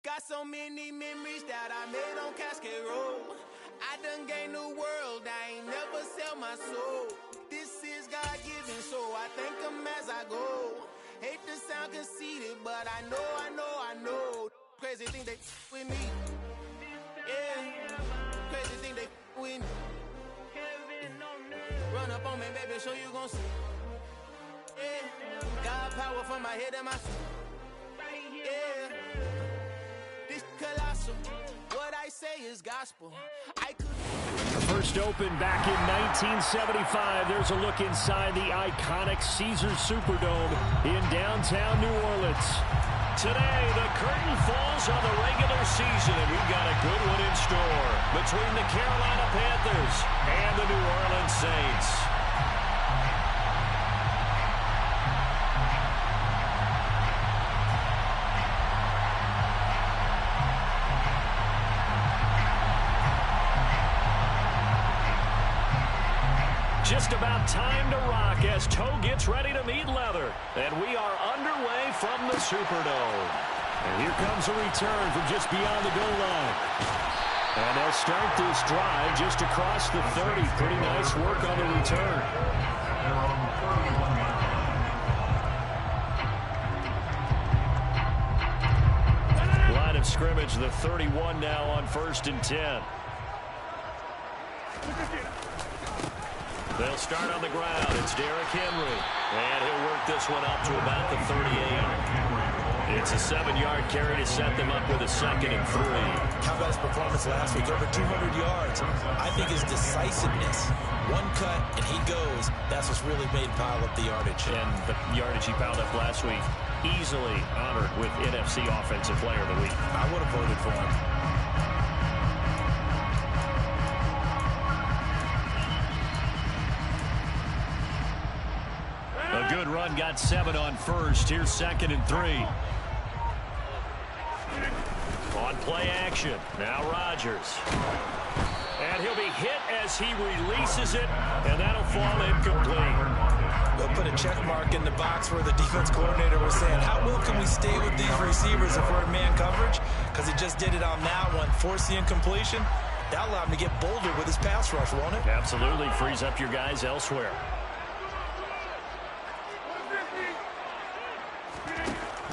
Got so many memories that I made on Cascade Road. I done gained the world, I ain't never sell my soul. This is God-given, so I thank him as I go. Hate to sound conceited, but I know. Crazy thing they with me. Yeah, crazy thing they with me. Run up on me, baby, show you gon' see. Yeah, God power from my head and my feet. Yeah. Colossal. What I say is gospel. The first open back in 1975. There's a look inside the iconic Caesars Superdome in downtown New Orleans. Today, the curtain falls on the regular season, and we've got a good one in store between the Carolina Panthers and the New Orleans Saints. Just about time to rock as toe gets ready to meet leather. And we are underway from the Superdome. And here comes a return from just beyond the goal line. And they'll start this drive just across the 30. Pretty nice work on the return. Line of scrimmage, the 31 now on 1st and 10. They'll start on the ground. It's Derrick Henry. And he'll work this one up to about the 38. It's a 7-yard carry to set them up with a 2nd and 3. How about his performance last week? Over 200 yards. I think his decisiveness. One cut, and he goes. That's what's really made him pile up the yardage. And the yardage he piled up last week, easily honored with NFC Offensive Player of the Week. I would have voted for him. A good run, got 7 on 1st. Here's 2nd and 3. On play action. Now Rodgers. And he'll be hit as he releases it, and that'll fall incomplete. They'll put a check mark in the box where the defense coordinator was saying, how well can we stay with these receivers if we're in man coverage? Because he just did it on that one. Force the incompletion. That'll allow him to get bolder with his pass rush, won't it? Absolutely. Frees up your guys elsewhere.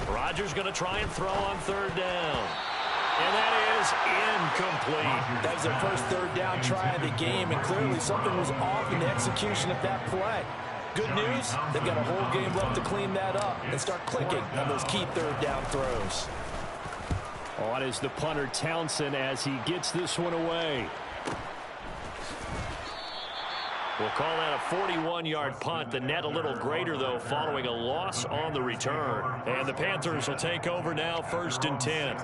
Rodgers going to try and throw on 3rd down. And that is incomplete. That was their first 3rd down try of the game, and clearly something was off in the execution of that play. Good news, they've got a whole game left to clean that up and start clicking on those key 3rd down throws. On is the punter Townsend as he gets this one away. We'll call that a 41-yard punt. The net a little greater, though, following a loss on the return. And the Panthers will take over now, 1st and 10.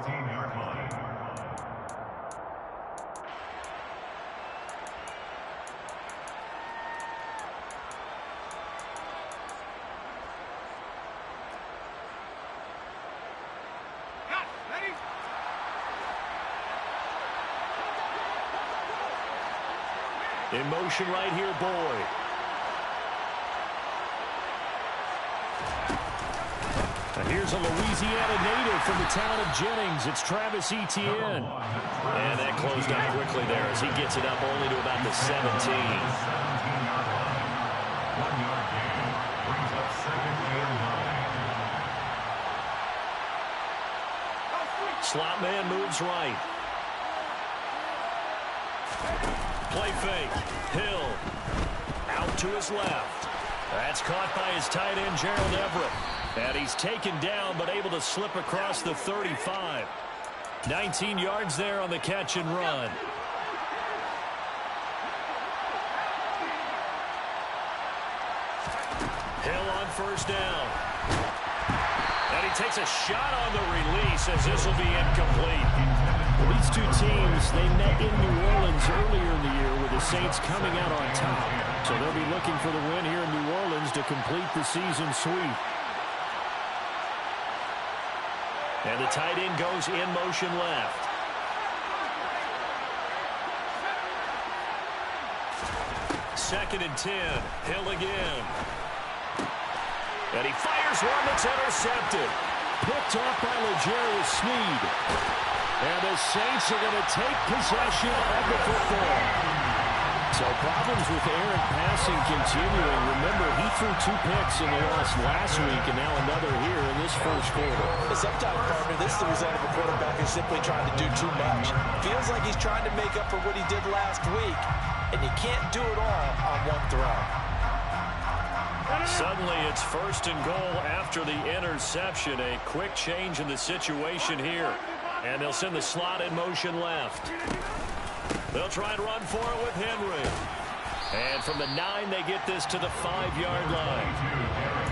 In motion right here, Boyd. Here's a Louisiana native from the town of Jennings. It's Travis Etienne. And that closed up quickly there as he gets it up only to about the 17. Slot man moves right. Play fake. Hill. Out to his left. That's caught by his tight end, Gerald Everett. And he's taken down, but able to slip across the 35. 19 yards there on the catch and run. Hill on first down. And he takes a shot on the release as this will be incomplete. Well, these two teams, they met in New Orleans earlier in the year with the Saints coming out on top. So they'll be looking for the win here in New Orleans to complete the season sweep. And the tight end goes in motion left. Second and 10. Hill again. And he fires one that's intercepted. Picked off by L'Jarius Sneed. And the Saints are going to take possession of the football. So problems with errant passing continuing. Remember, he threw 2 picks in the loss last week, and now another here in this first quarter. Sometimes, partner, this is the result of a quarterback who's simply trying to do too much. Feels like he's trying to make up for what he did last week, and you can't do it all on one throw. Suddenly, it's first and goal after the interception. A quick change in the situation here. And they'll send the slot in motion left. They'll try and run for it with Henry. And from the 9, they get this to the 5-yard line.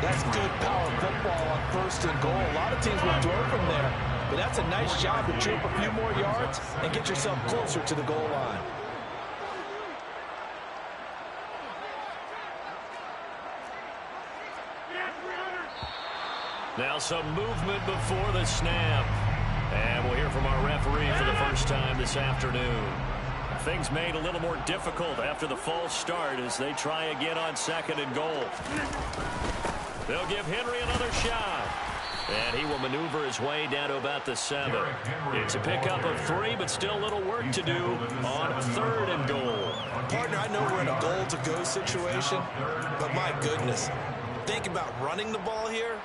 That's good power football on first and goal. A lot of teams will throw from there. But that's a nice job to chip a few more yards and get yourself closer to the goal line. Now some movement before the snap. And we'll hear from our referee for the first time this afternoon. Things made a little more difficult after the false start as they try again on second and goal. They'll give Henry another shot. And he will maneuver his way down to about the 7. It's a pickup of 3, but still a little work to do on third and goal. Partner, I know we're in a goal-to-go situation, but my goodness, think about running the ball here.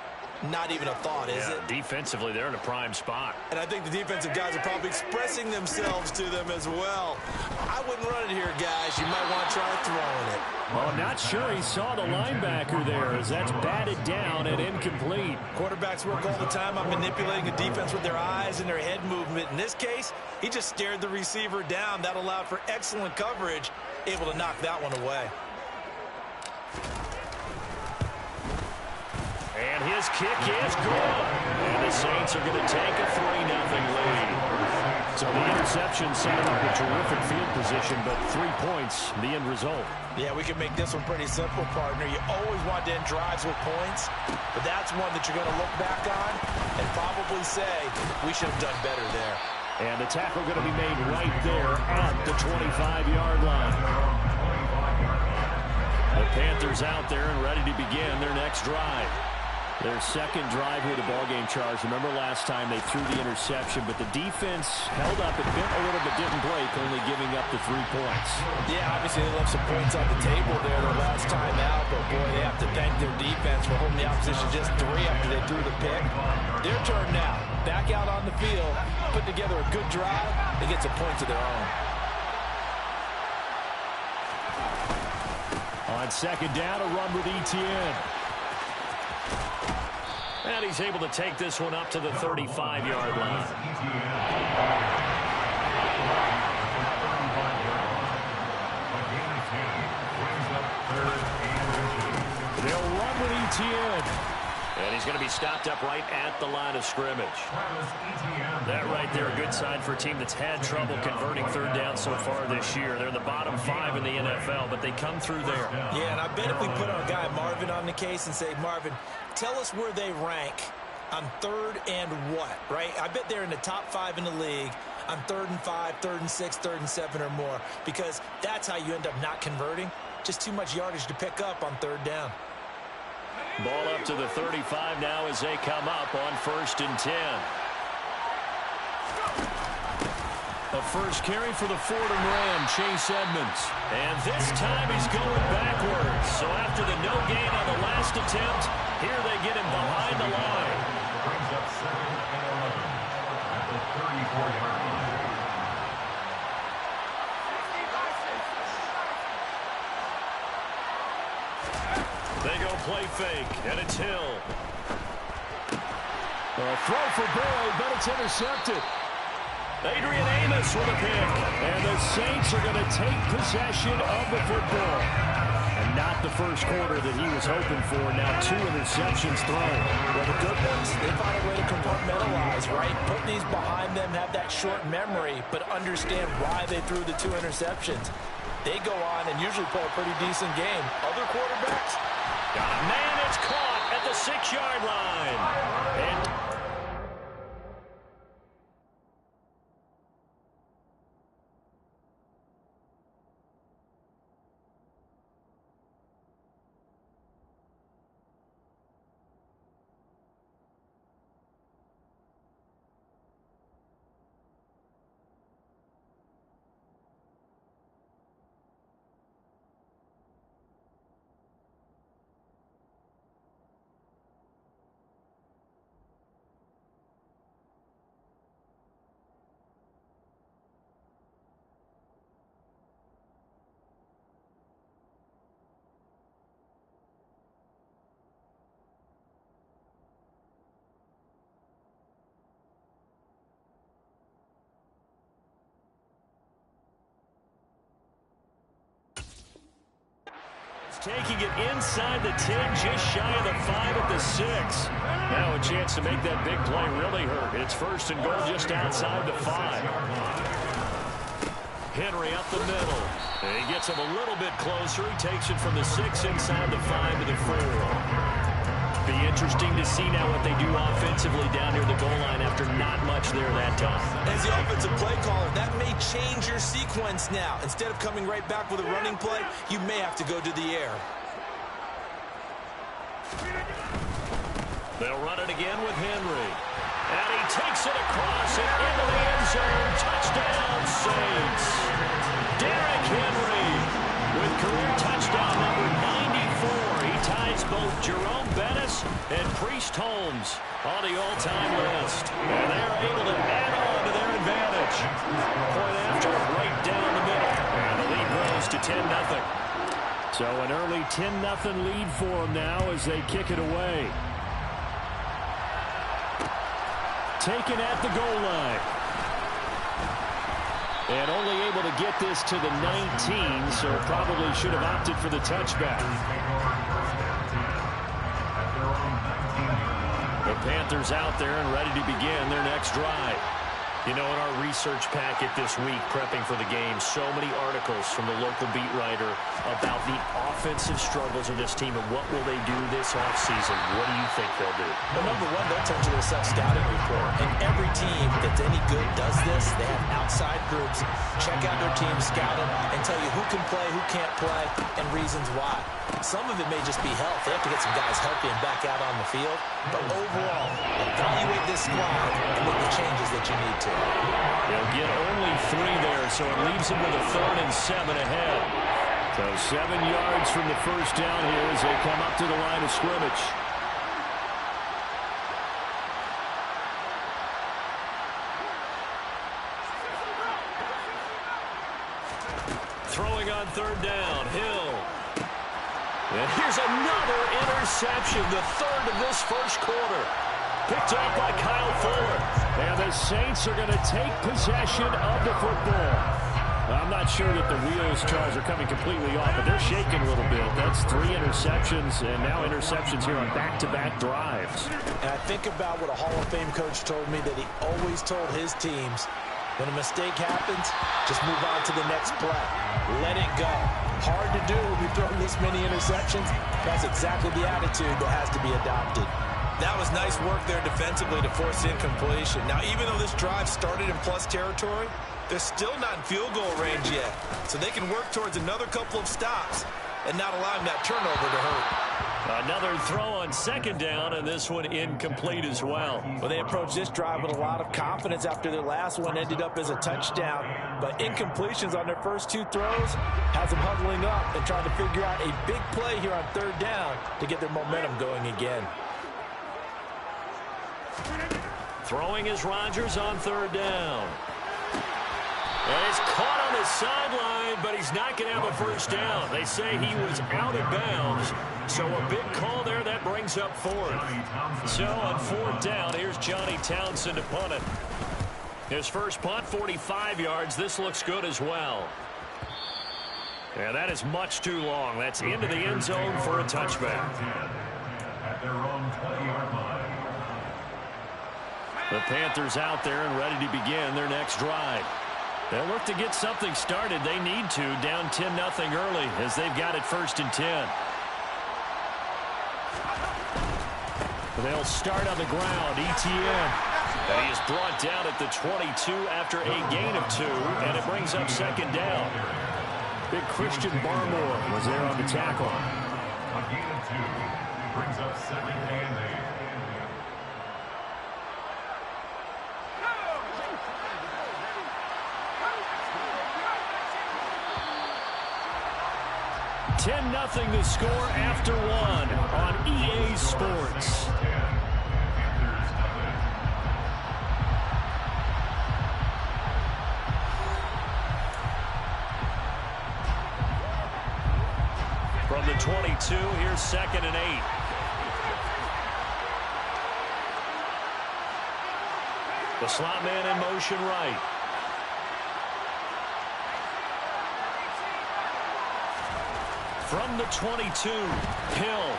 Not even a thought, is it? Defensively, they're in a prime spot. And I think the defensive guys are probably expressing themselves to them as well. I wouldn't run it here, guys. You might want to try throwing it. Well, I'm not sure he saw the linebacker there as that's batted down and incomplete. Quarterbacks work all the time on manipulating a defense with their eyes and their head movement. In this case, he just stared the receiver down. That allowed for excellent coverage, able to knock that one away. And his kick is good. And the Saints are going to take a 3-0 lead. So the interception set up a terrific field position, but 3 points, the end result. Yeah, we can make this one pretty simple, partner. You always want to end drives with points, but that's one that you're going to look back on and probably say, we should have done better there. And the tackle going to be made right there at the 25-yard line. The Panthers out there and ready to begin their next drive. Their second drive with the ballgame charge. Remember last time they threw the interception, but the defense held up. It bent a little but didn't break, only giving up the 3 points. Yeah, obviously they left some points on the table there the last time out, but boy, they have to thank their defense for holding the opposition just 3 after they threw the pick. Their turn now. Back out on the field, put together a good drive, they get some points of their own. On second down, a run with Etienne. And he's able to take this one up to the 35-yard line. They'll run with Etienne. And he's going to be stopped up right at the line of scrimmage. That right there, a good sign for a team that's had trouble converting third down so far this year. They're in the bottom 5 in the NFL, but they come through there. Yeah, and I bet if we put our guy Marvin on the case and say, Marvin, tell us where they rank on third and what, right? I bet they're in the top 5 in the league on 3rd and 5, 3rd and 6, 3rd and 7 or more, because that's how you end up not converting. Just too much yardage to pick up on third down. Ball up to the 35 now as they come up on 1st and 10. A first carry for the Fordham Ram, Chase Edmonds. And this time he's going backwards. So after the no gain on the last attempt, here they get him behind the line. Brings up 2nd and 11 at the 34-yard line. They go play fake, and it's Hill. A throw for Burrow, but it's intercepted. Adrian Amos with a pick. And the Saints are going to take possession of the football. And not the first quarter that he was hoping for. Now 2 interceptions thrown. Well, the good ones, they find a way to compartmentalize, right? Put these behind them, have that short memory, but understand why they threw the 2 interceptions. They go on and usually play a pretty decent game. Other quarterbacks, got a man, it's caught at the 6-yard line. And taking it inside the 10, just shy of the 5 at the 6. Now a chance to make that big play really hurt. It's 1st and goal just outside the 5. Henry up the middle. And he gets him a little bit closer. He takes it from the 6 inside the 5 to the 4. Be interesting to see now what they do offensively down near the goal line after not much there that time. as the offensive play caller, that may change your sequence now. Instead of coming right back with a running play, you may have to go to the air. They'll run it again with Henry. And he takes it across and into the end zone. Touchdown, Saints. Derrick Henry with career touchdown number 94. He ties both Jerome Bettis and Priest Holmes on the all-time list. And they're able to add on to their advantage. Point after right down the middle. And the lead grows to 10-0. So an early 10-0 lead for them now as they kick it away. Taken at the goal line. And only able to get this to the 19, so probably should have opted for the touchback. The Panthers out there and ready to begin their next drive. You know, in our research packet this week, prepping for the game, so many articles from the local beat writer about the offensive struggles of this team and what will they do this offseason. What do you think they'll do? Well, number one, they'll turn to their self-scouting report. And every team that's any good does this. They have outside groups, check out their team, scout them, and tell you who can play, who can't play, and reasons why. Some of it may just be health. They have to get some guys healthy and back out on the field. But overall, evaluate this squad and make the changes that you need to. They'll get only 3 there, so it leaves them with a 3rd and 7 ahead. So 7 yards from the first down here as they come up to the line of scrimmage. Throwing on 3rd down, Hill. And here's another interception, the 3rd of this first quarter. Picked up by Kyle Fuller. And the Saints are going to take possession of the football. I'm not sure that the wheels, Charles, are coming completely off, but they're shaking a little bit. That's 3 interceptions, and now interceptions here on back-to-back drives. And I think about what a Hall of Fame coach told me that he always told his teams, when a mistake happens, just move on to the next play. Let it go. Hard to do when you've thrown this many interceptions. That's exactly the attitude that has to be adopted. That was nice work there defensively to force incompletion. Now, even though this drive started in plus territory, they're still not in field goal range yet. So they can work towards another couple of stops and not allowing that turnover to hurt. Another throw on second down, and this one incomplete as well. Well, they approached this drive with a lot of confidence after their last one ended up as a touchdown. But incompletions on their first two throws has them huddling up and trying to figure out a big play here on third down to get their momentum going again. Throwing is Rodgers on third down. And he's caught on the sideline, but he's not going to have a first down. They say he was out of bounds. So a big call there. That brings up fourth. So on fourth down, here's Johnny Townsend to punt it. His first punt, 45 yards. This looks good as well. Yeah, that is much too long. That's into the end zone for a touchback. At their own 20-yard line. The Panthers out there and ready to begin their next drive. They'll look to get something started. They need to, down 10-0 early as they've got it 1st and 10. They'll start on the ground. ETN. And he is brought down at the 22 after a gain of 2, and it brings up second down. Big Christian Barmore was there on the tackle. A gain of 2 brings up second and 8. Nothing to score after 1 on EA Sports. From the 22, here's 2nd and 8. The slot man in motion right. From the 22, Hill.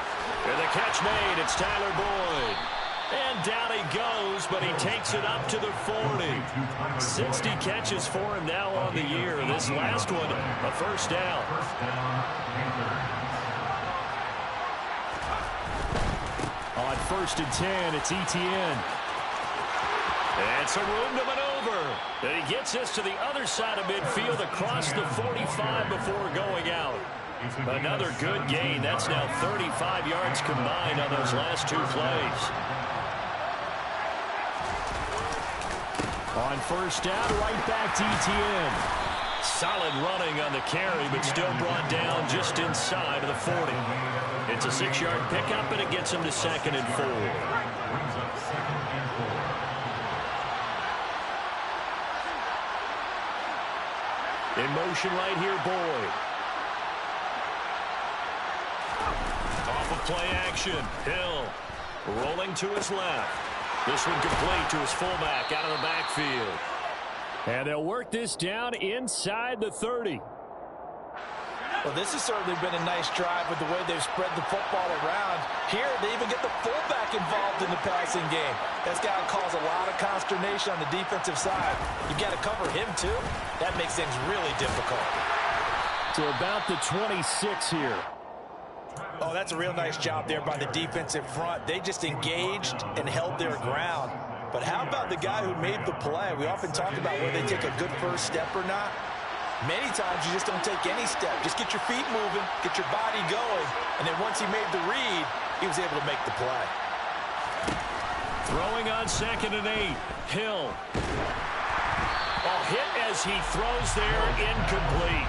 And the catch made. It's Tyler Boyd. And down he goes, but he takes it up to the 40. 60 catches for him now on the year. This last one, a first down. On 1st and 10, it's ETN. And some room to maneuver. And he gets this to the other side of midfield across the 45 before going out. Another good gain. That's now 35 yards combined on those last 2 plays. On 1st down, right back to ETN. Solid running on the carry, but still brought down just inside of the 40. It's a 6-yard pickup, and it gets him to 2nd and 4. In motion right here, Boyd. Off of play action. Hill rolling to his left. This one complete to his fullback out of the backfield. And they'll work this down inside the 30. Well, this has certainly been a nice drive with the way they've spread the football around. Here, they even get the fullback involved in the passing game. That's got to cause a lot of consternation on the defensive side. You've got to cover him, too. That makes things really difficult. To about the 26 here. Oh, that's a real nice job there by the defensive front. They just engaged and held their ground. But how about the guy who made the play? We often talk about whether they take a good first step or not. Many times you just don't take any step. Just get your feet moving, get your body going, and then once he made the read, he was able to make the play. Throwing on 2nd and 8. Hill. Hit as he throws there, incomplete.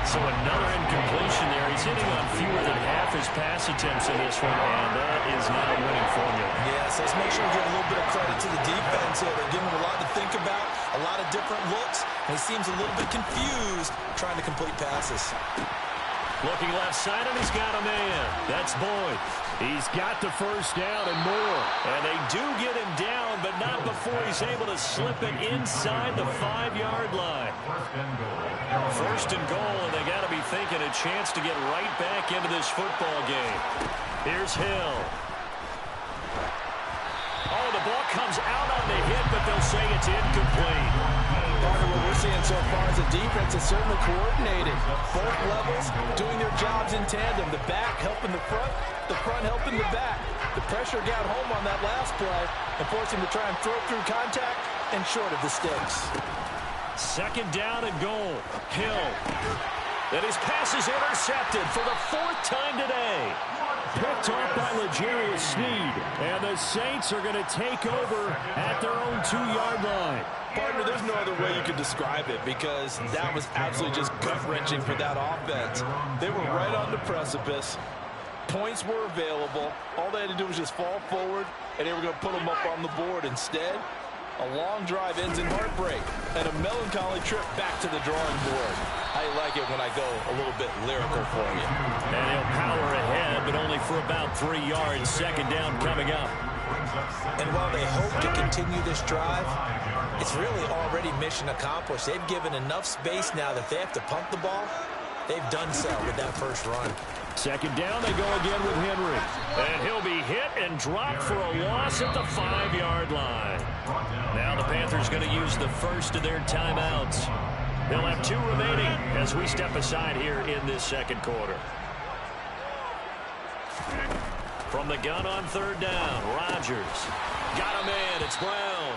So another incompletion there. He's hitting on fewer than half his pass attempts in this one, and that is not a winning formula. Yes, let's make sure we give a little bit of credit to the defense here. They're giving him a lot to think about, a lot of different looks, and he seems a little bit confused trying to complete passes. Looking left side, and he's got a man. That's Boyd. He's got the first down and more. And they do get him down, but not before he's able to slip it inside the 5-yard line. 1st and goal, and they got to be thinking a chance to get right back into this football game. Here's Hill. Oh, the ball comes out on the hit, but they'll say it's incomplete. Part of what we're seeing so far is the defense is certainly coordinated. Both levels doing their jobs in tandem. The back helping the front helping the back. The pressure got home on that last play and forced him to try and throw through contact and short of the sticks. 2nd down and goal. Hill. And his pass is intercepted for the 4th time today. picked off by L'Jarius Sneed. And the Saints are going to take over at their own 2-yard line. Partner, there's no other way you could describe it because that was absolutely just gut-wrenching for that offense. They were right on the precipice. Points were available. All they had to do was just fall forward, and they were going to put them up on the board. Instead, a long drive ends in heartbreak and a melancholy trip back to the drawing board. I like it when I go a little bit lyrical for you. And he'll power ahead, but only for about 3 yards. Second down coming up. And while they hope to continue this drive, it's really already mission accomplished. They've given enough space now that they have to punt the ball. They've done so with that first run. Second down, they go again with Henry. And he'll be hit and dropped for a loss at the 5-yard line. Now the Panthers going to use the first of their timeouts. They'll have 2 remaining as we step aside here in this second quarter. From the gun on third down, Rodgers. Got him in, it's Brown.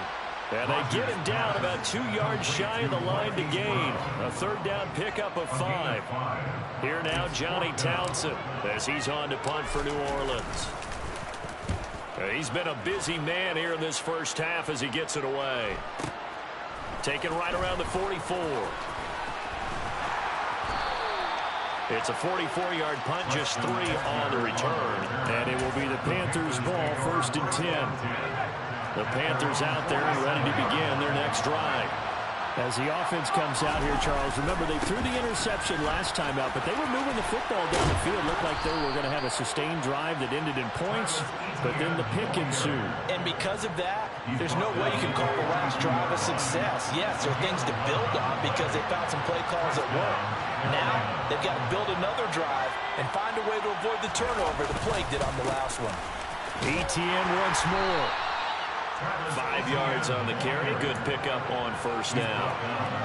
And they get him down about 2 yards shy of the line to gain. A third down pickup of 5. Here now, Johnny Townsend as he's on to punt for New Orleans. He's been a busy man here in this first half as he gets it away. Taken right around the 44. It's a 44-yard punt, just 3 on the return. And it will be the Panthers' ball, 1st and 10. The Panthers out there and ready to begin their next drive. As the offense comes out here, Charles, remember they threw the interception last time out, but they were moving the football down the field. Looked like they were going to have a sustained drive that ended in points, but then the pick ensued. And because of that, there's no way you can call the last drive a success. Yes, there are things to build on because they found some play calls that work. Now they've got to build another drive and find a way to avoid the turnover the Plague did on the last one. ETN once more. 5 yards on the carry. Good pickup on first down.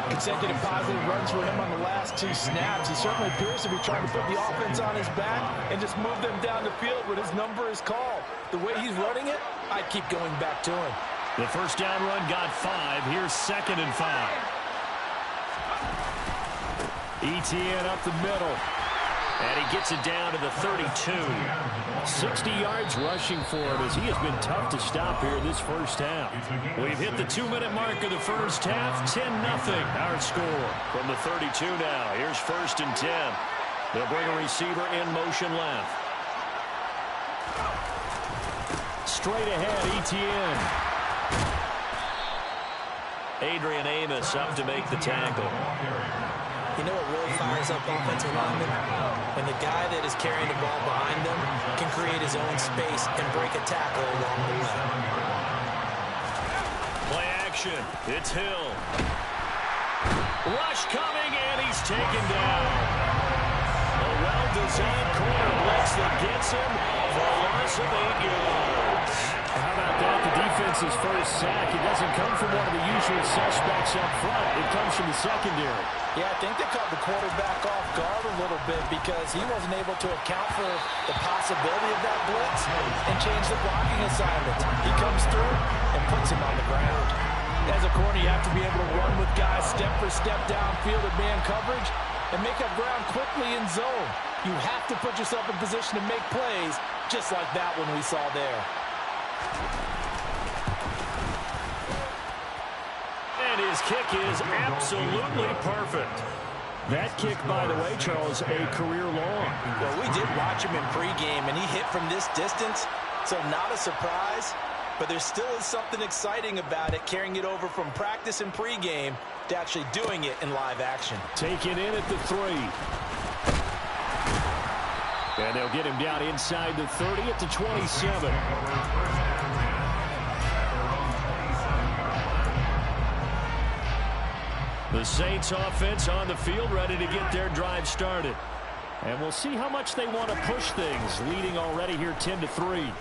Consecutive positive runs for him on the last 2 snaps. He certainly appears to be trying to put the offense on his back and just move them down the field when his number is called. The way he's running it, I'd keep going back to him. The first down run got 5. Here's 2nd and 5. ETN up the middle. And he gets it down to the 32. 60 yards rushing for him as he has been tough to stop here this first half. We've hit the 2-minute mark of the first half. 10-0 our score from the 32 now. Here's 1st and 10. They'll bring a receiver in motion left. Straight ahead, ETN. Adrian Amos up to make the tackle. You know what really fires up offensive linemen? When the guy that is carrying the ball behind them can create his own space and break a tackle along the way. Play action. It's Hill. Rush coming, and he's taken down. A well-designed corner blitz that gets him for a loss of 8 yards. How about that? The defense's first sack. It doesn't come from one of the usual suspects up front. It comes from the secondary. Yeah, I think they caught the quarterback off guard a little bit because he wasn't able to account for the possibility of that blitz and change the blocking assignment. He comes through and puts him on the ground. As a corner, you have to be able to run with guys step for step downfield at man coverage and make up ground quickly in zone. You have to put yourself in position to make plays just like that one we saw there. And his kick is absolutely perfect. That kick, by the way, Charles, a career long. Well, we did watch him in pregame, and he hit from this distance, so not a surprise. But there still is something exciting about it, carrying it over from practice and pregame to actually doing it in live action. Taken in at the 3. And they'll get him down inside the 30 at the 27. The Saints offense on the field ready to get their drive started. And we'll see how much they want to push things, leading already here 10-3.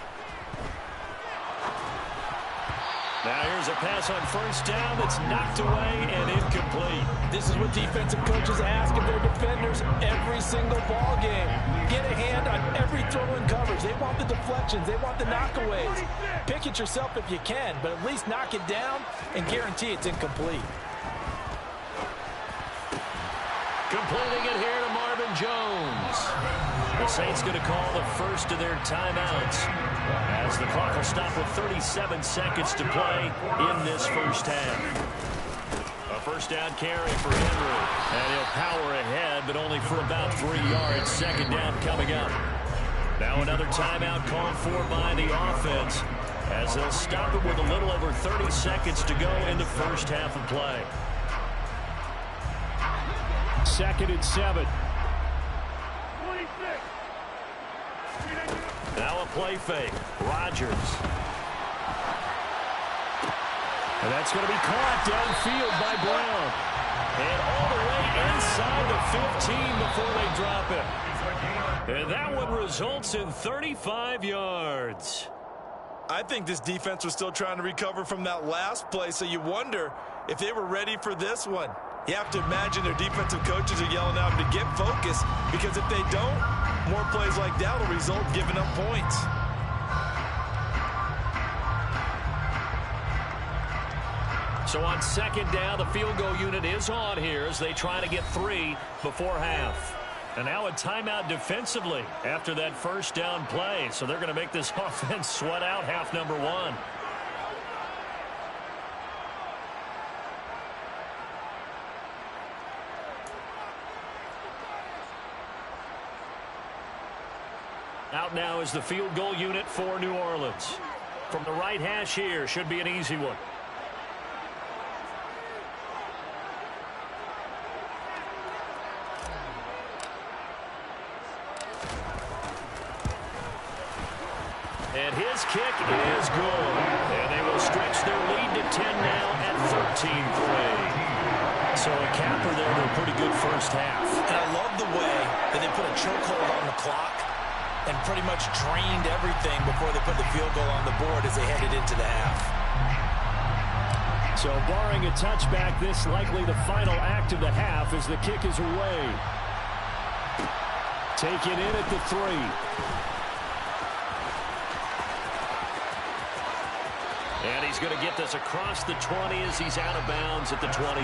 Now here's a pass on first down that's knocked away and incomplete. This is what defensive coaches ask of their defenders every single ball game. Get a hand on every throw in coverage. They want the deflections. They want the knockaways. Pick it yourself if you can, but at least knock it down and guarantee it's incomplete. Completing it here to Marvin Jones. The Saints going to call the first of their timeouts as the clock will stop with 37 seconds to play in this first half. A first down carry for Henry. And he'll power ahead, but only for about 3 yards. Second down coming up. Now another timeout called for by the offense as they'll stop it with a little over 30 seconds to go in the first half of play. 2nd and 7. Now a play fake. Rodgers. And that's going to be caught downfield by Brown. And all the way inside the 15 before they drop it. And that one results in 35 yards. I think this defense was still trying to recover from that last play, so you wonder if they were ready for this one. You have to imagine their defensive coaches are yelling at them to get focused, because if they don't, more plays like that will result in giving up points. So on second down, the field goal unit is on here as they try to get 3 before half. And now a timeout defensively after that first down play. So they're going to make this offense sweat out half number 1. Out now is the field goal unit for New Orleans. From the right hash here, should be an easy one. And his kick is good. And they will stretch their lead to 10 now at 13-3. So a capper there to a pretty good first half. And I love the way that they put a chokehold on the clock and pretty much drained everything before they put the field goal on the board as they headed into the half. So barring a touchback, this likely the final act of the half as the kick is away. Taken in at the 3. And he's going to get this across the 20 as he's out of bounds at the 23.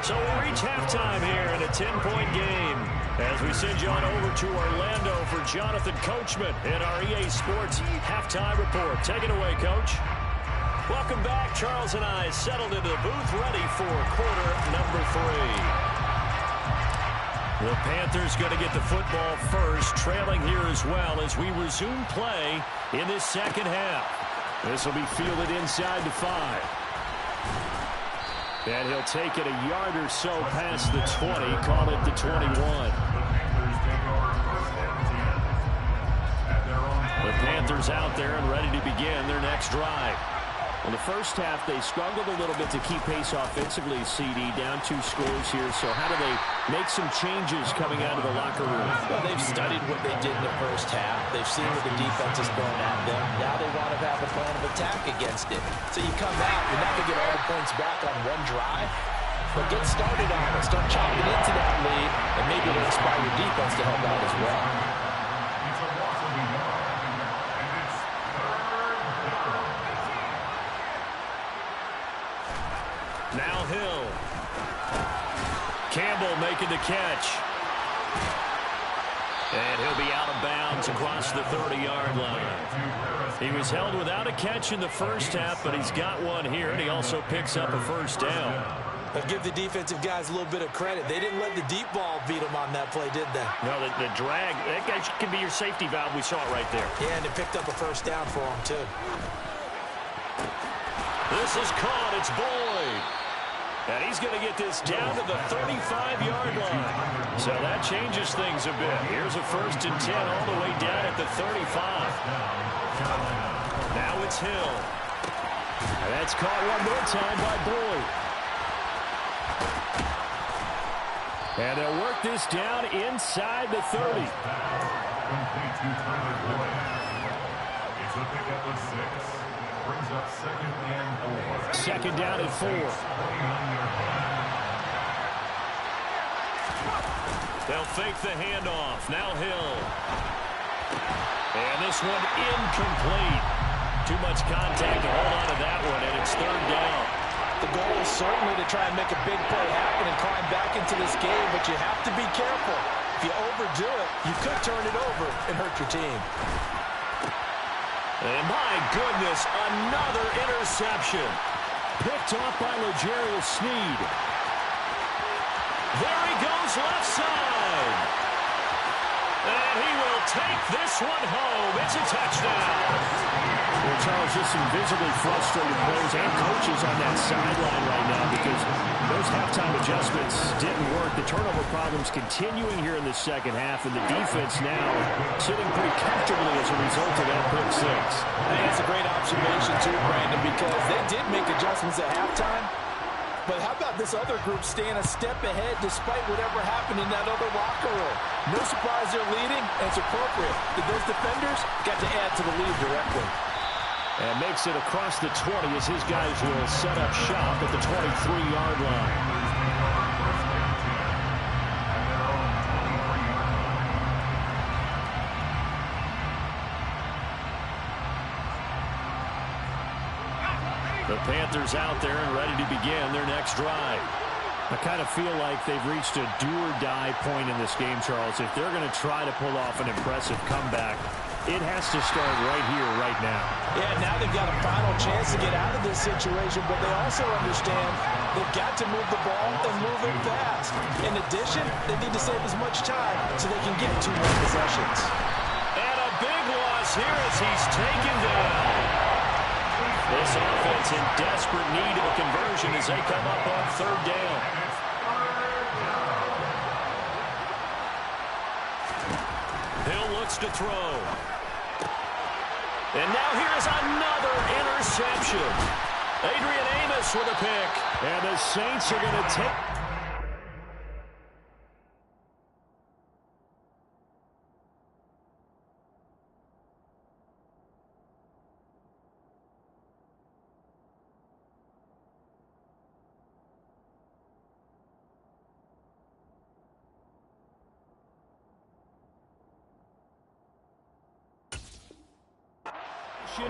So we reach halftime here in a 10-point game as we send you on over to Orlando for Jonathan Coachman in our EA Sports halftime report. Take it away, Coach. Welcome back. Charles and I settled into the booth ready for quarter number 3. The Panthers going to get the football first, trailing here as well as we resume play in this second half. This will be fielded inside the 5. And he'll take it a yard or so past the 20, call it the 21. The Panthers out there and ready to begin their next drive. In the first half, they struggled a little bit to keep pace offensively, CD, down 2 scores here. So how do they make some changes coming out of the locker room? Well, they've studied what they did in the first half. They've seen what the defense is throwing at them. Now they want to have a plan of attack against it. So you come out, you're not going to get all the points back on one drive, but get started on it. Start chopping into that lead, and maybe it'll inspire your defense to help out as well. Now Hill. Campbell making the catch. And he'll be out of bounds across the 30-yard line. He was held without a catch in the first half, but he's got one here, and he also picks up a first down. I'll give the defensive guys a little bit of credit. They didn't let the deep ball beat them on that play, did they? No, the drag, that guy can be your safety valve. We saw it right there. Yeah, and they picked up a first down for him, too. This is caught. It's Boyd. And he's going to get this down to the 35-yard line. So that changes things a bit. Here's a 1st and 10 all the way down at the 35. Now it's Hill. And that's caught one more time by Boyd. And they'll work this down inside the 30. Complete to Tyler Boyd. It's a pickup of 6. Brings up 2nd and 4. Second down at 4. They'll fake the handoff. Now Hill. And this one incomplete. Too much contact to hold on to that one, and it's 3rd down. The goal is certainly to try and make a big play happen and climb back into this game, but you have to be careful. If you overdo it, you could turn it over and hurt your team. And my goodness, another interception. Picked off by L'Jarius Sneed. There he goes left side. And he will take this one home. It's a touchdown. Well, Charles, just some visibly frustrated players and coaches on that sideline right now because those halftime adjustments didn't work. The turnover problems continuing here in the second half, and the defense now sitting pretty comfortably as a result of that pick six. I think that's a great observation too, Brandon, because they did make adjustments at halftime. But how about this other group staying a step ahead despite whatever happened in that other locker room? No surprise they're leading, and it's appropriate. Those defenders got to add to the lead directly. And makes it across the 20 as his guys will set up shop at the 23-yard line. The Panthers out there and ready to begin their next drive. I kind of feel like they've reached a do-or-die point in this game, Charles. If they're going to try to pull off an impressive comeback, it has to start right here, right now. Yeah, now they've got a final chance to get out of this situation, but they also understand they've got to move the ball and move it fast. In addition, they need to save as much time so they can get 2 more possessions. And a big loss here as he's taken down. This offense in desperate need of a conversion as they come up on 3rd down. Hill looks to throw. And now here's another interception. Adrian Amos with a pick. And the Saints are going to take...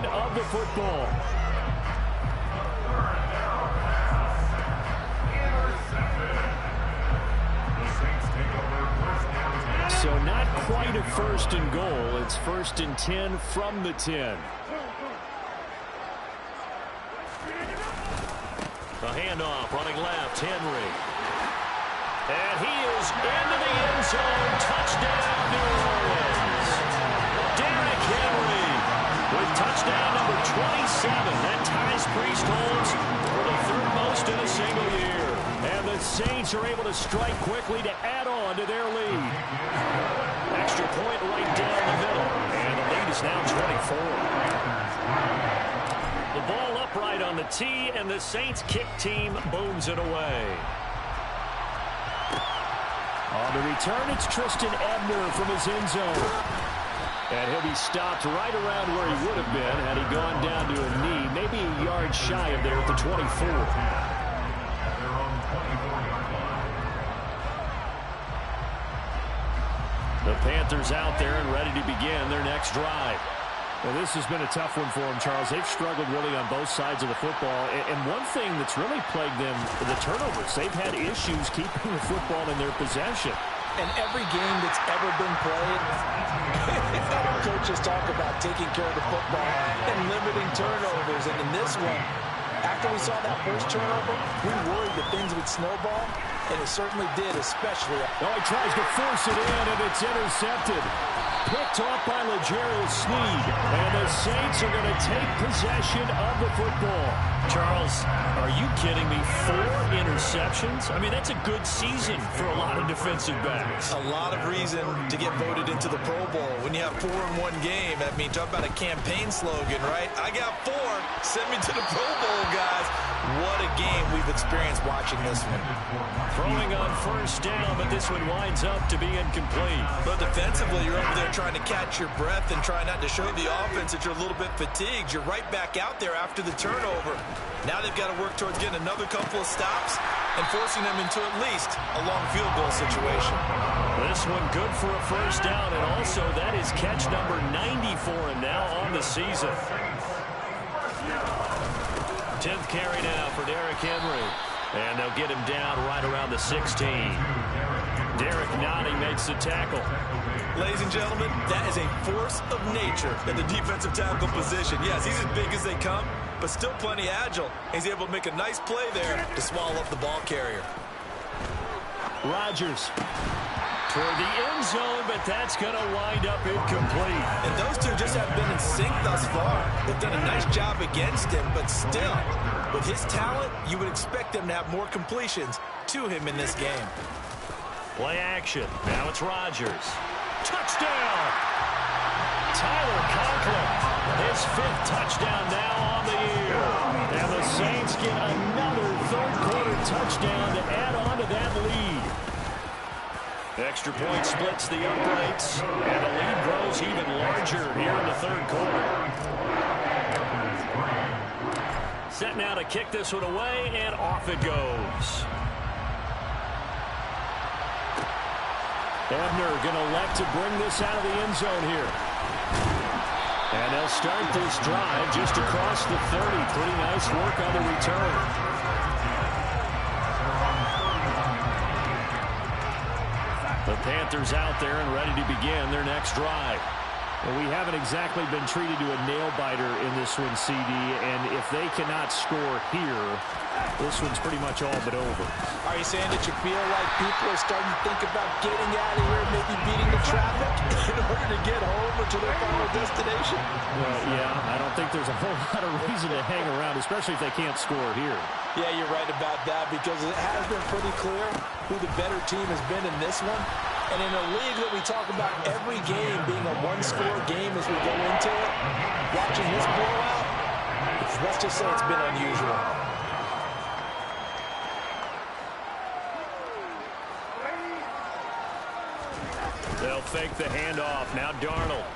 of the football. So not quite a 1st and goal. It's 1st and 10 from the 10. The handoff running left, Henry. And he is into the end zone. Touchdown, New Orleans. Derrick Henry with touchdown number 27. That ties Priest holds for the 3rd most in a single year. And the Saints are able to strike quickly to add on to their lead. Extra point right down the middle. And the lead is now 24. The ball upright on the tee, and the Saints kick team booms it away. On the return, it's Tristan Ebner from his end zone. And he'll be stopped right around where he would have been had he gone down to a knee, maybe a yard shy of there at the 24. The Panthers out there and ready to begin their next drive. Well, this has been a tough one for them, Charles. They've struggled really on both sides of the football. And one thing that's really plagued them, the turnovers. They've had issues keeping the football in their possession. And every game that's ever been played, coaches talk about taking care of the football and limiting turnovers. And in this one, after we saw that first turnover, we worried that things would snowball, and it certainly did, especially. Oh, he tries to force it in, and it's intercepted. Picked off by L'Jarius Sneed. And the Saints are going to take possession of the football. Charles, are you kidding me? 4 interceptions? I mean, that's a good season for a lot of defensive backs. A lot of reason to get voted into the Pro Bowl. When you have 4 in one game, I mean, talk about a campaign slogan, right? I got 4. Send me to the Pro Bowl, guys. What a game we've experienced watching this one. Throwing on 1st down, but this one winds up to be incomplete. But defensively, you're over there trying to catch your breath and try not to show the offense that you're a little bit fatigued. You're right back out there after the turnover. Now they've got to work towards getting another couple of stops and forcing them into at least a long field goal situation. This one good for a 1st down, and also that is catch number 94 and now on the season. 10th carry now for Derrick Henry. And they'll get him down right around the 16. Derek Notty makes the tackle. Ladies and gentlemen, that is a force of nature in the defensive tackle position. Yes, he's as big as they come, but still plenty agile. He's able to make a nice play there to swallow up the ball carrier. Rodgers toward the end zone, but that's going to wind up incomplete. And those two just have been in sync thus far. They've done a nice job against him, but still, with his talent, you would expect him to have more completions to him in this game. Play action. Now it's Rodgers. Touchdown! Tyler Conklin, his 5th touchdown now on the year. And the Saints get another third-quarter touchdown to add on to that lead. Extra point splits the uprights, and the lead grows even larger here in the third quarter. Set now to kick this one away, and off it goes. Ebner going to elect to bring this out of the end zone here. And they'll start this drive just across the 30. Pretty nice work on the return. The Panthers out there and ready to begin their next drive. Well, we haven't exactly been treated to a nail-biter in this one, CD, and if they cannot score here, this one's pretty much all but over. Are you saying that you feel like people are starting to think about getting out of here, maybe beating the traffic in order to get home or to their final destination? Well, yeah, I don't think there's a whole lot of reason to hang around, especially if they can't score here. Yeah, you're right about that, because it has been pretty clear who the better team has been in this one. And in a league that we talk about every game being a one-score game as we go into it, watching this blowout, let's just say it's been unusual. They'll fake the handoff. Now Darnold.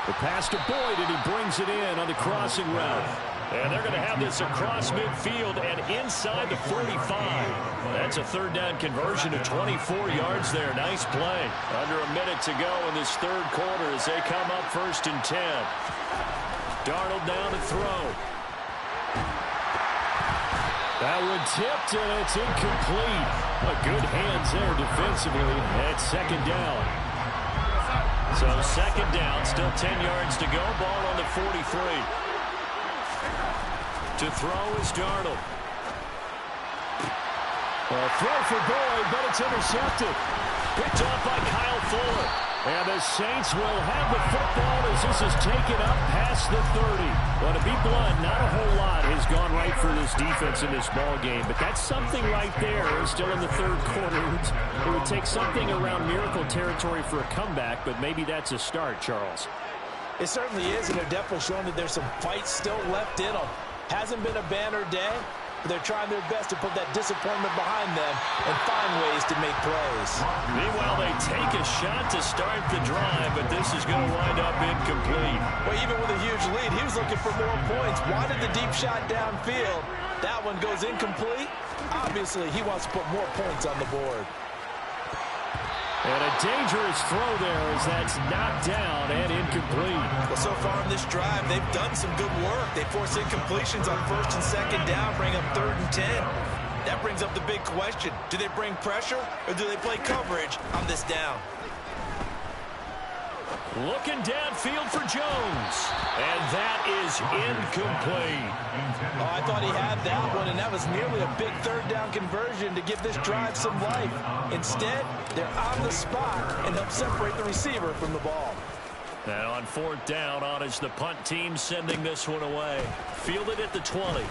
The pass to Boyd, and he brings it in on the crossing route. And they're going to have this across midfield and inside the 45. That's a third down conversion to 24 yards there. Nice play. Under a minute to go in this third quarter as they come up 1st and 10. Darnold down to throw. That one tipped, and it's incomplete. But good hands there defensively. That's 2nd down. So 2nd down, still 10 yards to go. Ball on the 43. To throw is Darnold. A throw for Boyd, but it's intercepted. Picked off by Kyle Fuller. And the Saints will have the football as this is taken up past the 30. Well, to be blunt, not a whole lot has gone right for this defense in this ball game, but that's something right there. Still in the third quarter. It would take something around miracle territory for a comeback, but maybe that's a start, Charles. It certainly is, and they're definitely showing that there's some fight still left in them. Hasn't been a banner day, but they're trying their best to put that disappointment behind them and find ways to make plays. Meanwhile, they take a shot to start the drive, but this is going to wind up incomplete. Well, even with a huge lead, he was looking for more points. Wanted the deep shot downfield. That one goes incomplete. Obviously, he wants to put more points on the board. And a dangerous throw there as that's knocked down and incomplete. Well, so far in this drive, they've done some good work. They force incompletions on 1st and 2nd down, bring up 3rd and 10. That brings up the big question. Do they bring pressure or do they play coverage on this down? Looking downfield for Jones. And that is incomplete. Oh, I thought he had that one, and that was nearly a big 3rd down conversion to give this drive some life. Instead, they're on the spot and help separate the receiver from the ball. And on 4th down, on is the punt team sending this one away. Fielded at the 20.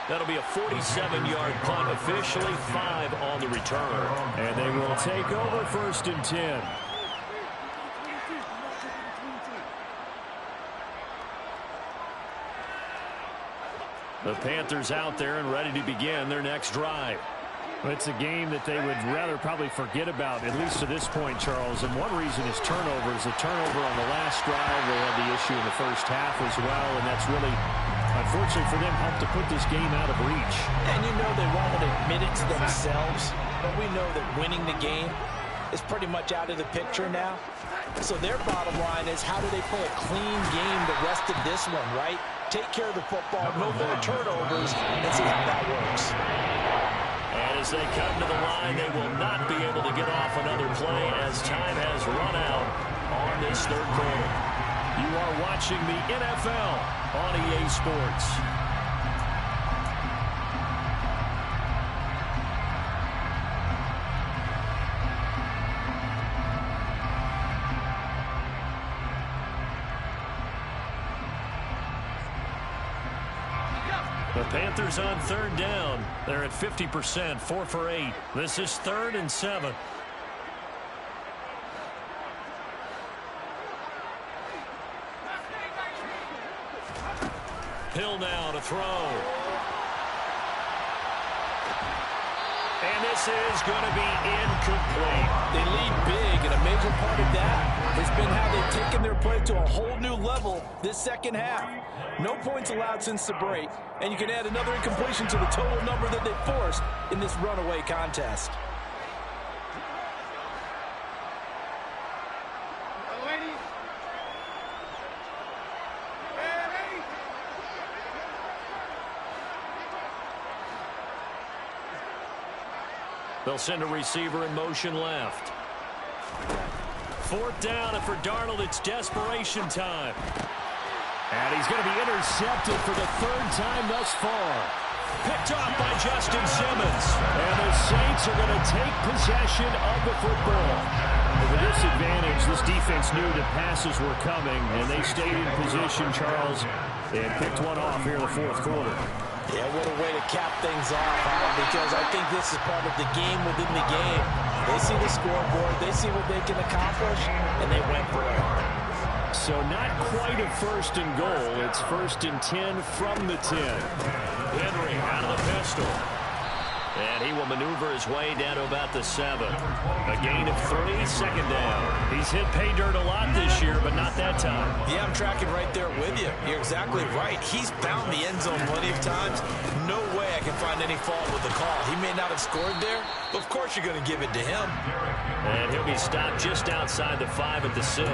That'll be a 47-yard punt, officially 5 on the return. And they will take over 1st and 10. The Panthers out there and ready to begin their next drive. It's a game that they would rather probably forget about, at least to this point, Charles. And one reason is turnovers. A turnover on the last drive. They had the issue in the first half as well, and that's really, unfortunately for them, helped to put this game out of reach. And you know they won't admit it to themselves, but we know that winning the game is pretty much out of the picture now. So their bottom line is, how do they play a clean game the rest of this one, right? Take care of the football, no more turnovers, and see how that works. And as they come to the line, they will not be able to get off another play as time has run out on this third quarter. You are watching the NFL on EA Sports. The Panthers on third down. They're at 50%, 4 for 8. This is 3rd and 7. Hill now to throw. And this is going to be incomplete. They lead big, and a major part of that has been how they've taken their play to a whole new level this second half. No points allowed since the break, and you can add another incompletion to the total number that they forced in this runaway contest. They'll send a receiver in motion left. 4th down, and for Darnold, it's desperation time. And he's going to be intercepted for the 3rd time thus far. Picked off by Justin Simmons. And the Saints are going to take possession of the football. With this advantage, this defense knew that passes were coming, and they stayed in position, Charles, and picked one off here in the 4th quarter. Yeah, what a way to cap things off, because I think this is part of the game within the game. They see the scoreboard, they see what they can accomplish, and they went for it. So not quite a 1st and goal. It's 1st and 10 from the 10. Henry out of the pistol. And he will maneuver his way down to about the 7. A gain of 3, 2nd down. He's hit pay dirt a lot this year, but not that time. Yeah, I'm tracking right there with you. You're exactly right. He's found the end zone plenty of times. No way I can find any fault with the call. He may not have scored there, but of course you're going to give it to him. And he'll be stopped just outside the 5 at the 6.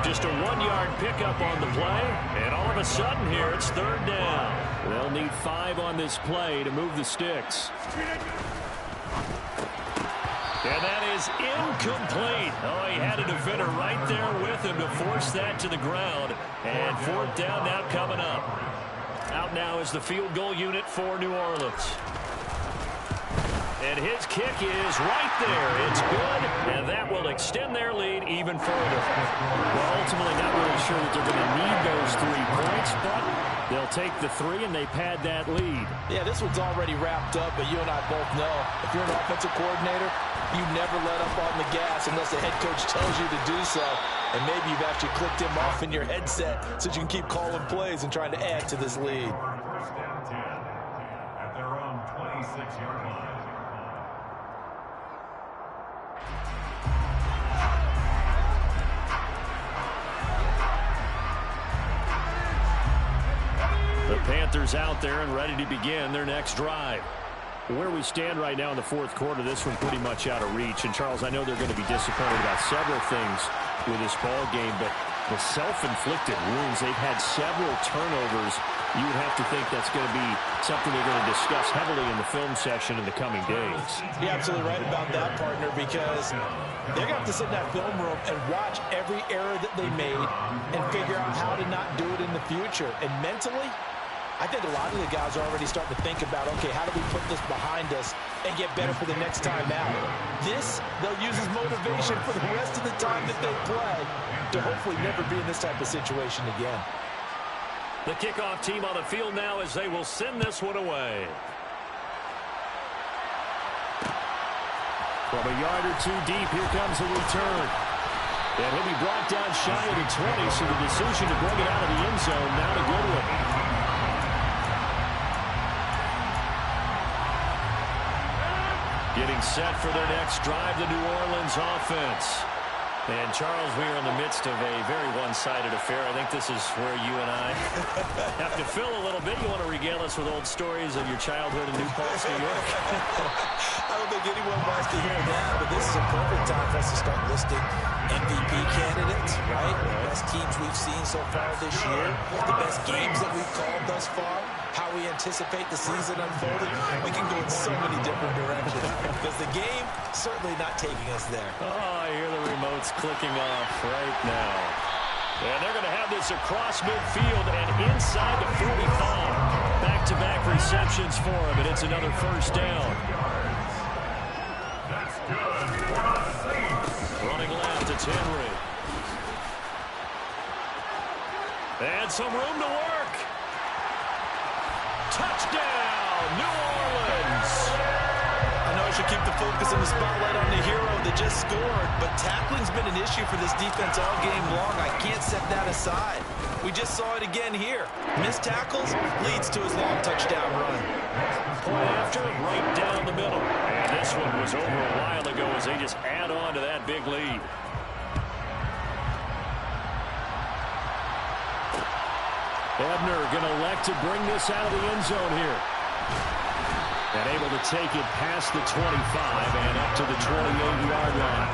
Just a 1-yard pickup on the play, and all of a sudden here it's 3rd down. They'll need 5 on this play to move the sticks. And that is incomplete. Oh, he had a defender right there with him to force that to the ground. And 4th down now coming up. Out now is the field goal unit for New Orleans. And his kick is right there. It's good, and that will extend their lead even further. Well, ultimately not really sure that they're going to need those 3 points, but they'll take the 3 and they pad that lead. Yeah, this one's already wrapped up, but you and I both know if you're an offensive coordinator, you never let up on the gas unless the head coach tells you to do so. And maybe you've actually clicked him off in your headset so you can keep calling plays and trying to add to this lead. 1st down 10 at their own 26-yard line. The Panthers out there and ready to begin their next drive. Where we stand right now in the 4th quarter, this one pretty much out of reach. And, Charles, I know they're going to be disappointed about several things with this ball game, but the self-inflicted wounds, they've had several turnovers. You would have to think that's going to be something they're going to discuss heavily in the film session in the coming days. You're absolutely right about that, partner, because they're going to have to sit in that film room and watch every error that they made and figure out how to not do it in the future. And mentally, I think a lot of the guys are already starting to think about, okay, how do we put this behind us and get better for the next time out? This, they'll use as motivation for the rest of the time that they play to hopefully never be in this type of situation again. The kickoff team on the field now as they will send this one away. From a yard or 2 deep, here comes a return. And he'll be brought down shy of the 20, so the decision to bring it out of the end zone, not a good one. Getting set for their next drive, the New Orleans offense. And, Charles, we are in the midst of a very one-sided affair. I think this is where you and I have to fill a little bit. You want to regale us with old stories of your childhood in New Paltz, New York? I don't think anyone wants to hear that, but this is a perfect time for us to start listing MVP candidates, right? The best teams we've seen so far this year, the best games that we've called thus far. how we anticipate the season unfolding, we can go in so many different directions because the game certainly not taking us there. Oh, I hear the remotes clicking off right now. And they're going to have this across midfield and inside the 45. Back-to-back receptions for him, and it's another first down. That's good for the Saints. Running left, it's Henry. And some room to work. Touchdown, New Orleans. I know I should keep the focus on the spotlight on the hero that just scored, but tackling's been an issue for this defense all game long. I can't set that aside. We just saw it again here. Missed tackles leads to his long touchdown run. Point after, right down the middle. And this one was over a while ago as they just add on to that big lead. Ebner going to elect to bring this out of the end zone here. And able to take it past the 25 and up to the 28-yard line.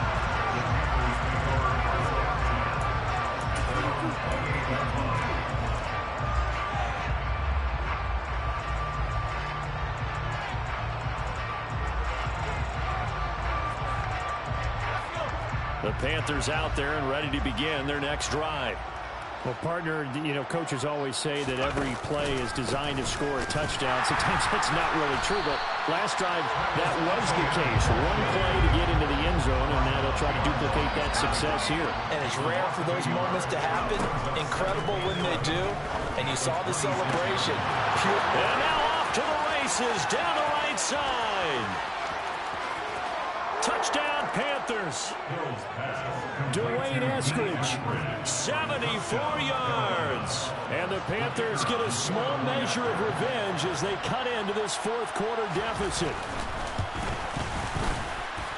The Panthers out there and ready to begin their next drive. Well, partner, you know, coaches always say that every play is designed to score a touchdown. Sometimes that's not really true, but last drive, that was the case. One play to get into the end zone, and now they'll try to duplicate that success here. And it's rare for those moments to happen. Incredible when they do. And you saw the celebration. And now off to the races down the right side. Touchdown, Panthers. Dwayne Eskridge, 74 yards. And the Panthers get a small measure of revenge as they cut into this fourth quarter deficit.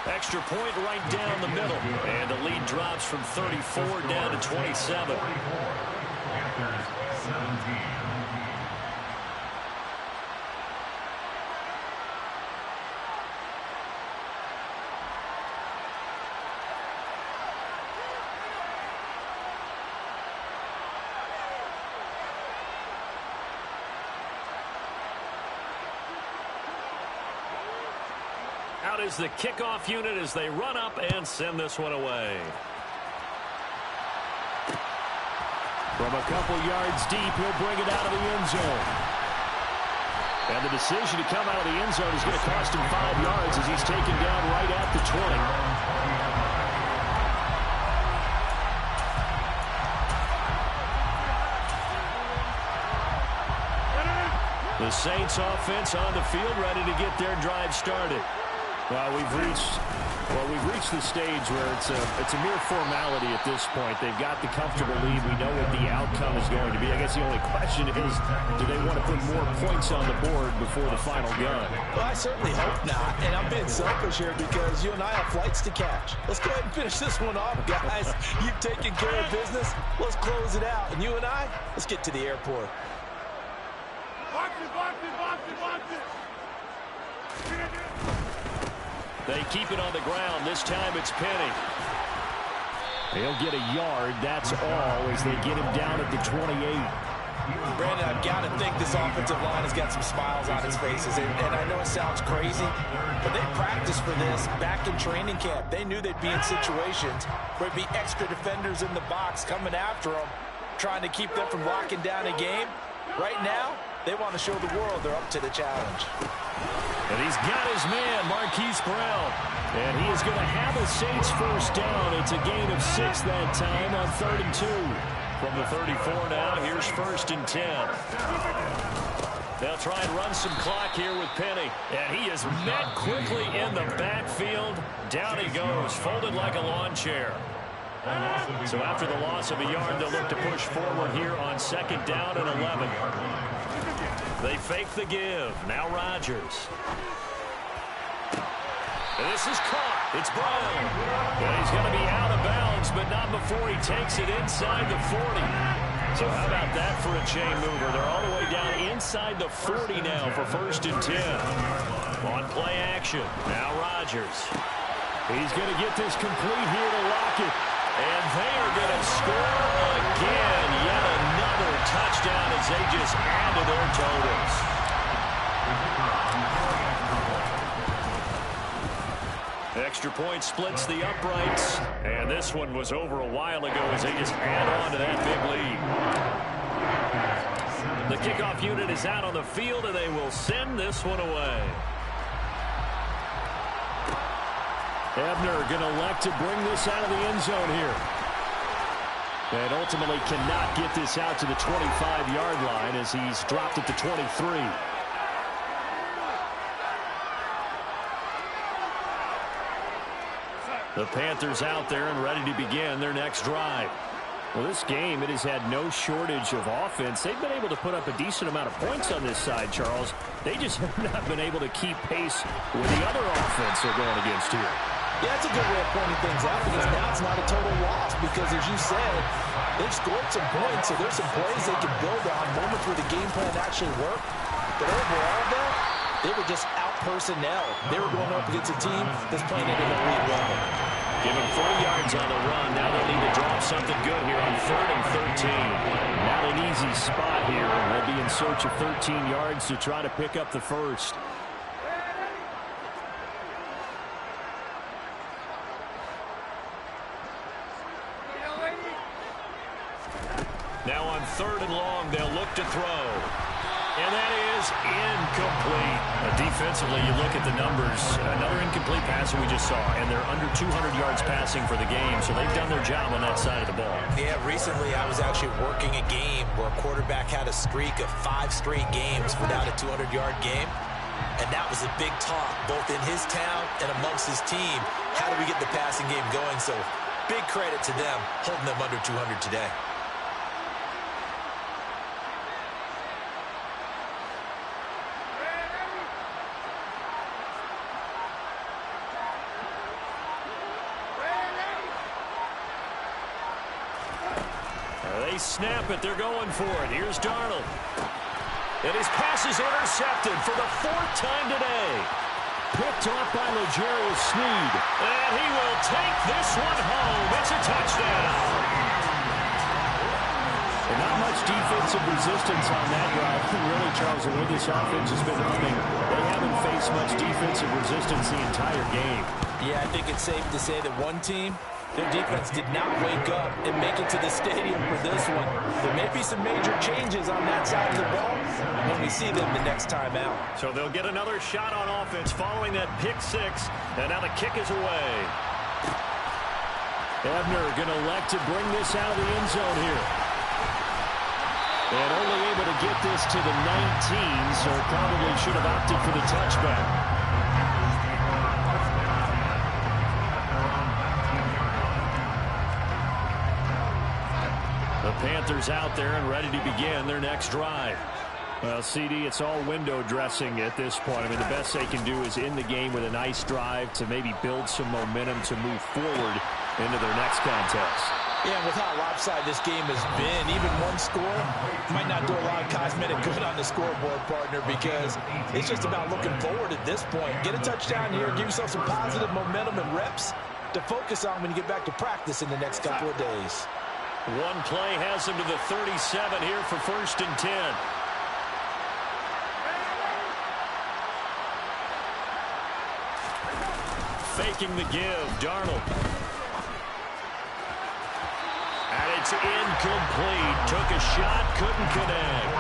Extra point right down the middle. And the lead drops from 34 down to 27. Panthers 17. Out is the kickoff unit as they run up and send this one away. From a couple yards deep, he'll bring it out of the end zone. And the decision to come out of the end zone is going to cost him 5 yards as he's taken down right at the 20. The Saints offense on the field ready to get their drive started. Well, we've reached the stage where it's a mere formality at this point. They've got the comfortable lead. We know what the outcome is going to be. I guess the only question is, do they want to put more points on the board before the final gun? Well, I certainly hope not. And I'm being selfish here because you and I have flights to catch. Let's go ahead and finish this one off, guys. You've taken care of business. Let's close it out. And you and I, let's get to the airport. Watch it. They keep it on the ground. This time it's Penny. He'll get a yard. That's all as they get him down at the 28. Brandon, I've got to think this offensive line has got some smiles on its faces. And I know it sounds crazy, but they practiced for this back in training camp. They knew they'd be in situations where there'd be extra defenders in the box coming after them, trying to keep them from locking down a game. Right now, they want to show the world they're up to the challenge. And he's got his man, Marquise Brown. And he is going to have a Saints first down. It's a gain of 6 that time on 3rd and 2. From the 34 now, here's 1st and 10. They'll try and run some clock here with Penny. And he is met quickly in the backfield. Down he goes, folded like a lawn chair. So after the loss of a yard, they'll look to push forward here on 2nd down and 11. They fake the give. Now Rodgers. And this is caught. It's Brown. And he's going to be out of bounds, but not before he takes it inside the 40. So how about that for a chain mover? They're all the way down inside the 40 now for 1st and 10. On play action. Now Rodgers. He's going to get this complete here to lock it. And they are going to score again. Yet another touchdown as they just add to their totals. Extra point splits the uprights, and this one was over a while ago as they just add on to that big lead. The kickoff unit is out on the field, and they will send this one away. Ebner going to elect to bring this out of the end zone here. And ultimately cannot get this out to the 25-yard line as he's dropped it to 23. The Panthers out there and ready to begin their next drive. Well, this game, it has had no shortage of offense. They've been able to put up a decent amount of points on this side, Charles. They just have not been able to keep pace with the other offense they're going against here. Yeah, that's a good way of pointing things out because now it's not a total loss because, as you said, they've scored some points, so there's some plays they can build on, moments where the game plan actually worked. But overall, though, they were just out-personnel. They were going up against a team that's playing at an elite level. Give them 40 yards on the run. Now they'll need to drop something good here on 3rd and 13. Not an easy spot here. They'll be in search of 13 yards to try to pick up the first. Now on 3rd and long, they'll look to throw. And that is incomplete. Defensively, you look at the numbers. Another incomplete pass that we just saw, and they're under 200 yards passing for the game, so they've done their job on that side of the ball. Yeah, recently I was actually working a game where a quarterback had a streak of 5 straight games without a 200-yard game, and that was a big talk, both in his town and amongst his team. How do we get the passing game going? So big credit to them, holding them under 200 today. They snap it. They're going for it. Here's Darnold. And his pass is intercepted for the 4th time today. Picked off by L'Jarius Sneed. And he will take this one home. It's a touchdown. And not much defensive resistance on that drive. Really, Charles, the way this offense has been running, they haven't faced much defensive resistance the entire game. Yeah, I think it's safe to say that one team, their defense did not wake up and make it to the stadium for this one. There may be some major changes on that side of the ball when we see them the next time out. So they'll get another shot on offense following that pick 6. And now the kick is away. Ebner going to elect to bring this out of the end zone here. And only able to get this to the 19, so probably should have opted for the touchback. The Panthers out there and ready to begin their next drive. Well, CD, it's all window dressing at this point. I mean, the best they can do is end the game with a nice drive to maybe build some momentum to move forward into their next contest. Yeah, with how lopsided this game has been, even one score might not do a lot of cosmetic good on the scoreboard, partner, because it's just about looking forward at this point. Get a touchdown here, give yourself some positive momentum and reps to focus on when you get back to practice in the next couple of days. One play has him to the 37 here for 1st and 10. Faking the give, Darnold. And it's incomplete. Took a shot, couldn't connect.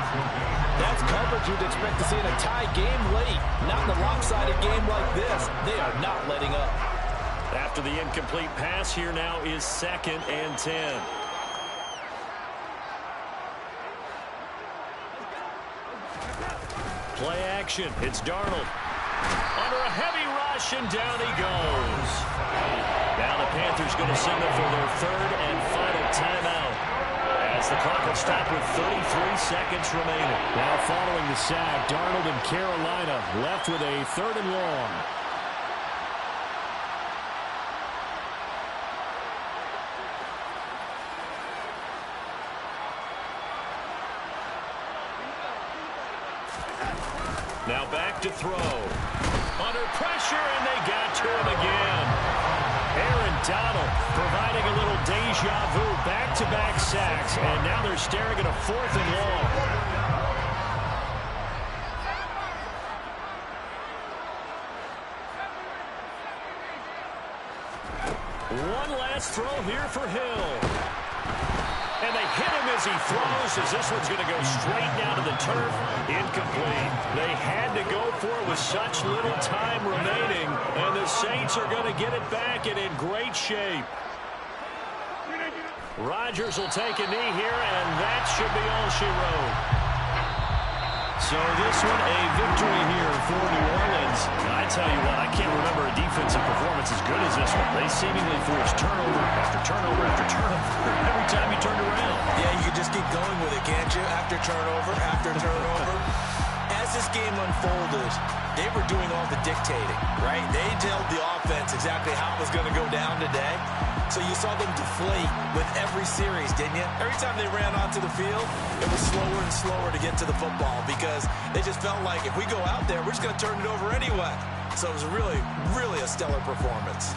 That's coverage you'd expect to see in a tie game late. Not in a lopsided game like this. They are not letting up. After the incomplete pass, here now is 2nd and 10. Play action. It's Darnold. Under a heavy rush, and down he goes. Now the Panthers going to send it for their 3rd and final timeout, as the clock will stop with 33 seconds remaining. Now following the sack, Darnold and Carolina left with a 3rd and long. Now back to throw. Under pressure, and they got to him again. Aaron Donald providing a little deja vu, back-to-back sacks, and now they're staring at a 4th and long. One last throw here for Hill. And they hit him as he throws, as this one's going to go straight down to the turf. Incomplete. They had to go for it with such little time remaining, and the Saints are going to get it back and in great shape. Rodgers will take a knee here, and that should be all she wrote. So this one a victory here for New Orleans. I tell you what, I can't remember a defensive performance as good as this one. They seemingly forced turnover after turnover after turnover every time you turned around. Yeah, you can just keep going with it, can't you? After turnover. As this game unfolded, they were doing all the dictating, right? They told the offense exactly how it was going to go down today. So you saw them deflate with every series, didn't you? Every time they ran onto the field, it was slower and slower to get to the football because they just felt like if we go out there, we're just going to turn it over anyway. So it was really, really a stellar performance.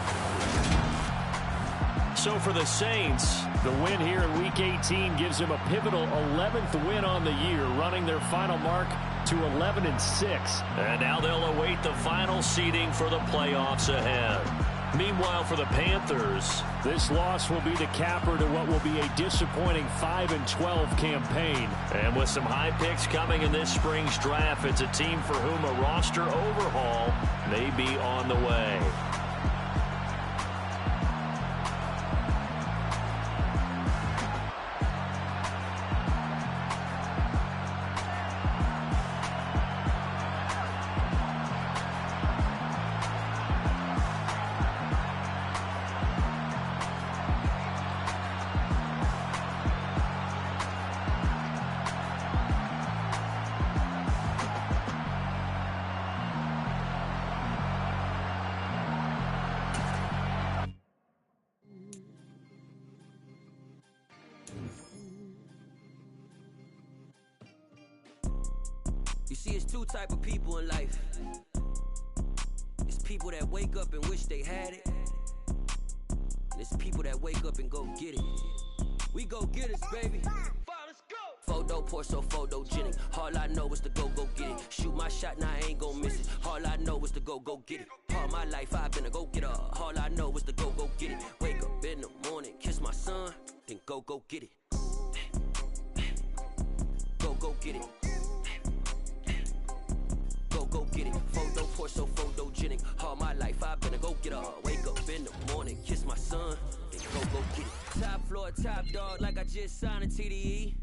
So for the Saints, the win here in Week 18 gives them a pivotal 11th win on the year, running their final mark to 11-6. And now they'll await the final seeding for the playoffs ahead. Meanwhile, for the Panthers, this loss will be the capper to what will be a disappointing 5-12 campaign. And with some high picks coming in this spring's draft, it's a team for whom a roster overhaul may be on the way. You see, it's two type of people in life. It's people that wake up and wish they had it. And it's people that wake up and go get it. We go get it, baby. Let's go. Photo pour so photogenic. All I know is to go get it. Shoot my shot, now I ain't gon' miss it. All I know is to go get it. All my life I've been a go-getter. All I know is to go get it. Wake up in the morning, kiss my son, then go get it. Go get it. Go get it. Photo pour so photogenic. All my life I've been a go-getter. Wake up in the morning, kiss my son, then go get it. Top floor, top dog, like I just signed a TDE.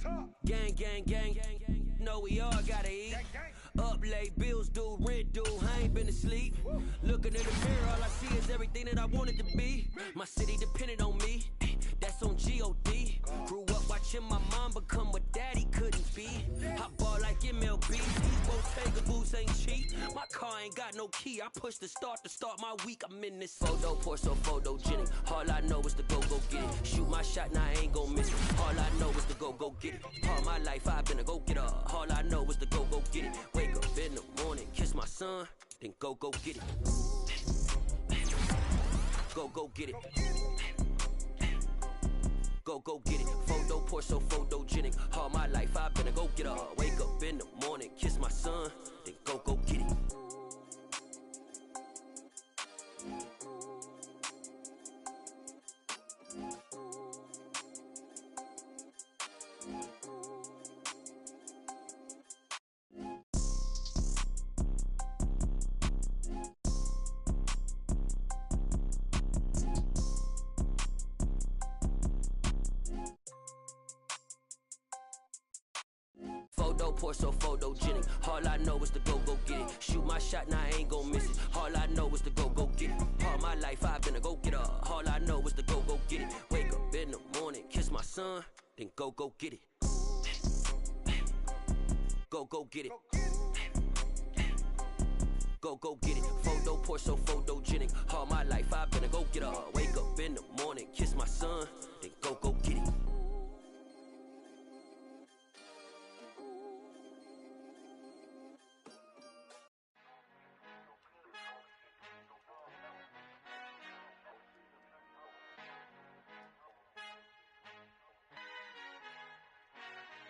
Gang, gang, gang, gang. Know we all gotta eat. Up late, bills due, rent due, I ain't been asleep. Looking in the mirror, all I see is everything that I wanted to be. My city depended on me, that's on G.O.D. Grew up watching my mom become what daddy couldn't be. I ball like MLB, these Bottega boots ain't cheap. My car ain't got no key, I push the start my week. I'm in this photo pour so photogenic. All I know is to go get it. Shoot my shot, now I ain't gon' miss it. All I know is to go get it. All my life I've been a go-getter. All I know is to go get it. Wake up in the morning, kiss my son, then go get it. Go get it. Go get it. Photo pour so photogenic. All my life I've been a go-getter. Wake up in the morning, kiss my son, then go get it. Photo pour so photogenic. All I know is to go get it. Shoot my shot, now I ain't gon' miss it. All I know is to go get it. All my life I've been a go-getter. All I know is to go get it. Wake up in the morning, kiss my son, then go get it. Go get it. Go get it. Photo pour so photogenic. All my life I've been a go-getter. Wake up in the morning, kiss my son, then go get it.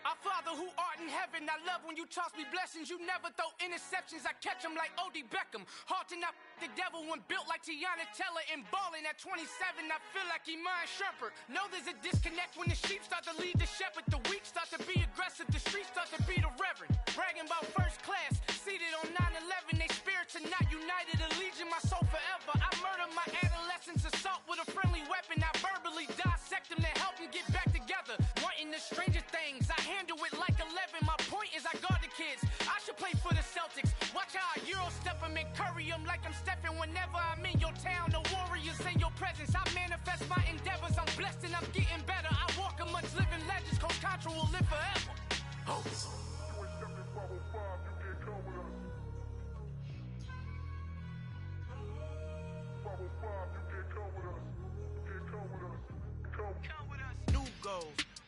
Our Father Father who art in heaven, I love when you toss me blessings. You never throw interceptions, I catch them like O.D. Beckham. Hard to not the devil when built like Tiana Teller and balling at 27. I feel like Iman Shumpert. Know there's a disconnect when the sheep start to lead the shepherd. The weak start to be aggressive, the streets start to be the reverend. Bragging about first class, seated on 9/11. They spirits are not united, a legion, my soul forever. I murder my adolescence, assault with a friendly weapon. I verbally dissect them to help them get back together. Wanting the stranger things, I handle it like 11. My point is I guard the kids. I should play for the Celtics. Watch how I Euro step them and curry them like I'm stepping. Whenever I'm in your town, the warriors in your presence. I manifest my endeavors. I'm blessed and I'm getting better. I walk amongst living legends. Coach Contra will live forever. Oh.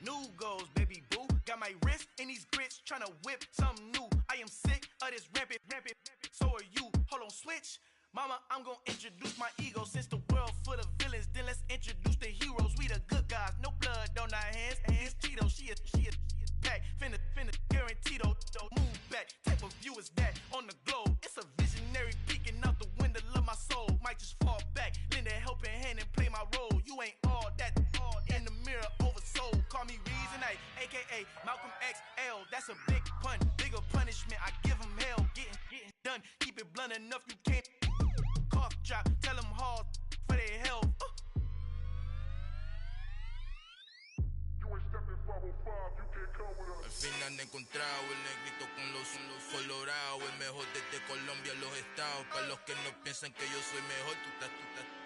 New goals, baby boo. Got my wrist in these grits, tryna whip something new. I am sick of this rampant. So are you. Hold on, switch. Mama, I'm gonna introduce my ego. Since the world full of villains, then let's introduce the heroes. We the good guys, no blood on our hands. It's Tito, she a pack. Finna, guarantee don't move back. Type of view is that on the globe. It's a visionary peeking out the window of my soul. Might just fall back, lend a helping hand and play my role. You ain't all that in the mirror oversold. Call me Reason A, aka Malcolm XL. That's a big pun, bigger punishment. I give him hell, getting done. Keep it blunt enough, you can't cough drop. Tell them hard for their health. Al fin han encontrado el negrito con los colorados, el mejor desde Colombia, los estados. Para los que no piensan que yo soy mejor,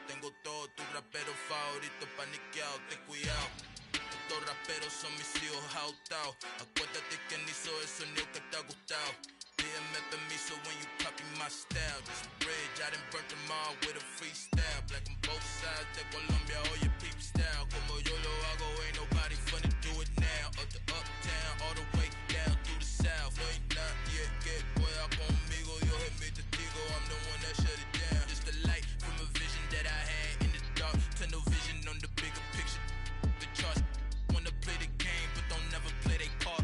tengo todos tus raperos favoritos paniqueados, ten cuidado. Estos raperos son mis hijos jautados. Acuérdate que ni hizo el sonido que te ha gustado. Pídeme permiso when you copy my style. This bridge, I done burnt them all with a freestyle. Black on both sides de Colombia, oye peep style. Como yo lo hago, ain't nobody finna do it now. Up to uptown, all the way down through the south. No hay nadie que pueda conmigo, Dios es mi testigo. I'm the one that shut it down. Just the light from a vision that I had in the dark. Tunnel vision on the bigger picture. The charts wanna play the game, but don't never play their part.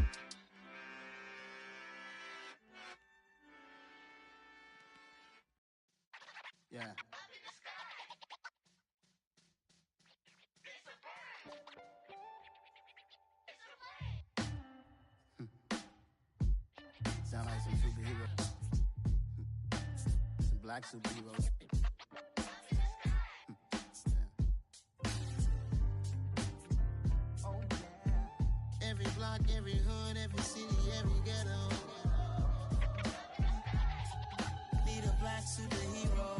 Yeah. Sound like some superheroes. Some black superheroes. Oh, yeah. Every block, every hood, every city, every ghetto. Need a black superhero.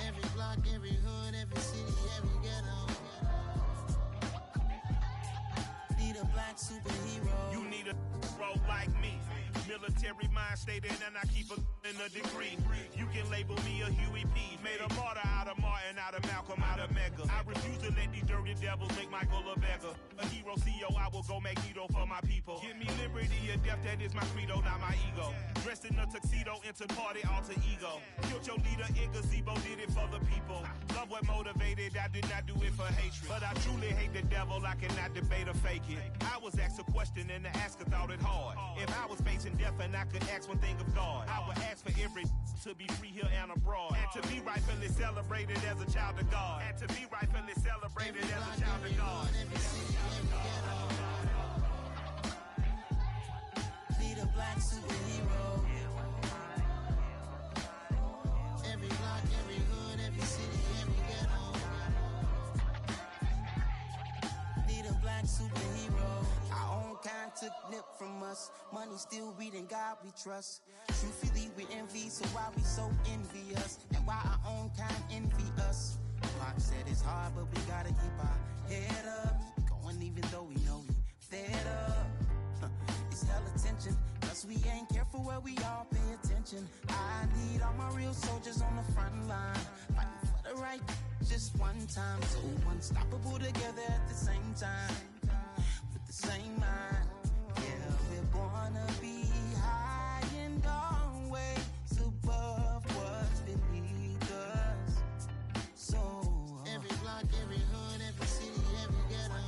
Every block, every hood, every city, every ghetto. Need a black superhero. You need a role like me. Military mind stated, and I keep in a degree. You can label me a Huey P. Made a martyr out of Martin, out of Malcolm, out of Mega. I refuse to let these dirty devils make Michael a beggar. A hero CEO, I will go Magneto for my people. Give me liberty or death, that is my credo, not my ego. Dressed in a tuxedo, into party, alter ego. Killed your leader in gazebo, did it for the people. Love what motivated, I did not do it for hatred. But I truly hate the devil, I cannot debate or fake it. I was asked a question and the asker thought it hard. If I was facing death and I could ask one thing of God, I would ask for every to be free here and abroad. And to be rightfully celebrated as a child of God. And to be rightfully celebrated as a child of God. Need a black superhero. Every block, every hood, every city, every ghetto. Need a black superhero. Our own kind took nip from us. Money still reading, God we trust. Truthfully we envy, so why we so envious? And why our own kind envy us? Pac said it's hard, but we gotta keep our head up. Going even though we know we fed up. It's hella tension, cause we ain't careful where we all pay attention. I need all my real soldiers on the front line, fighting for the right just one time. So unstoppable together at the same time, with the same mind. Yeah, we're gonna be high and always above what's beneath us. So every block, every hood, every city, every ghetto.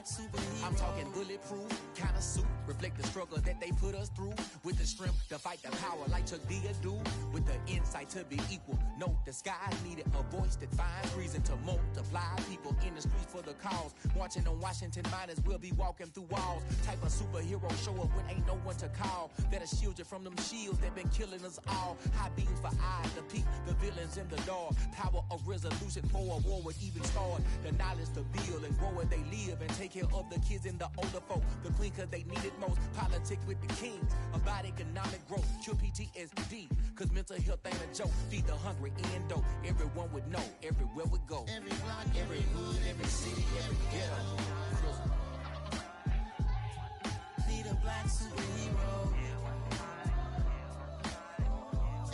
black superhero. I'm talking bulletproof kind of suit, reflect the struggle that they put us through. With the strength to fight the power like Chuck D do. With the insight to be equal. No disguise needed, a voice that finds reason to multiply. People in the streets for the cause. Marching on Washington miners will be walking through walls. Type of superhero show up when ain't no one to call. That'll shield you from them shields that been killing us all. High beams for eyes to peek the villains in the dark. Power of resolution for a war would even start. The knowledge to build and grow where they live and take care of the kids and the older folk. The clean cause they need it most. Politics with the kings about economic growth. Cure PTSD cause mental health ain't a joke. Feed the hungry and dope. Everyone would know everywhere we go. Every block, every hood, every city, every ghetto. Need a black superhero.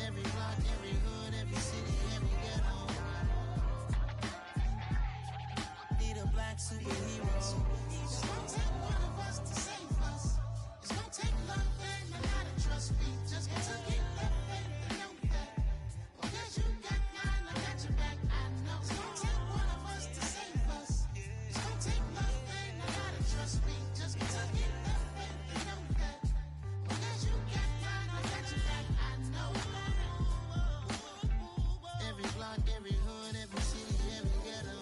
Every block, every hood, every city, every ghetto. Need a black superhero. It's gonna take one of us to save us. It's gonna take love and a lot of trust. We just got to get that faith and know that. Well, guess you got mine, I got your back. I know. It's gonna take one of us to save us. It's gonna take love and a lot of trust. We just got to get that faith and know that. Well, guess you got mine, I got your back. I know. Every block, every hood, every city, every ghetto.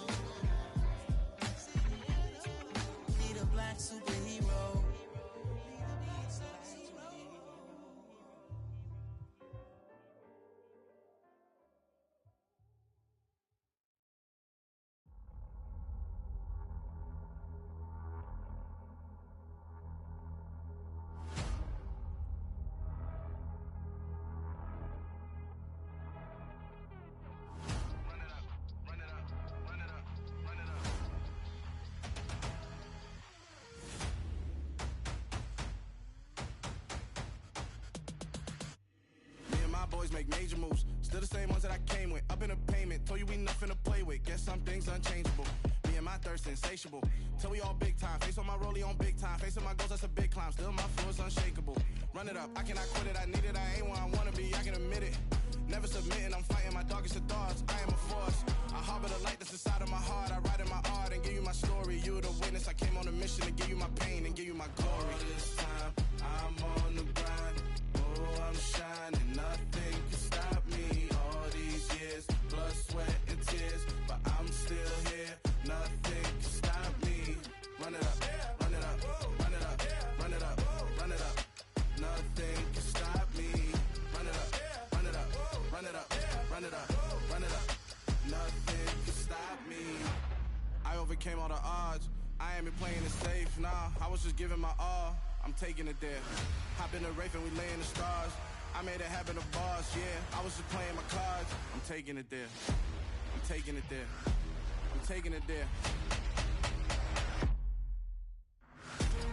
Need a black superhero. Boys make major moves, still the same ones that I came with. Up in a payment, told you we nothing to play with. Guess some things unchangeable. Me and my thirst insatiable. Till we all big time. Face on my rollie on big time. Facing my goals, that's a big climb. Still my flow is unshakable. Run it up, I cannot quit it. I need it, I ain't where I wanna be. I can admit it. Never submitting, I'm fighting my darkest of thoughts. I am a force. I harbor the light that's inside of my heart. I write in my art and give you my story. You the witness. I came on a mission to give you my pain and give you my glory. All this time, I'm on the grind. Oh, I'm shining. Nothing can stop me. All these years, blood, sweat, and tears. But I'm still here. Nothing can stop me. Run it up, run it up, run it up, run it up, run it up. Nothing can stop me. Run it up, run it up, run it up, run it up, run it up. Nothing can stop me. I overcame all the odds. I ain't been playing it safe, nah. I was just giving my all. I'm taking it there. Hop in the Wraith and we lay in the stars. I made it happen, the boss, yeah. I was just playing my cards. I'm taking it there. I'm taking it there. I'm taking it there.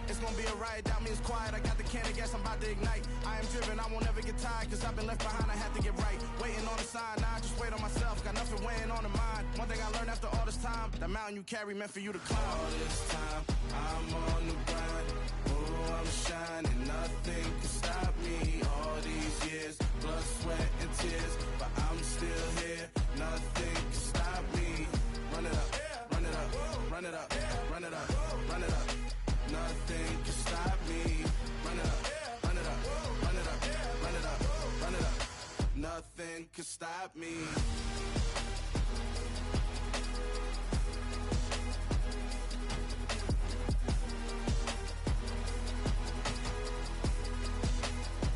It's gonna be a riot, doubt me it's quiet. I got the can of gas, I'm about to ignite. I am driven, I won't ever get tired. Cause I've been left behind, I had to get right. Waiting on the sign, now I just wait on myself. Got nothing weighing on the mind. One thing I learned after all this time, the mountain you carry meant for you to climb. All this time, I'm on the grind. Oh, I'm shining, nothing can stop me. All these years, blood, sweat, and tears. But I'm still here, nothing can stop me. Run it up, run it up, run it up, run it up, run it up. Nothing can stop me. Run it up, run it up, run it up, run it up, run it up. Nothing can stop me.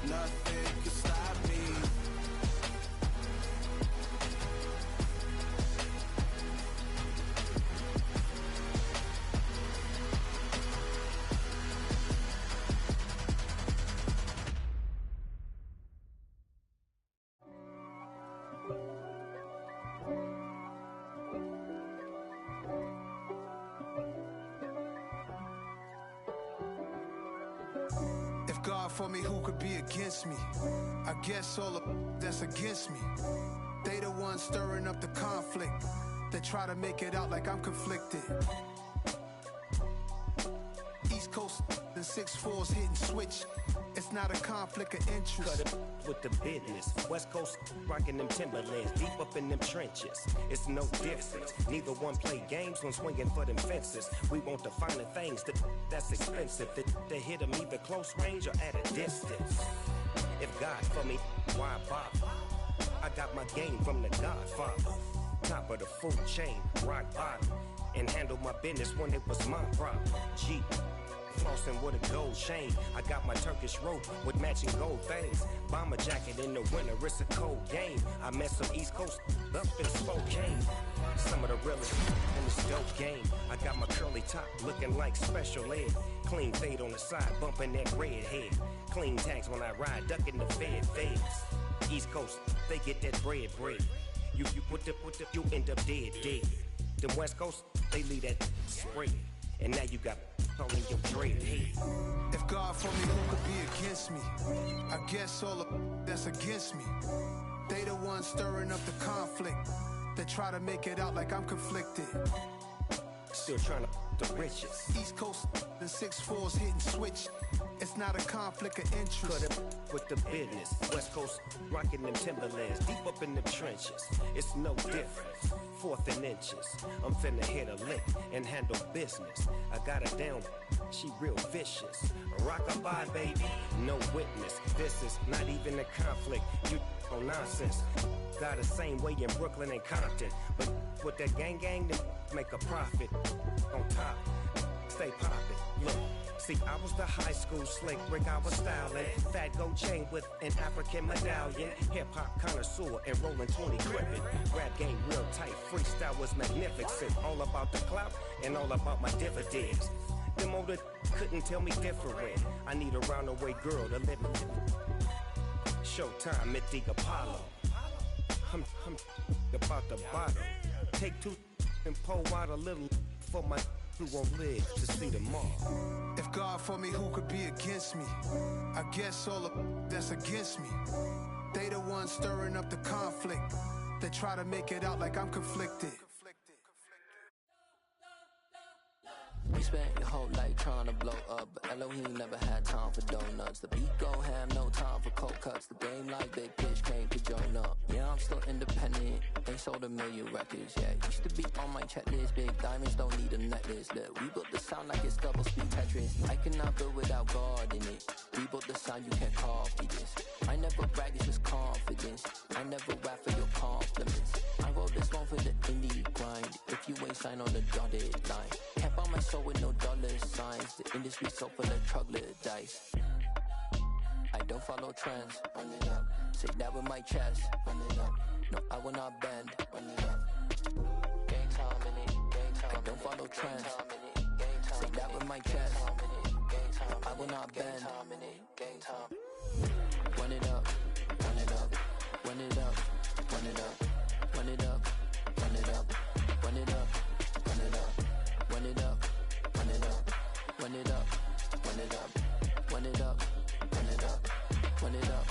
Nothing can stop me. If God for me, who could be against me? I guess all of that's against me. They the ones stirring up the conflict. They try to make it out like I'm conflicted. East Coast, the 6'4's hitting switch. It's not a conflict of interest. Cut it with the business. West Coast rocking them Timberlands, deep up in them trenches. It's no difference. Neither one play games when swinging for them fences. We want the finer things that's expensive. That hit them either close range or at a distance. If God for me, why bother? I got my game from the Godfather. Top of the food chain, rock bottom. And handle my business when it was my problem. G. Flossing with a gold chain. I got my Turkish rope with matching gold things. Bomber jacket in the winter, it's a cold game. I met some East Coast up in Spokane. Some of the realest in this dope game. I got my curly top looking like special ed. Clean fade on the side, bumping that red head. Clean tags when I ride, ducking the feds. East Coast, they get that bread. You end up dead. Them West Coast, they leave that spray. And now you got all in your dread head. If God for me, who could be against me? I guess all of that's against me. They the ones stirring up the conflict. They try to make it out like I'm conflicted. Still trying to the riches. East Coast, the 6'4s hitting switch. It's not a conflict of interest. Cut it with the business. West Coast rocking them Timberlands, deep up in the trenches. It's no difference. 4th and inches. I'm finna hit a lick and handle business. I got her down, she real vicious. Rock-a-bye, baby, no witness. This is not even a conflict. You on nonsense. Got the same way in Brooklyn and Compton. But with that gang, then make a profit. On top, stay poppin'. Look. See, I was the high school slick Rick, I was styling. Fat gold chain with an African medallion. Hip-hop connoisseur and rolling 20 gripping. Rap game real tight, freestyle was magnificent. All about the clout and all about my dividends. Them older couldn't tell me different. I need a roundaway girl to live with. Showtime at the Apollo. I'm about the bottom. Take 2 and pour out a little for my who won't live to see tomorrow. If God for me, who could be against me? I guess all of that's against me. They the ones stirring up the conflict. They try to make it out like I'm conflicted. We spent your whole life trying to blow up, but Elohim never had time for donuts. The beat go ham, no time for cold cuts. The game like Big Pitch came to join up. Yeah, I'm still independent, ain't sold a million records. Yeah, used to be on my checklist. Big diamonds don't need a necklace. Look, we built the sound like it's double speed Tetris. I cannot build without God in it. We built the sound, you can't copy this. I never brag, it's just confidence. I never rap for your compliments. I wrote this one for the indie grind. If you ain't signed on the dotted line, can't buy my soul with no dollar signs. The industry so full of troglodytes. I don't follow trends. Run it up. Say that with my chest. Run it up. No, I will not bend. Run it up. Gang time in it. Gang time. I don't follow trends. Say that with my chest. I will not bend. Gang time. Run it up. Run it up. Run it up. Run it up. Run it up. Run it up. Run it up. Run it up. Run it up. Run it up. Run it up. Run it up. Run it up. Run it up. Run it up.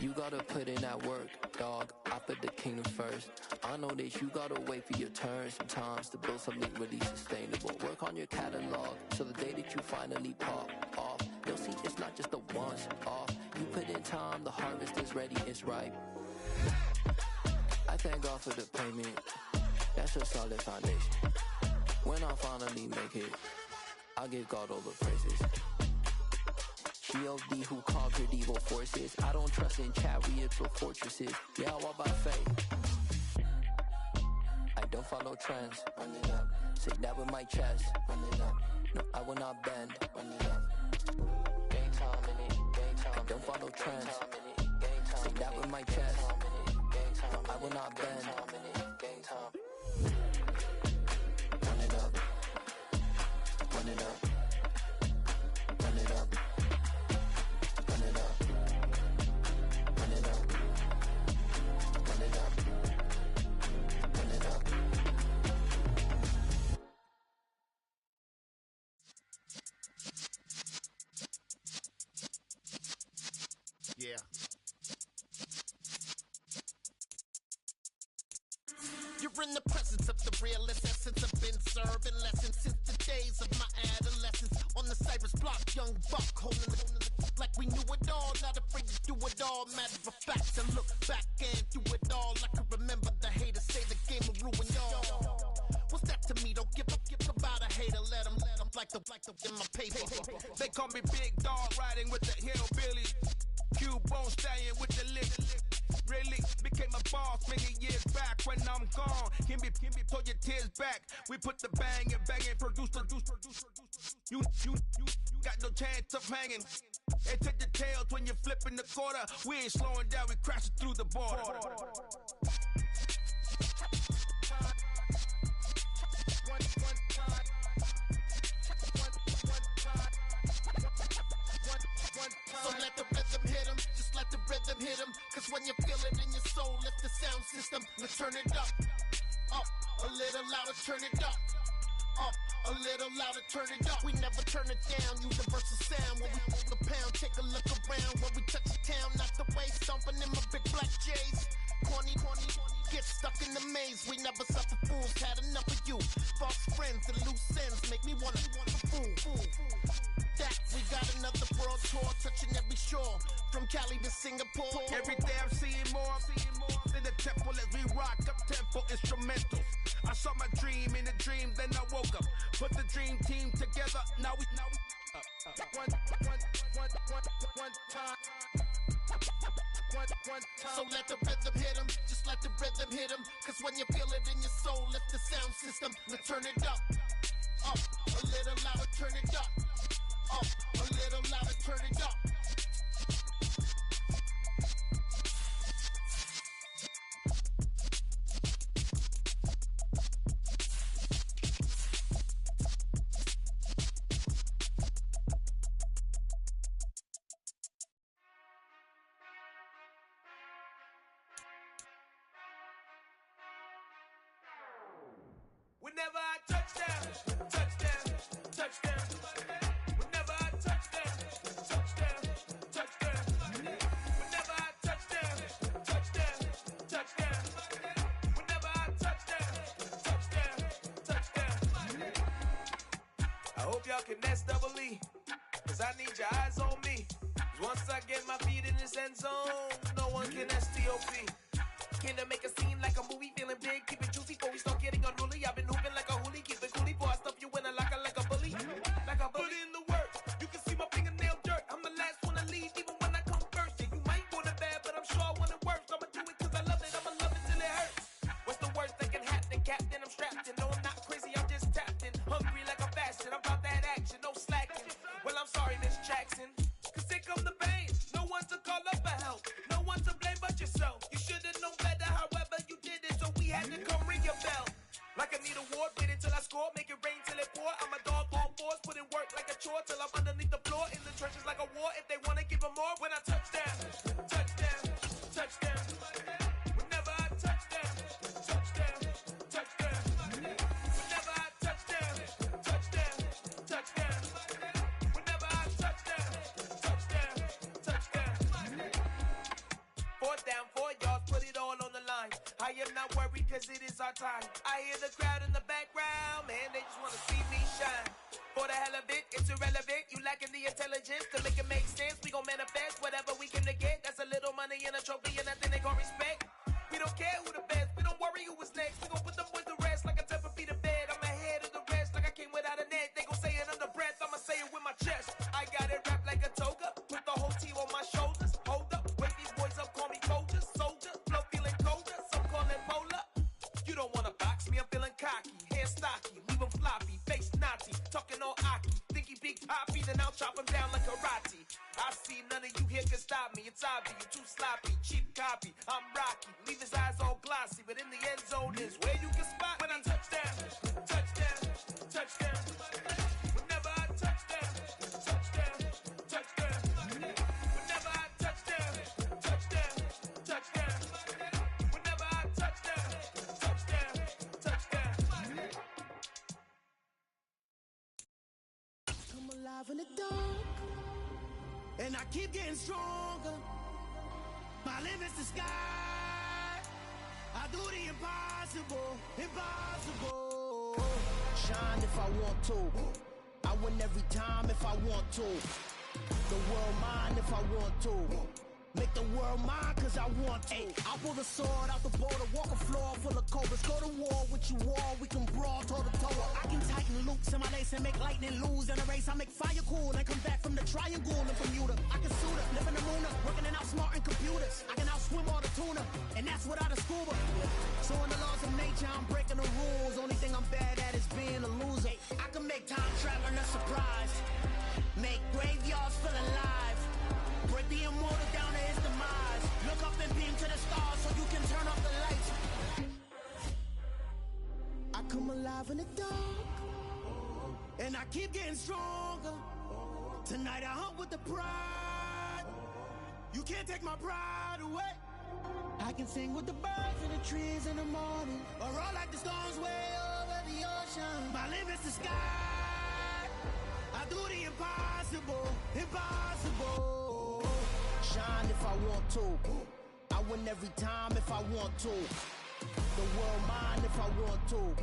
You gotta put in that work, dog. I put the kingdom first. I know that you gotta wait for your turn sometimes to build something really sustainable. Work on your catalog so the day that you finally pop off, you'll see it's not just a once off. You put in time, the harvest is ready, it's ripe. I thank God for the payment. That's a solid foundation. When I finally make it, I'll give God all the praises. G.O.D. who conquered evil forces. I don't trust in chariots or fortresses. Yeah, I walk by faith. I don't follow trends. Run it up. Say that with my chest. Run it up. No, I will not bend. Run it up. Gang time in it. Gang time. I don't follow trends. Say that with my chest. I will not bend. Gang time. Run it up. Run it up. Run it up. Run it up. Run it up. Run it up. Run it up. Yeah. You're in the presence of the realest essence. I've been serving lessons since the days of my adolescence. all. Matter of fact, I look back and through it all, I can remember the haters say the game will ruin y'all. What's that to me? Don't give about a hater. Let them like the in my paper. They call me Big Dog, riding with the hillbillies. Cubone staying with the lick. Really became a boss many years back. When I'm gone, can be pull your tears back. We put the bang and produce. You got no chance of hanging. And take the tails when you're flipping the quarter. We ain't slowing down, we crashing through the border. So let the rhythm hit him, just let the rhythm hit him. Cause when you feel it in your soul, lift the sound system, let's turn it up. Up, a little louder, turn it up. Up, a little louder, turn it up. We never turn it down, universal sound. When we move the pound, take a look around. When we touch the town, not the way, stomping in my big black J's. Corny, get stuck in the maze. We never suffer fools, had enough of you. False friends and loose ends make me wanna fool. That we got another world tour, touching every shore, from Cali to Singapore. Every day I'm seeing more in the temple as we rock up tempo instrumentals. I saw my dream in a dream, then I woke up. Put the dream team together, now we one time. So let the rhythm hit him, just let the rhythm hit him. Cause when you feel it in your soul, lift the sound system, let's turn it up. Up, a little louder, turn it up. Up, a little louder, turn it up. Whenever I touchdown. Whenever I touchdown. Whenever I touchdown. Whenever I touchdown. I hope y'all can nest double E, cause I need your eyes on me. Cause once I get my feet in this end zone, no one can STOP. Can I make a scene like a movie, feeling big, keep it juicy before we start getting unruly. I've been hooping like a hoolie, keep it coolie before I stuff you in a locker like a bully. Like a bully. Put in the work, you can see my fingernail dirt. I'm the last one to leave, even when I come first. Yeah, you might want it bad, but I'm sure I want it worse. I'ma do it cause I love it, I'ma love it till it hurts. What's the worst that can happen, Captain? I'm strapped in, no I'm not crazy, I'm just tapped in. Hungry like a bastard, I'm about that action, no slacking. Well, I'm sorry, Miss Jackson, cause here come the pain. No one to call up for help, no one to blame but yourself. You should've known better, however you did it, so we had to come ring your bell. Like I need a ward, wait until I score, make it rain till it pour. I'm a dog on fours, put in work like a chore till I'm underneath the floor. In the trenches like a war, if they wanna give them more. When I touchdown. Whenever I touchdown. Whenever I touchdown. Whenever I touchdown. Fourth down, 4 yards, put it all on the line. I am not worried cause it is our time. I hear the crowd in the background, man, they just wanna see me shine. For the hell of it, it's irrelevant. You lacking the intelligence to make it make sense. We gon' manifest whatever we can to get. That's a little money and a trophy and nothing they gon' respect. We don't care who the best, we don't worry who was next. We gon' put them boys to rest like a 10 feet of bed. I'm ahead of the rest like I came without a net. They gon' say it under breath, I'ma say it with my chest. I got it wrapped like a toga, put the whole team on my shoulders. Hold up, wake these boys up, call me soldier, flow feeling colder, some call it polar. You don't wanna box me, I'm feeling cocky, hair stocky, leave him floppy, face naughty, talking all aki, think he big poppy, then I'll chop him down like karate. I see none of you here can stop me, it's obvious, you too sloppy, cheap copy, I'm rocky, leave his eyes all glossy, but in the end zone is where you can spot when I touchdown. Whenever I touchdown. Whenever I touchdown. Whenever I touchdown. Come alive in the dark, and I keep getting stronger. My limit's the sky. I do the impossible. Shine if I want to. I win every time if I want to. The world mine if I want to. Make the world mine cause I want to. I'll pull the sword out the border, walk a floor full of cobras. Go to war with you war, we can brawl toe to toe. I can tighten loops in my lace and make lightning lose in a race. I make fire cool and come back from the triangle in Bermuda. I can suit her, live in the moon, working and outsmarting computers. I can outswim all the tuna, and that's without a scuba. So in the laws of nature, I'm breaking the rules. Only thing I'm bad at is being a loser. I can make time traveling a surprise. Make graveyards feel alive. Break the immortal down to his demise. Look up and beam to the stars so you can turn off the lights. I come alive in the dark, and I keep getting stronger. Tonight I hunt with the pride. You can't take my pride away. I can sing with the birds and the trees in the morning, or roll like the storms way over the ocean. My limit's the sky. I do the impossible, impossible. Shine if I want to. I win every time if I want to. The world mine if I want to.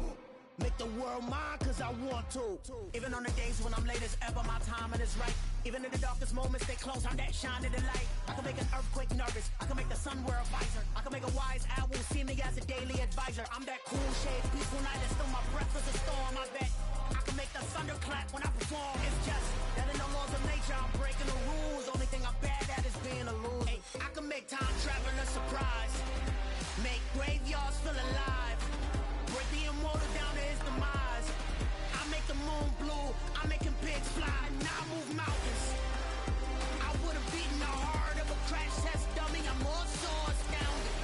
Make the world mine cause I want to. Even on the days when I'm late as ever, my timing is right. Even in the darkest moments, stay close, I'm that shining the light. I can make an earthquake nervous, I can make the sun wear a visor. I can make a wise owl see me as a daily advisor. I'm that cool shade, peaceful night, and still my breath is a storm, I bet. I can make the thunder clap when I perform. It's just that in the laws of nature, I'm breaking the rules. Only thing I'm bad at is being a loser. Hey, I can make time traveling a surprise. Make graveyards feel alive. Break the immortal down to his demise. I make the moon blue, I'm making pigs fly. Now I move mountains. I would have beaten the heart of a crash test dummy. I'm more so astounded.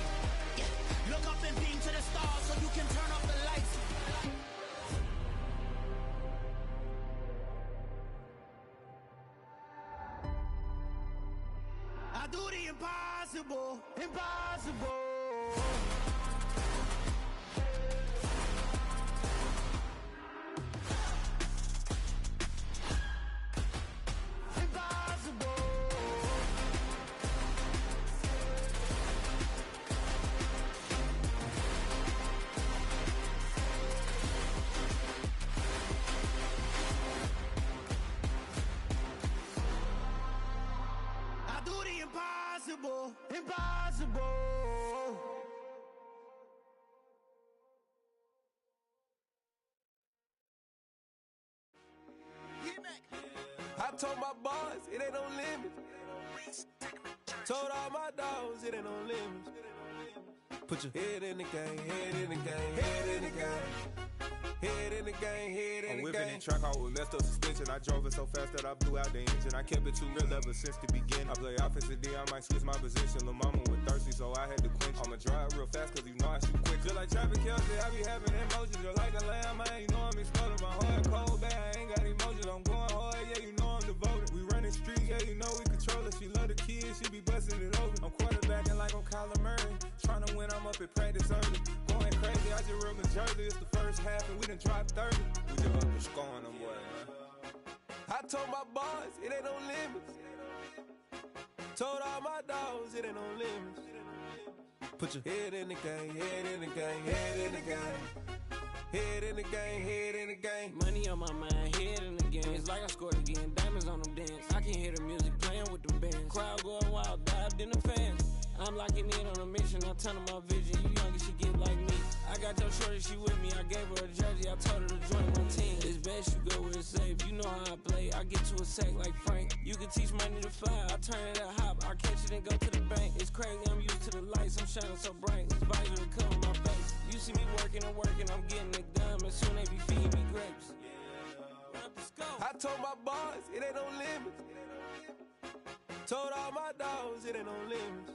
Yeah. Look up and beam to the stars so you can turn off the lights. I do the impossible, impossible. Impossible, impossible. I told my boys it ain't no limit. Told all my dogs it ain't no limit. Put your head in the game, head in the game, head in the game. Head in the game, head in the game. I'm whipping the track out with messed up suspension. I drove it so fast that I blew out the engine. I kept it too real ever since the beginning. I play offensive D, I might switch my position. Lil' mama was thirsty, so I had to quench. I'ma drive real fast, cause you know I shoot quick. Just like Travis Kelce, I be having emotions. Just like the lamb, I ain't know I'm exploding. My heart cold, bad, I ain't got emotions. I'm going hard, yeah, you know I'm devoted. We running street, yeah, you know we control it. She love the kids, she be busting it over. I'm quarterbacking like I'm Kyler Murray. Trying to win, I'm up at practice early. Going crazy, I just rub the jersey. It's the first half and we done dropped 30. We just up and scoring them, boy, man. I told my boys it ain't no limits. Told all my dogs it ain't no limits. Put your head in the game, head in the game, head in the game. Head in the game, head in the game. Money on my mind, head in the game. It's like I scored again, diamonds on them dance. I can hear the music playing with the bands. Crowd going wild, dived in the fans. I'm locking in on a mission, I turn on my vision. You young, you should get like me. I got your shorty, she with me. I gave her a jersey, I told her to join my team. It's best you go where it's safe. You know how I play. I get to a sack like Frank. You can teach money to fly. I turn it at hop. I catch it and go to the bank. It's crazy, I'm used to the lights. I'm shining so bright. This visor to come on my face. You see me working and working. I'm getting it done. And soon they be feeding me grapes. I told my boys it ain't no limits. Told all my dogs it ain't no limits.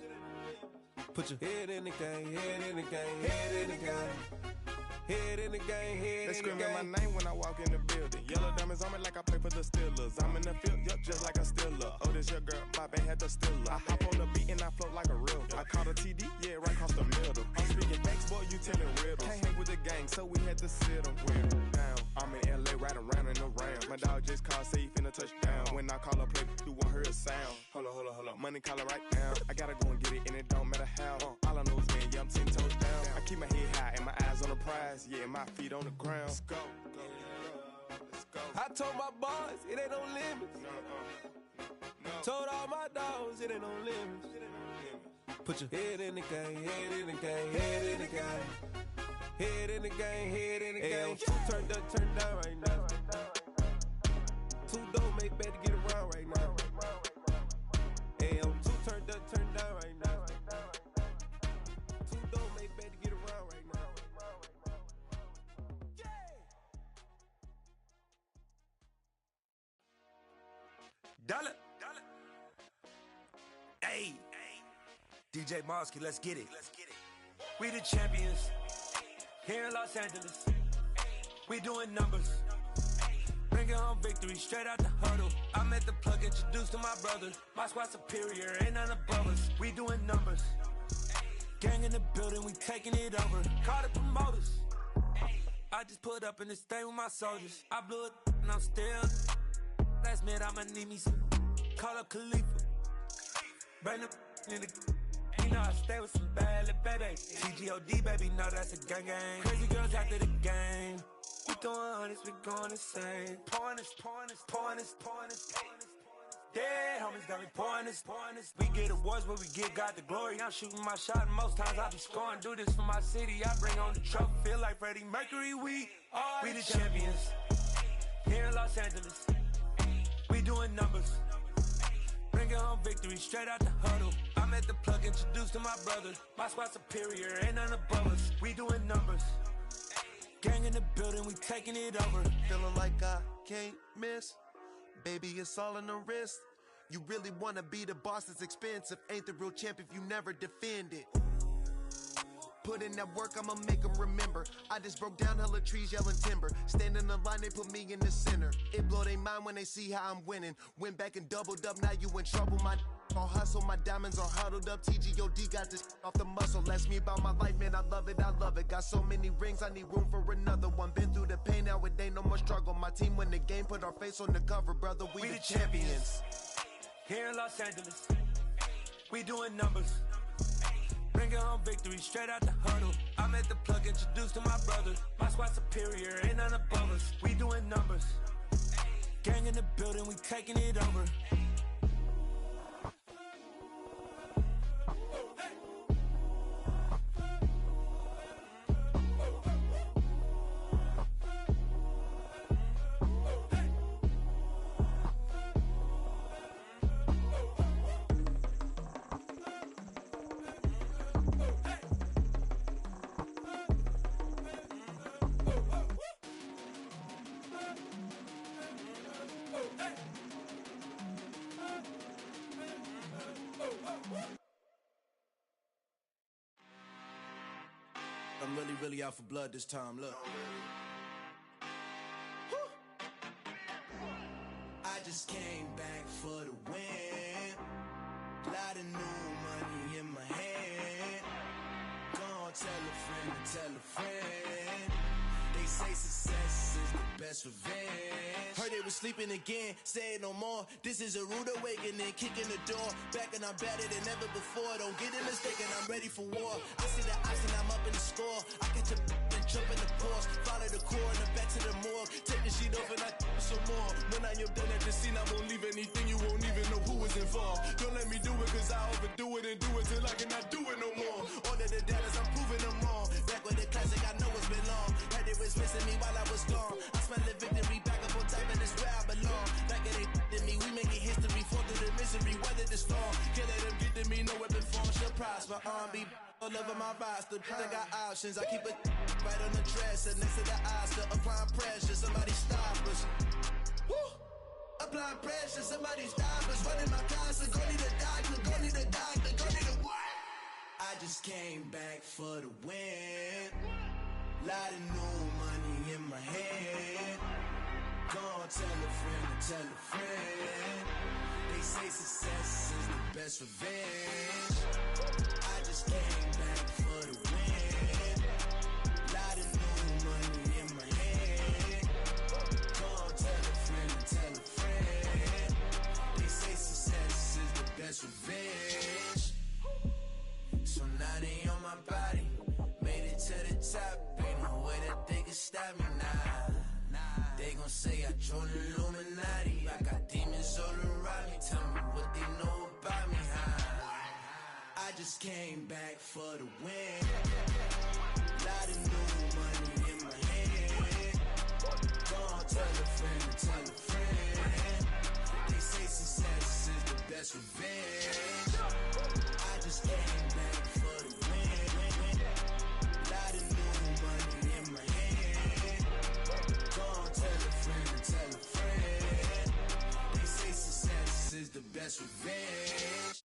Put your head in the game, head in the game, head in the game. Head in the game, head in the game. They screaming my name when I walk in the building. Yellow diamonds on me like I play for the Steelers. I'm in the field, yup, just like a Steeler. Oh, this your girl, my band had the Steeler. I hop on the beat and I float like a real. I caught a TD, yeah, right across the middle. I'm speaking facts, boy, you telling riddles. Can't hang with the gang, so we had to sit them down. I'm in LA, riding around in the Ram. My dog just called, say he finna touch down. When I call a play, you won't hear a sound. Hold up, money call it right now. I gotta go and get it, and it don't matter how. All I know is, man, yeah, I'm 10 toes down. I keep my head high and my eyes on the prize. Yeah, my feet on the ground. Let's go. Let's go. I told my boys it ain't no limits. Told all my dogs it ain't no limits. Put your head in the game, head in the game, head in the game. Head in the game, head in the game. Two turned up, turned down right now. Two dope make better get around right now. Hey, I'm two turned up, turned down right now. Two dope make better get around right now. Dollar. Hey, DJ Mosky, let's get it. We the champions here in Los Angeles. We doing numbers. Bringing home victory straight out the huddle. I'm at the plug, introduced to my brother. My squad superior, ain't none above us. We doing numbers. Gang in the building, we taking it over. Call the promoters. I just put up in this thing with my soldiers. I blew it and I'm still. Last minute I'ma need me some. Call up Khalifa. Bring the in the. You know I stay with some bad little babies. TGOD baby, know that's a gang gang. Crazy girls after the game. We throwing hundreds, we going insane. Pouring this. Dead homies got me pouring this. We get awards, but we get God the glory. I'm shooting my shot, and most times I be scoring. Do this for my city, I bring on the trophy. Feel like Freddie Mercury, we the champions. Here in Los Angeles, we doing numbers. Bringing home victory straight out the huddle. I'm at the plug, introduced to my brother. My squad superior, ain't none above us. We doing numbers. Gang in the building, we taking it over. Feeling like I can't miss. Baby, it's all in the wrist. You really wanna be the boss, it's expensive. Ain't the real champ if you never defend it. Put in that work, I'ma make them remember. I just broke down hella trees, yelling timber. Stand in the line, they put me in the center. It blow their mind when they see how I'm winning. Went back and doubled up, now you in trouble. My all hustle, my diamonds are huddled up. TGOD got this off the muscle. Ask me about my life, man, I love it. Got so many rings, I need room for another one. Been through the pain, now it ain't no more struggle. My team win the game, put our face on the cover, brother. We the champions. Here in Los Angeles, we doing numbers. Bringing home victory straight out the huddle. I'm at the plug, introduced to my brother. My squad superior, ain't none above us. We doing numbers. Gang in the building, we taking it over. I'm really out for blood this time, look. I just came back for the win. Lot of new money in my hand. Gonna tell a friend to tell a friend. They say success is the best revenge. Heard they was sleeping again, say it no more. This is a rude awakening, kicking the door. Back and I'm better than ever before. Don't get it mistaken, I'm ready for war. I see the ice and I'm up in the score. I catch a and jump in the course. Follow the core and then back to the morgue. Take the sheet off and I some more. When I am done at the scene, I won't leave anything. You won't even know who was involved. Don't let me do it cause I overdo it and do it till I cannot do it no more. All of the data, I'm proving them wrong. Back with the classic, I know it's been long. Heard they was missing me while I was gone. I smell the victory back up on top and it's where I belong. Like it ain't to me, we making history. Fall through the misery, weather the storm. Can't let them get to me, no weapon form shall prosper. Be all over my roster, I got options. I keep it right on the dresser, next to the Oscar. Applying pressure, somebody stop us. Woo! Applying pressure, somebody stop us. Running my closet, go need a doctor, go need a doctor, go need a what? I just came back for the win. Lot of new money in my hand. Gonna tell a friend to tell a friend. They say success is the best revenge. I just came back for the win. Lot of new money in my hand. Gonna tell a friend to tell a friend. They say success is the best revenge. So now they on my body. Made it to the top. Ain't no way that they can stop me now. They gon' say I joined the Illuminati. I got demons all around me. Tell me what they know about me, huh? I just just came back for the win. Lot of new money in my hand. Gonna tell a friend to tell a friend. They say success is the best revenge. I just came back for the win. Lot of new money in my hand. Gonna tell a friend to tell a friend. They say success is the best revenge.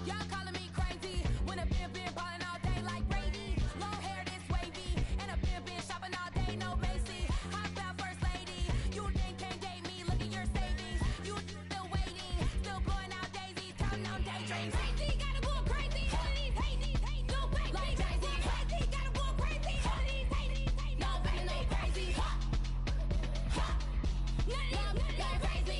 Y'all calling me crazy when I've been ballin' all day like Brady. Long hair this wavy, and I've been shopping all day, no Macy. Hot about first lady, you think can't date me? Look at your savings, you still waiting, still blowing out daisies, counting on daydreams. Crazy, gotta go crazy. All of these hate, no fake. Like crazy, crazy, gotta go crazy. All of these hate, no fake, no crazy. None of these crazy.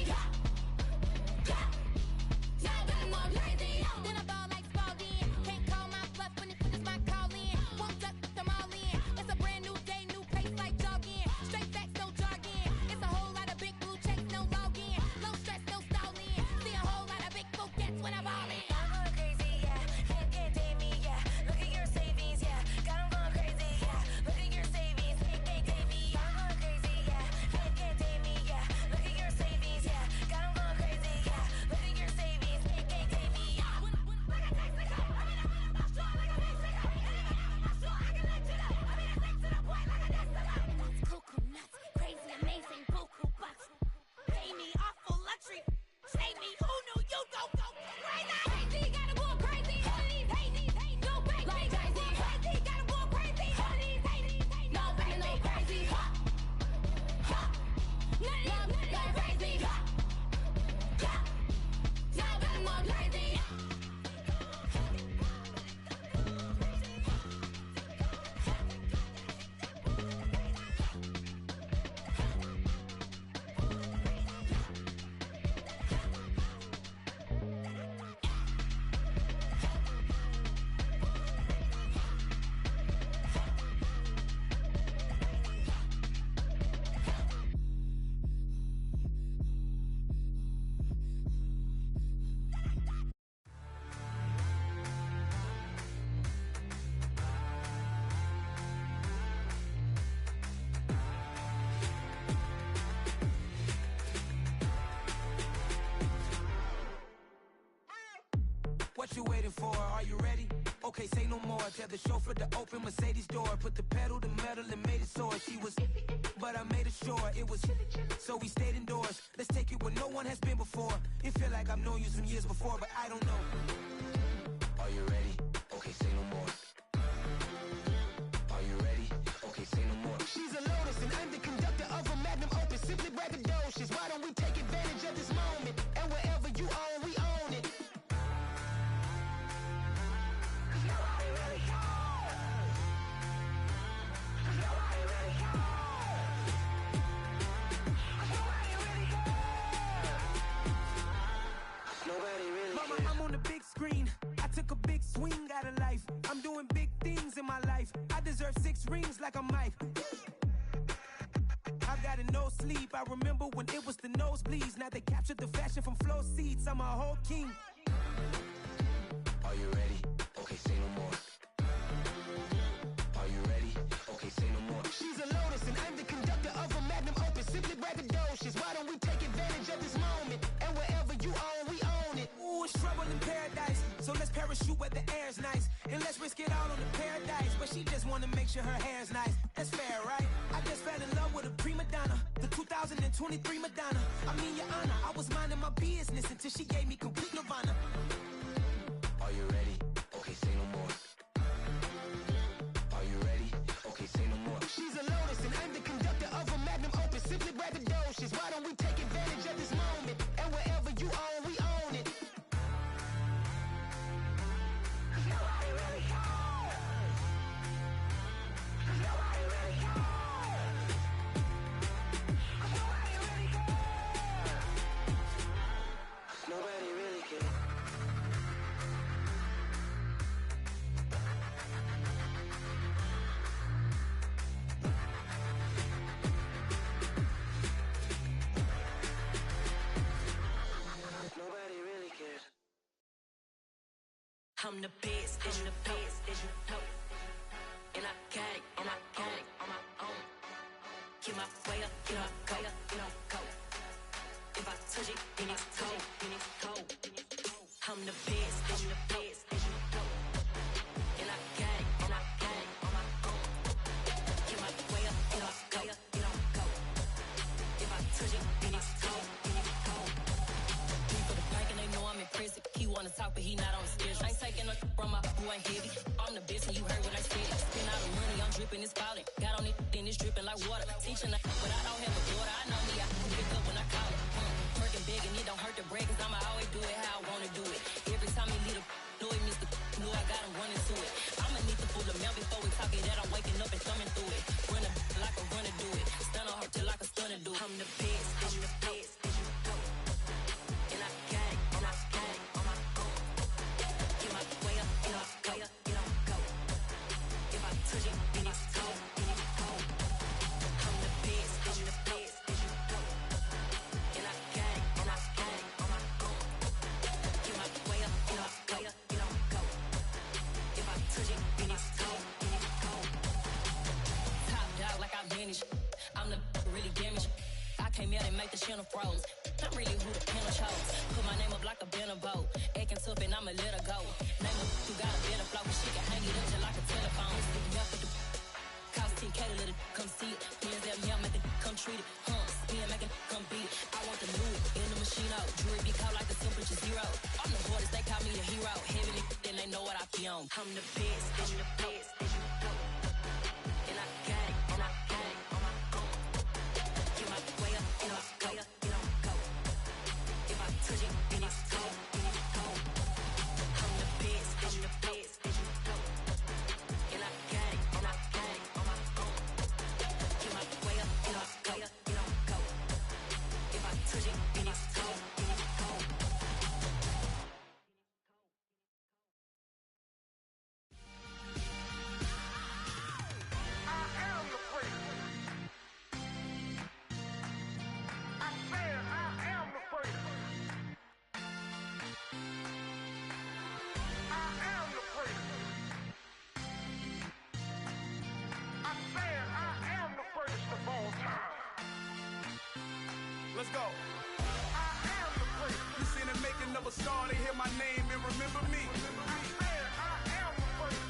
Then I ball like Spalding. Can't call my bluff when it's my calling. Won't duck them all in. It's a brand new day, new pace like jogging. Straight facts, no jargon. It's a whole lot of big blue checks, no login. Low stress, no stalling. See a whole lot of big blue gets when I ball in. I'm going crazy, yeah. Can't date me, yeah. Look at your savings, yeah. Got 'em going crazy, yeah. Look at your savings, can't date me. I'm going crazy, yeah. Can't date me, yeah. Look at your savings, yeah. Got 'em going crazy, yeah. Look at your savings, can't date me. Cuckoo nuts, crazy, amazing, buku bucks. Pay me awful luxury. Save me, who knew you go crazy? Crazy, gotta go crazy. All of these hate, no fake. Like crazy, crazy, gotta go crazy. All of these hate, no fake, no crazy. None of these crazy. Now I'm more crazy. What you waiting for? Are you ready? Okay, say no more. Tell the chauffeur to open Mercedes door. Put the pedal to metal and made it soar. She was, but I made it sure it was. So we stayed indoors. Let's take it where no one has been before. It feel like I've known you some years before, but I don't know. Are you ready? Okay, say no more. Are you ready? Okay, say no more. She's a lotus and I'm the conductor of a magnum opus. Simply braggadocious. Why don't we take advantage of this moment? And wherever you own, we own it. Mama, I'm on the big screen. I took a big swing out of life. I'm doing big things in my life. I deserve 6 rings like a Mike. I got a no sleep. I remember when it was the nosebleeds. Now they captured the fashion from flow seats. I'm a whole king. Are you ready? Okay, say no more. Are you ready? Okay, say no more. She's a lotus and I'm the conductor of a magnum opus. Simply braggadocious. Why don't we take advantage of this moment? And wherever you own, we own it. Ooh, it's trouble in paradise. So let's parachute where the air's nice. And let's risk it all on the paradise. But she just wanna make sure her hair's nice. That's fair, right? I just fell in love with a prima donna. The 2023 Madonna. I mean, your honor, I was minding my business until she gave me complete nirvana. Are you ready? Okay, say no more. Are you ready? Okay, say no more. She's a lotus and I'm the conductor of a magnum opus. Simply braggadocious. Why don't we take advantage of this moment? And wherever you own, we own it. Nobody really cares. Nobody really cares. Nobody really cares. Nobody really I'm the best, I'm the best, and I got it, and I got it on my own. Get my way up, get my go, get my go. If I touch it, then it's cold, then it's cold. I'm the best, I'm the best, and I got it, and I got it on my own. Get my way up, get my go, get my go. If I touch it, then it's cold, then it's cold. He for the bank and they know I'm in prison. He wanna talk, but he not on the schedule. I ain't taking no from my boy ain't heavy. I'm the best and you heard what I said. Spend all the money, I'm dripping, it's falling. Got on it, then it's dripping like water. Teaching that, but I don't have a daughter. I know me, I can pick up when I call it. Working big and it don't hurt to break, cause I'ma always do it how I wanna do it. Every time he lead a know he missed the know I got him running to it. I'ma need to pull the mail before we talk it that I'm waking up and thumbing through it. Run a like a runner do it. Stun on her till like a stunner do it. I'm the best, I'm the best. And I got it, and I got it on my own. Get my way up, get my go, get my go. If I touch it, then it's cold, then it's cold. I'm the best, I'm the best. And I got it, and I got it on my own. Get my way up, get my go, get my go. If I touch it, then it's cold, then it's cold. Top dog like I manage. I'm the really damaged. I came out and make the channel froze. I'm really who the panel chose. Put my name up like a banner boat. Acting tough and I'ma let her go. Name her who got a better flow. She can hang it up just like a telephone. Sticking up with the cost 10K to let it come see it. Hands up, yeah, make it come treat it. Spin, make it come beat it. I want the new in the machine out. Jewelry be caught like the temperature zero. I'm the hardest, they call me the hero. Heavy nigga, then they know what I be on. I'm the best, I'm the best. And I got it, and I got it on my own. Get my way up, get my go, get my go. If I touch it, then it's cold, then it's cold. I'm the best, I'm the best. And I got it, and I got it on my own. Get my way up, get my go, get my go. If I touch it, then it's cold, then it's cold. Let's go. You seen the making of a star, they hear my name and remember me.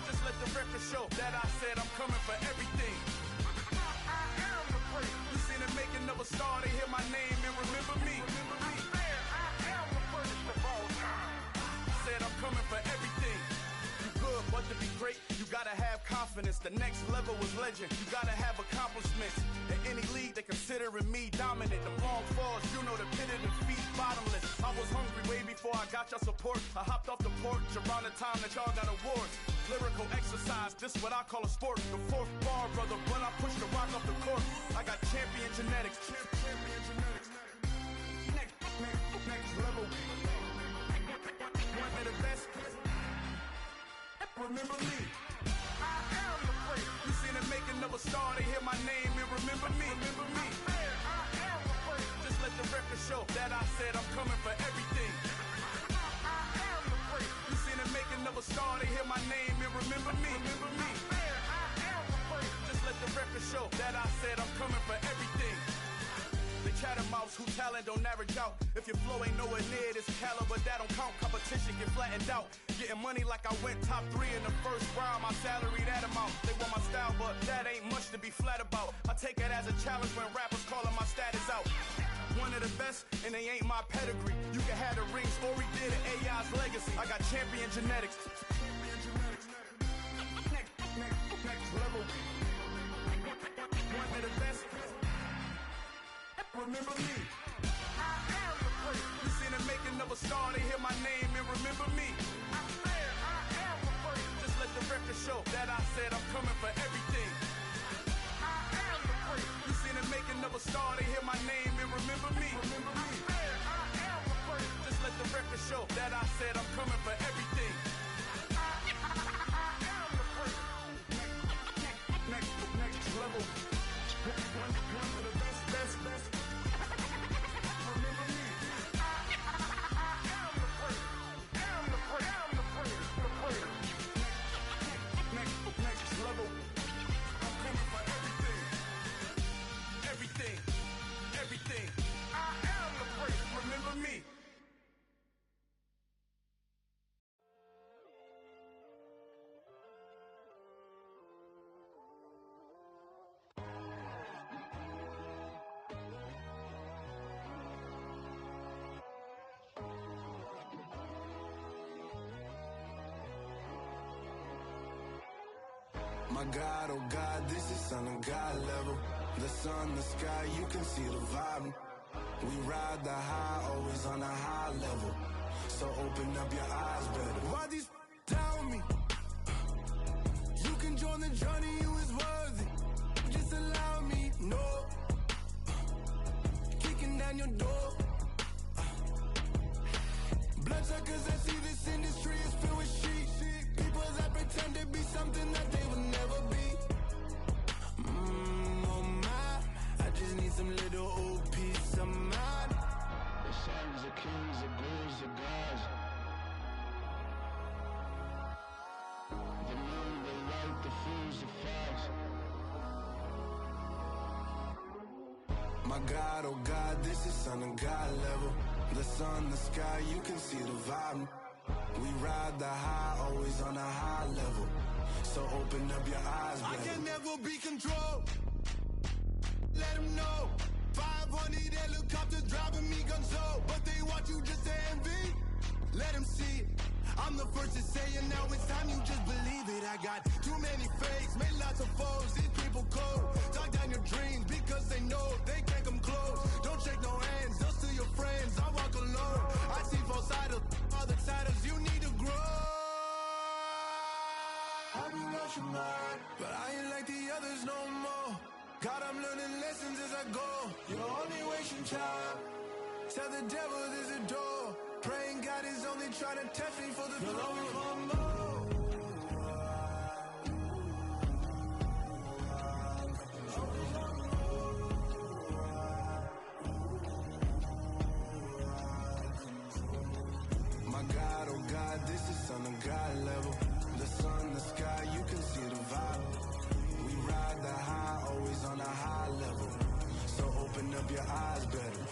Just let the record show that I said I'm coming for everything. You seen the making of a star, they hear my name and remember me. Said I'm coming for everything. You good, but to be great, you gotta have confidence. The next level was legend. You gotta have accomplishments. In any league, they considering me dominant. The long falls, you know the pit of defeat, bottomless. I was hungry way before I got your support. I hopped off the porch around the time that y'all got awards. Lyrical exercise, this what I call a sport. The fourth bar, brother, when I push the rock off the court. I got champion genetics. Champion genetics. Next level. One of the best. Remember me. I am the place. You seen the making of a star, they hear my name and remember me. Remember me. I am the place. Just let the record show that I said I'm coming for everything. I am the place. You seen the making of a star, they hear my name and remember me. Remember me. I am the place. Just let the record show that I said I'm coming for everything. The catamounts who talent don't average out. If your flow ain't nowhere near this caliber, that don't count. Competition get flattened out. Getting money like I went top 3 in the first round. My salary that amount. They want my style, but that ain't much to be flat about. I take it as a challenge when rappers calling my status out. One of the best, and they ain't my pedigree. You can have the rings, or we did it, AI's legacy. I got champion genetics. Next level. One of the best. Remember me. I am the place. You seen the making of a star, they hear my name and remember me. I am the place. Just let the record show that I said I'm coming for everything. I am the place. You seen the making of a star, they hear my name and remember me. Remember me. I am the place. Just let the record show that I said I'm coming for everything. I am the place. Next level. One of the best. Remember me. I am the place. me. My God, oh God, this is Son of God level. The sun, the sky, you can see the vibe. We ride the high, always on a high level. So open up your eyes better. Why these doubt me? You can join the journey, you is worthy. Just allow me, no. Kicking down your door. Bloodsuckers that see this industry is filled with sheep. People that pretend to be something that they will never be. Oh my, I just need some little old peace of mind. The sons, the kings, the gurus, the gods. The moon, the light, the fools, the facts. My God, oh God, this is Son of God level. The sun, the sky, you can see the vibe. We ride the high, always on a high level. So open up your eyes, baby. I can never be controlled. Let them know. 500 helicopters driving me gonzo. But they want you just to envy. Let them see it. I'm the first to say it, now it's time you just believe it. I got too many fakes, made lots of foes. These people cold. Talk down your dreams because they know they can't come close. Don't shake no hands, those to your friends. I walk alone. I see false idols, other titles. You need to grow. Have you lost your mind? But I ain't like the others no more. God, I'm learning lessons as I go. You're only wasting time. Tell the devil there's a door. Praying God is only trying to test me for the glory for more. My God, oh God, this is Son of God level. The sun, the sky, you can see the vibe. We ride the high, always on a high level. So open up your eyes better.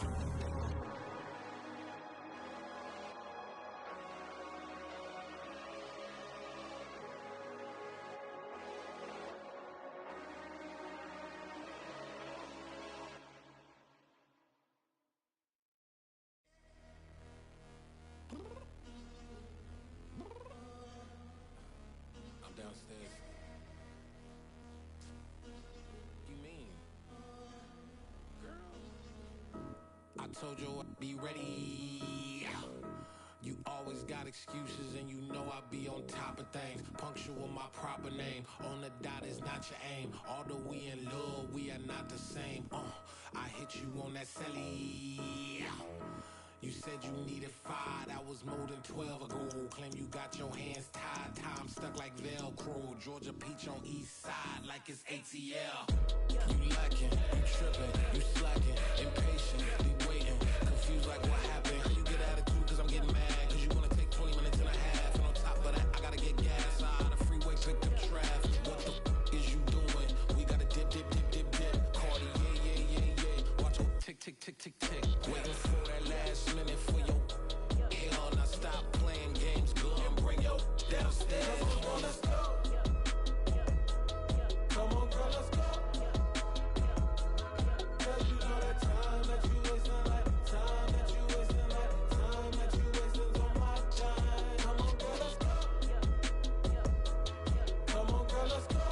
I'm downstairs. You mean? Girl, I told you I'd be ready. You always got excuses and you know I be on top of things. Punctual my proper name. On the dot is not your aim. Although we in love, we are not the same. I hit you on that celly. You said you needed 5, that was more than 12 ago. Claim you got your hands tied, time stuck like Velcro. Georgia Peach on east side like it's ATL. You lacking, you tripping, you slacking, impatient, be waiting, confused like what happened. How you get attitude cause I'm getting mad, cause you wanna take 20 minutes and a half. And on top of that, I gotta get gas out of the freeway, pick up traffic. What the is you doing? We gotta dip, dip, dip, dip, dip. Cardi, yeah. Watch your tick, tick, tick, tick, tick. Waiting for that last minute for your hell. Now stop playing games, go and bring your downstairs. Come on, let's go. Come on, girl, let's go. Cause you know that time that you wasting, like time that you wasting, like time that you wasting's on my time. Come on, girl, let's go. Come on, girl, let's go.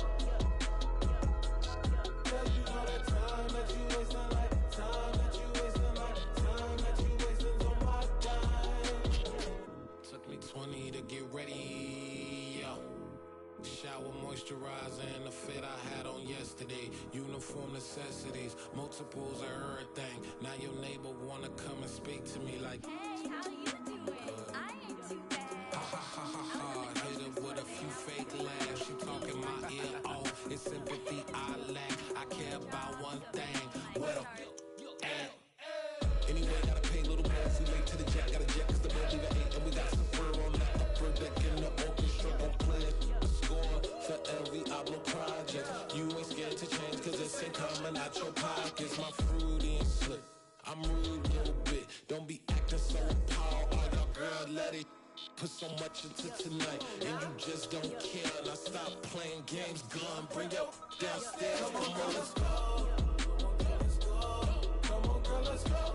Cause you know that time that you wasting, like time that you wasting, like time that you wasting's on my time. Took me 20 to get ready, yo. Shower, moisturizer, and the fit I had on yesterday. Uniform necessities, multiples of everything. Now your neighbor wanna come and speak to me like, hey, how you doing? I ain't too bad. Ha ha ha ha ha. Hit her with a few fake laughs. She talking my ear off. It's sympathy I lack. I care about one thing. Well, and anyway, gotta pay a little more if we late to the jet. Got a jet cause the boat leave at 8. And we got some fur on the upper deck in the orchestra. Gon' play a score for every album project. You ain't scared to change cause it's ain't coming out your pockets. My fruity and slick. I'm rude a little bit. Don't be acting so this put so much into tonight, and you just don't care. Now stop playing games, gun, bring your downstairs. Come on, let's go. Come on, girl, let's go.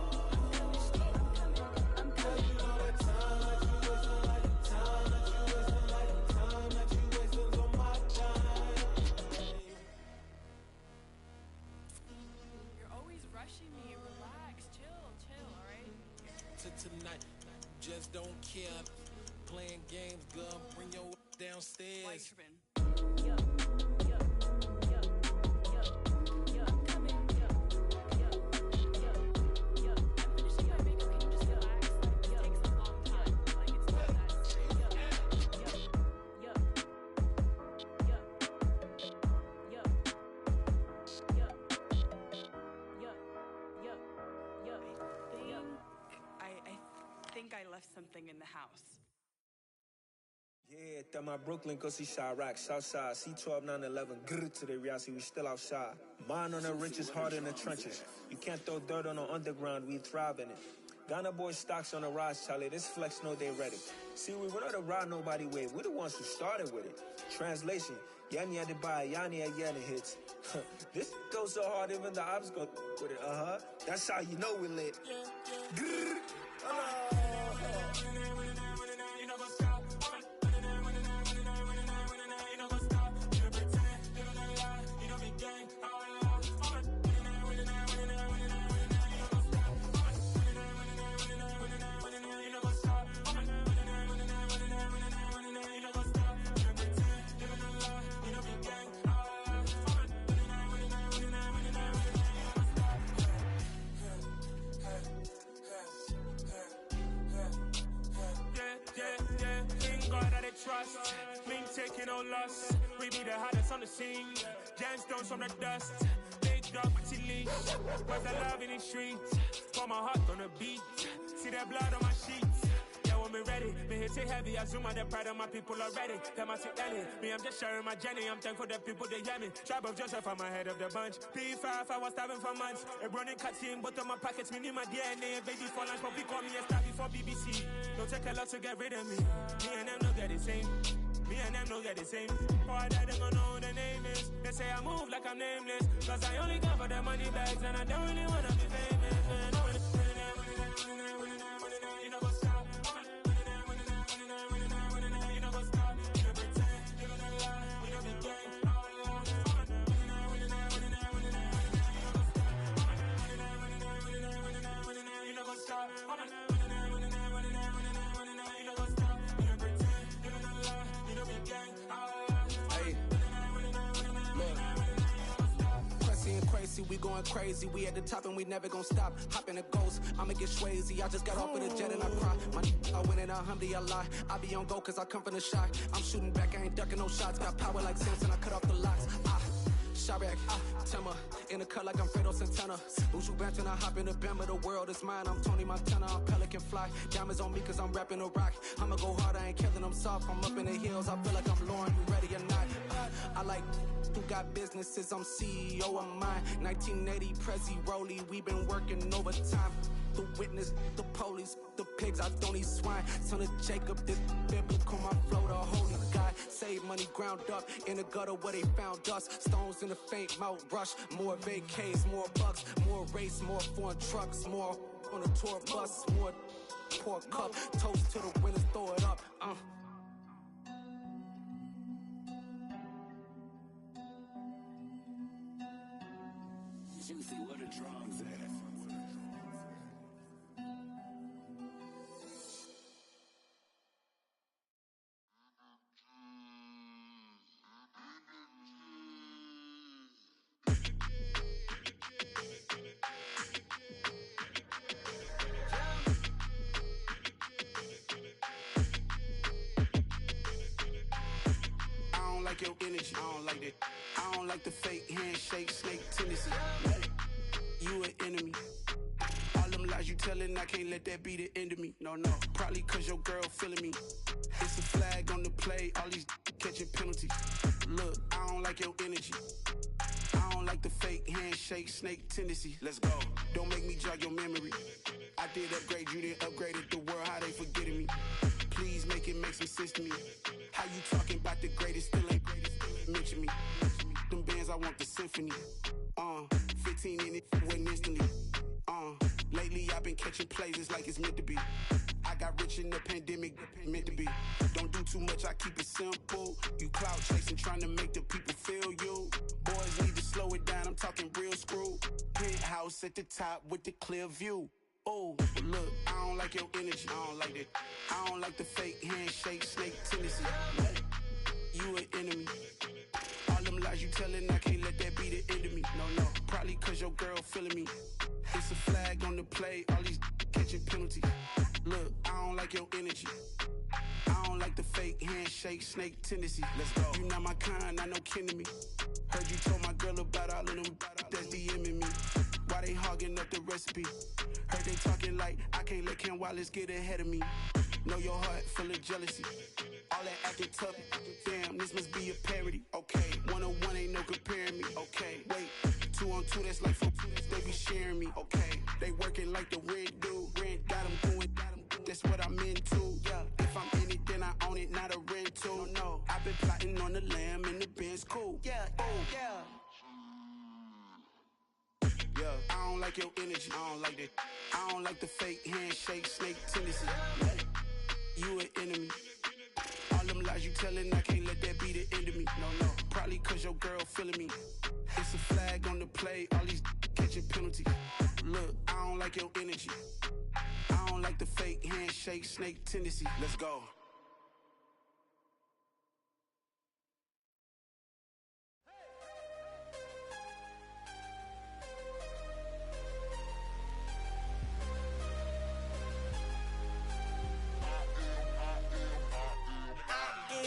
Tonight, just don't care. Playing games, girl, bring your downstairs. I think I left something in the house. Yeah, that my Brooklyn, go see Chirac, Southside, C12, 911, grrr to the reality, we still outside. Mine on the richest, heart in the trenches. You can't throw dirt on the underground, we thrive in it. Ghana boy stocks on the rise, Charlie, this flex know they ready. See, we were not to ride nobody with, we're the ones who started with it. Translation, Yani had to buy, Yani had Yanni hits. This goes so hard, even the ops go with it, That's how you know we lit. Grrr, Trust, mean taking no loss. We be the hottest on the scene. Gemstones from the dust. Big dog, pretty leash. Where's the love in the streets? Pour my heart on the beat. See that blood on my sheets. Yeah, when me ready, me hit it heavy. I zoom out the pride of my people already. Them I see Ellie. Me, I'm just sharing my journey. I'm thankful that people they hear me. Tribe of Joseph, I'm ahead of the bunch. P5, I was starving for months. A running cuts in, but on my pockets, me need my DNA. Baby for lunch, but we call me a star before BBC. Don't take a lot to get rid of me. Me and them don't get the same. Me and them don't get the same. Boy, that they gonna know who the name is. They say I move like I'm nameless. Cause I only care for the money bags and I don't really wanna be famous, man. You know what's up? You know what's up? You know pretend, you know lie, you know be gang. You know what's up? Crazy, we going crazy. We at the top and we never gonna stop. Hop in the ghost, I'ma get swayzy. I just got off with a jet and I cry. I win in a Humvee, I lie. I be on go cause I come from the shot. I'm shooting back, I ain't ducking no shots. Got power like Samson, I cut off the locks. Chirac, Timmer, in the cut like I'm Fredo Santana. Buju Banton, I hop in the Bama, the world is mine. I'm Tony Montana, I'm Pelican Fly. Diamonds on me cause I'm rapping a rock. I'ma go hard, I ain't killing them soft. I'm up in the hills, I feel like I'm Lauren, you ready or not? I like who got businesses, I'm CEO of mine. 1980 Prezi Rolly, we been working overtime. The witness, the police, the pigs, I don't eat swine. Son of Jacob, this biblical, my flow, the holy God. Save money ground up in the gutter where they found us. Stones in the faint mouth rush. More vacays, more bucks, more race, more foreign trucks, more on a tour bus, more pork cup. Toast to the winners, throw it up. Juicy, where the drums at? I don't like your energy, I don't like that. I don't like the fake handshake, snake tendency. You an enemy. All them lies you telling, I can't let that be the end of me. No, probably cause your girl feeling me. It's a flag on the play, all these catching penalties. Look, I don't like your energy. I don't like the fake handshake, snake tendency. Let's go. Don't make me jog your memory. I did upgrade, you didn't upgrade it. The world, how they forgetting me. make some sense to me. How you talking about the greatest, still ain't mention me. Them bands, I want the symphony. 15 in it, went instantly. Lately I've been catching plays, it's like it's meant to be. I got rich in the pandemic, meant to be. Don't do too much, I keep it simple. You clout chasing, trying to make the people feel you. Boys need to slow it down, I'm talking real screw. Penthouse at the top with the clear view. Oh, look, I don't like your energy, I don't like that. I don't like the fake handshake, snake tendency. What? You an enemy. All them lies you telling, I can't let that be the end of me. No, probably cause your girl feeling me. It's a flag on the play, all these catching penalties. Look, I don't like your energy. I don't like the fake handshake, snake tendency. Let's go. You not my kind, I know kin to me. Heard you told my girl about all of them that's DMing me. Why they hogging up the recipe? Heard they talking like I can't let Ken Wallace get ahead of me. Know your heart full of jealousy. All that acting tough, damn, this must be a parody. Okay, 101 ain't no comparing me. Okay, wait, 2 on 2, that's like 4, they be sharing me. Okay, they working like the rent do. Rent got them going, that's what I'm into. Yeah, if I'm in it, then I own it, not a rental. No, I've been plotting on the lamb and the Benz cool. Yeah, yeah. I don't like your energy, I don't like that. I don't like the fake handshake, snake tendency. You an enemy. All them lies you telling, I can't let that be the end of me. No, probably cause your girl feeling me. It's a flag on the play, all these catching penalties. Look, I don't like your energy. I don't like the fake handshake, snake tendency. Let's go.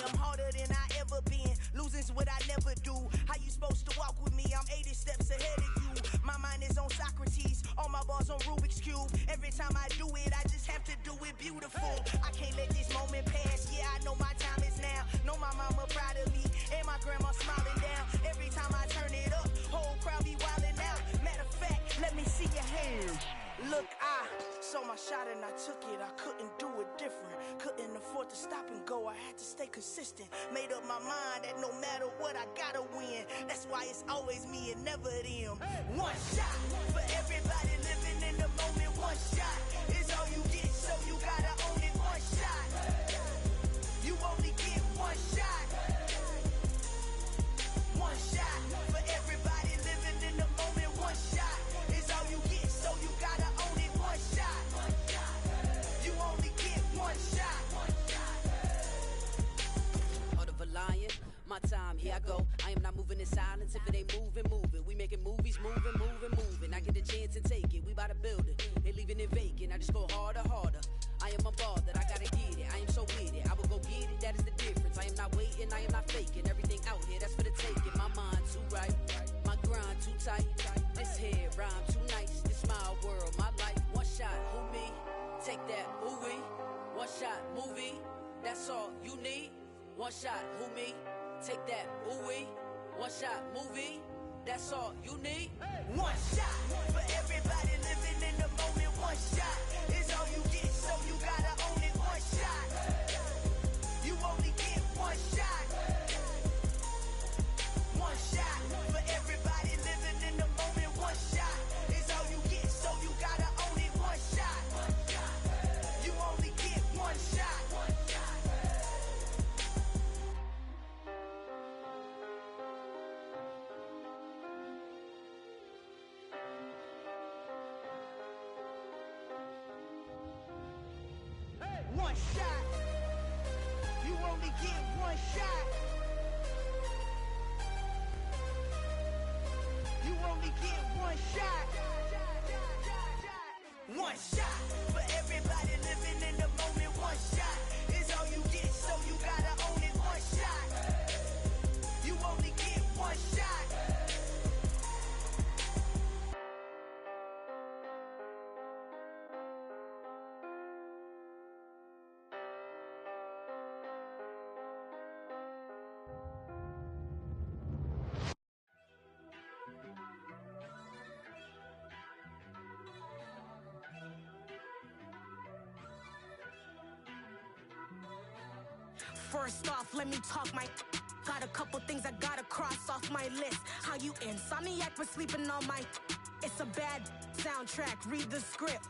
I'm harder than I ever been. Losing's what I never do. How you supposed to walk with me? I'm 80 steps ahead of you. My mind is on Socrates. All my bars on Rubik's Cube. Every time I do it, I just have to do it beautiful. I can't let this moment pass. Yeah, I know my time is now. Know my mama proud of me. And my grandma smiling down. Every time I turn it up, whole crowd be wildin' out. Matter of fact, let me see your hands. Look, I saw my shot and I took it. I couldn't do it different. Couldn't afford to stop and go. I had to stay consistent. Made up my mind that no matter what, I gotta win. That's why it's always me and never them. One shot for everybody living in the moment. One shot is all you get, so you gotta own it. One shot. You only get one shot. One shot for everybody living in the moment. One shot is all you get, so you gotta own it. One shot. You only get one shot. Heart of a lion, my time, here I go. I am not moving in silence. If it ain't moving, moving. We making movies, moving, moving, moving. I get a chance and take it. We bout to build it. They leaving it vacant. I just go harder, harder. I am a ball that I gotta get it. I am so with it. I will go get it. That is the difference. I am not waiting. I am not faking. Everything out here, that's for the taking. My mind too right. My grind too tight. This here rhyme too nice. This my world, my life. One shot, who me? Take that, who we? One shot, movie. That's all you need. One shot, who me? Take that, who we? One shot, movie. That's all you need. One shot for everybody living in the moment. One shot is all you get, so you gotta own it. One shot. You only get one shot. One shot for everybody living in the moment. One shot is all you get, so you gotta own it. One shot. You only get one shot. One shot. You only get one shot. You only get one shot. One shot for everybody living in the moment. One shot is all you get, so you gotta own it. One shot. You only get one shot. First off, let me talk my. Got a couple things I gotta cross off my list. How you insomniac for sleeping on my. It's a bad soundtrack, read the script.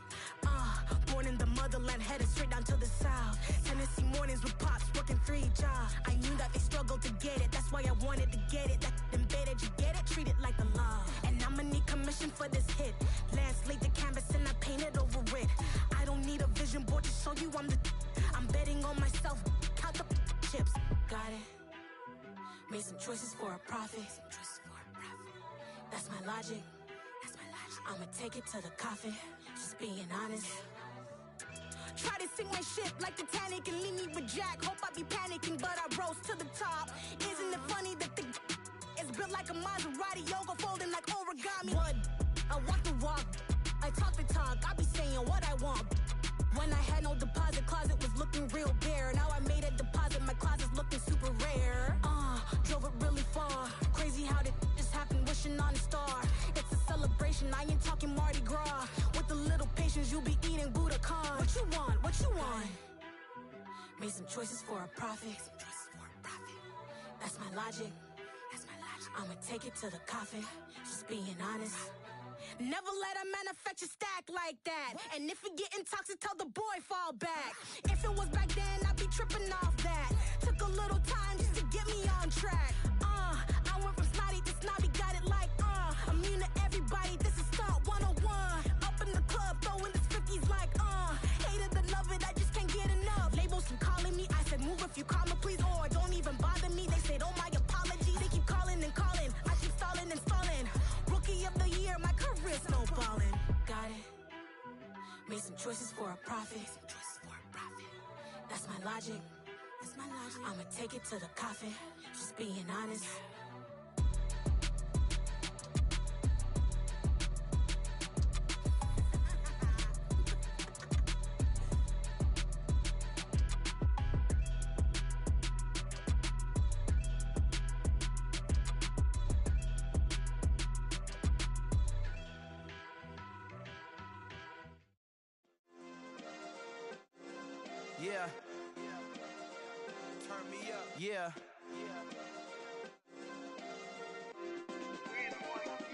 Born in the motherland, headed straight down to the south. Tennessee mornings with pops, working 3 jobs. I knew that they struggled to get it, that's why I wanted to get it. That embedded, you get it, treat it like a love. And I'ma need commission for this hit. Lance laid the canvas and I painted over it. I don't need a vision board to show you I'm betting on myself, count the chips. Got it. Made some choices for a profit. That's my logic. I'ma take it to the coffin, just being honest. Try to sink my ship like Titanic and leave me with Jack. Hope I be panicking, but I rose to the top. Isn't it funny that the is built like a Maserati, yoga folding like origami? What? I walk the walk, I talk the talk, I be saying what I want. When I had no deposit, closet was looking real bare. Now I made a deposit, my closet's looking super rare. Drove it really far. Crazy how did just happen, wishing on a star. It's a celebration, I ain't talking Mardi Gras. With a little patience, you'll be eating Budokan. What you want? What you want? Made some choices for a profit. That's my logic. I'ma take it to the coffin, just being honest. Never let a manufacture stack like that. And if it getting toxic, tell the boy fall back. If it was back then, I'd be tripping off that. Took a little time just to get me on track. I went from snotty to snobby, got it like immune to everybody, this is Stunt 101. Up in the club, throwing the 50s like hated to love it, I just can't get enough. Labels keep calling me, I said move if you call me please, or don't even bother me. They said oh my apologies, they keep calling and calling. I keep stalling and stalling. Rookie of the year, my career snowballing. Got it. Made some choices for a profit. That's my logic. I'ma take it to the coffin, just being honest. Yeah. Turn me up. Yeah.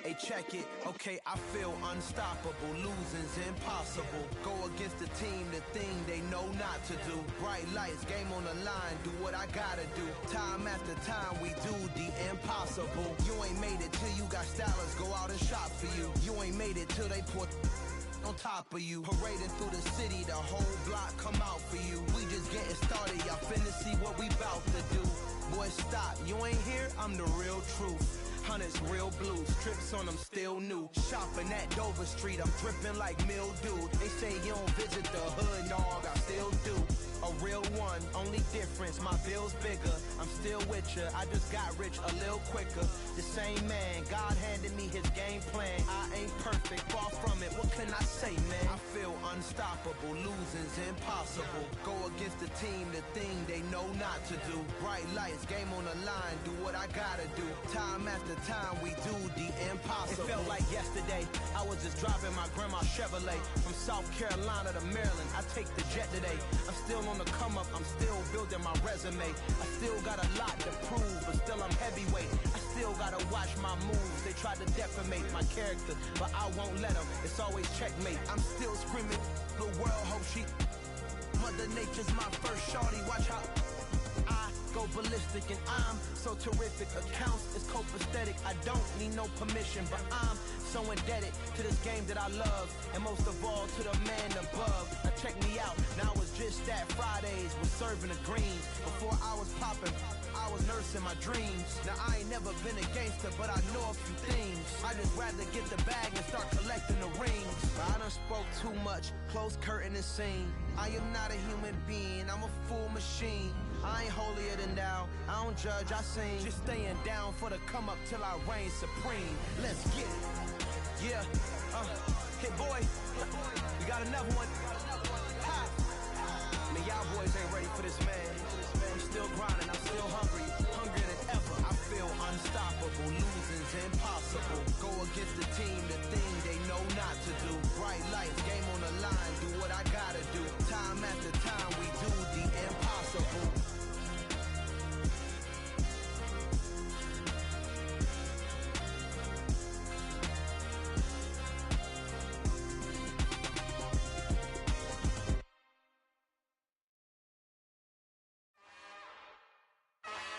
Hey, check it. Okay, I feel unstoppable. Losing's impossible. Go against the team, the thing they know not to do. Bright lights, game on the line. Do what I gotta do. Time after time, we do the impossible. You ain't made it till you got stylists go out and shop for you. You ain't made it till they put on top of you. Parading through the city, the whole block come out for you. We just getting started, y'all finna see what we bout to do. Boy, stop, you ain't here, I'm the real truth. Hunters, real blues, trips on them still new. Shopping at Dover Street, I'm dripping like mildew. They say you don't visit the hood, dog, I still do. A real one, only difference, my bill's bigger. I'm still with ya, I just got rich a little quicker. The same man, God handed me his game plan. I ain't perfect, far from it, what can I say, man? I feel unstoppable, losing's impossible. Go against the team, the thing they know not to do. Bright lights, game on the line, do what I gotta do. Time after time, we do the impossible. It felt like yesterday, I was just driving my grandma's Chevrolet. From South Carolina to Maryland, I take the jet today. I'm still on the come up, I'm still building my resume. I still got a lot to prove, but still I'm heavyweight. I still gotta watch my moves. They try to defamate my character, but I won't let them. It's always checkmate. I'm still screaming, the world hope she. Mother Nature's my first shorty. Watch how I go ballistic, and I'm so terrific. Accounts is copacetic. I don't need no permission, but I'm so indebted to this game that I love, and most of all to the man above. Now check me out, now it's just that Fridays was serving the greens. Before I was popping, I was nursing my dreams. Now I ain't never been a gangster, but I know a few things. I just rather get the bag and start collecting the rings. But I done spoke too much, close curtain and scene. I am not a human being, I'm a full machine. I ain't holier than thou, I don't judge, I sing. Just staying down for the come up till I reign supreme. Let's get it. Yeah, hit boy, we got another one. Ha! Man, y'all boys ain't ready for this, man. I'm still grinding, I'm still hungry, hungrier than ever. I feel unstoppable, losing's impossible. Go against the team, the thing they know not to do. Bright lights, game on the line, do what I gotta do. Time after time, we do the impossible.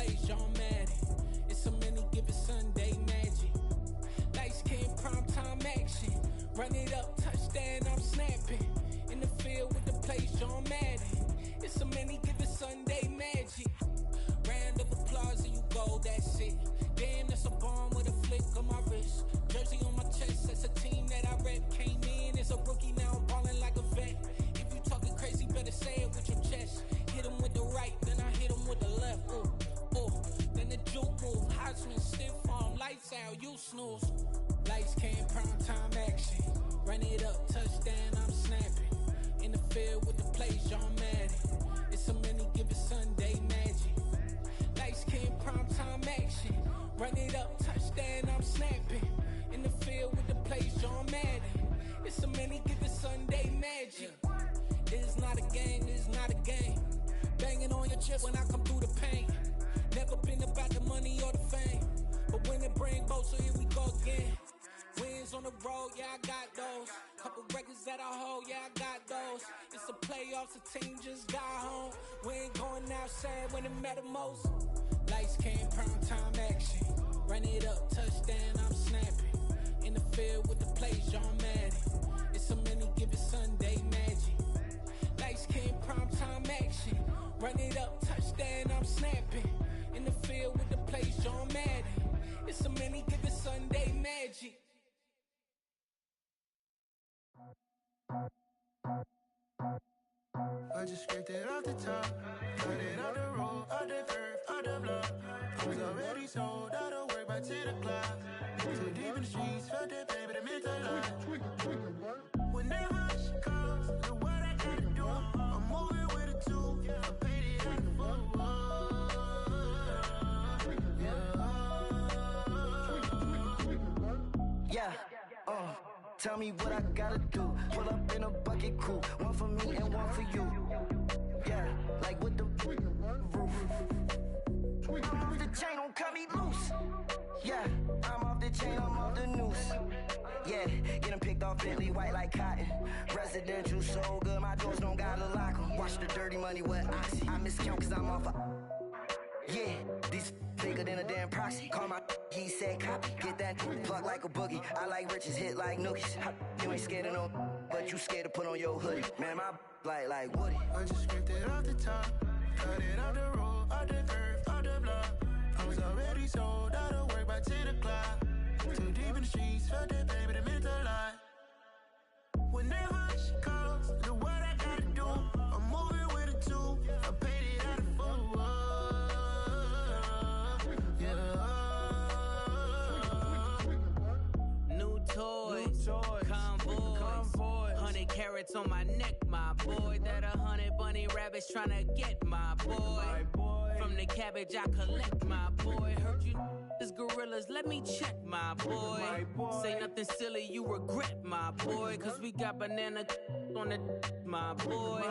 place, y'all mad at. It's a many given Sunday magic. Lights came prime time action. Run it up, touchdown, I'm snapping. In the field with the place, y'all mad at. It's a many given Sunday magic. Round of applause and you go, that's it. Damn, that's a bomb with a flick on my wrist. Jersey on my chest, that's a team that I rep. Came in as a rookie, now I'm ballin' like a vet. If you talking crazy, better say it with your chest. Hit him with the right, then I hit him with the left. Then the juke move, high swing, stiff arm, lights out, you snooze. Lights came, prime time action. Run it up, touchdown, I'm snapping. In the field with the place, y'all mad at. It's a many given Sunday magic. Lights came, prime time action. Run it up, touchdown, I'm snapping. In the field with the place, y'all mad at. It's a many given Sunday magic. This is not a game, this is not a game. Banging on your chest when I come through the pain. Never been about the money or the fame, but when it bring both, so here we go again. Wins on the road, yeah, I got those. Couple records that I hold, yeah, I got those. It's the playoffs, the team just got home. We ain't going outside when it matter most. Lights came, prime time action. Run it up, touchdown, I'm snapping. In the field with the place, y'all mad at. It's a many given Sunday magic. Lights came, prime time action. Run it up, touchdown, I'm snapping. In the field with the place, y'all mad at. It's a many given Sunday magic. I just scraped it off the top, cut it on the road, on the curve, on the block. I was already sold, out of work by 10 o'clock. Too deep in the streets, felt that baby, that meant a lot. Whenever she calls, do what I gotta do. I'm moving with a two, I paid it out the book. Yeah, tell me what I gotta do. Pull up in a bucket crew, one for me and one for you. Yeah, like with the roof. I'm off the chain, don't cut me loose. Yeah, I'm off the chain, I'm off the noose. Yeah, get them picked off Bentley, white like cotton. Residential so good, my doors don't gotta lock 'em. Watch the dirty money with oxy. I miscount cause I'm off a... Yeah, these bigger than a damn proxy. Call my he said copy. Get that plug like a boogie. I like riches, hit like nookies. You ain't scared of no, but you scared to put on your hoodie. Man, my like Woody. I just scraped it off the top, cut it on the road, on the curve, on the block. I was already sold, out of work by 10 o'clock. Too deep in the streets, felt that baby, that meant a lot. Whenever she calls, do what I gotta do. I'm moving with a two, I paid it out of full. New toys, convoys, 100 carats on my neck, my boy. That 100 bunny rabbits tryna get my boy. From the cabbage I collect, my boy. Heard you is gorillas, let me check, my boy. Say nothing silly, you regret, my boy. Cause we got banana on the my boy.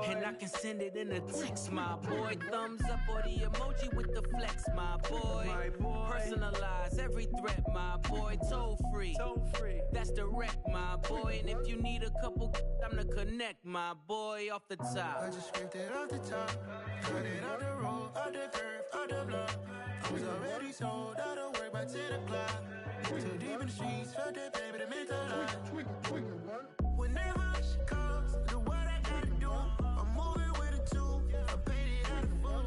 And I can send it in a text, my boy. Thumbs up or the emoji with the flex, my boy. Personalize every threat, my boy. Toll free, that's direct, my boy. And if you need a couple, I'm the connect, my boy. Off the top, I just scraped it off the top, cut it on the road, on the curve, on the block. I was already sold, out of work by 10 o'clock. Too deep in the streets, felt that baby, that meant a lot. Whenever she calls, do what I gotta do. I'm moving with a two, I paid it out of full.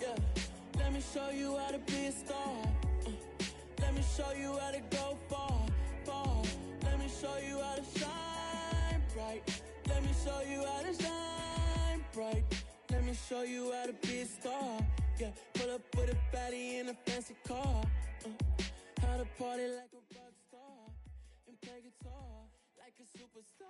Yeah, let me show you how to be a star. Let me show you how to go far, far. Let me show you how to shine bright. Let me show you how to shine bright. Let me show you how to be a star. Yeah, pull up with a baddie in a fancy car. How to party like a rock star and play guitar like a superstar.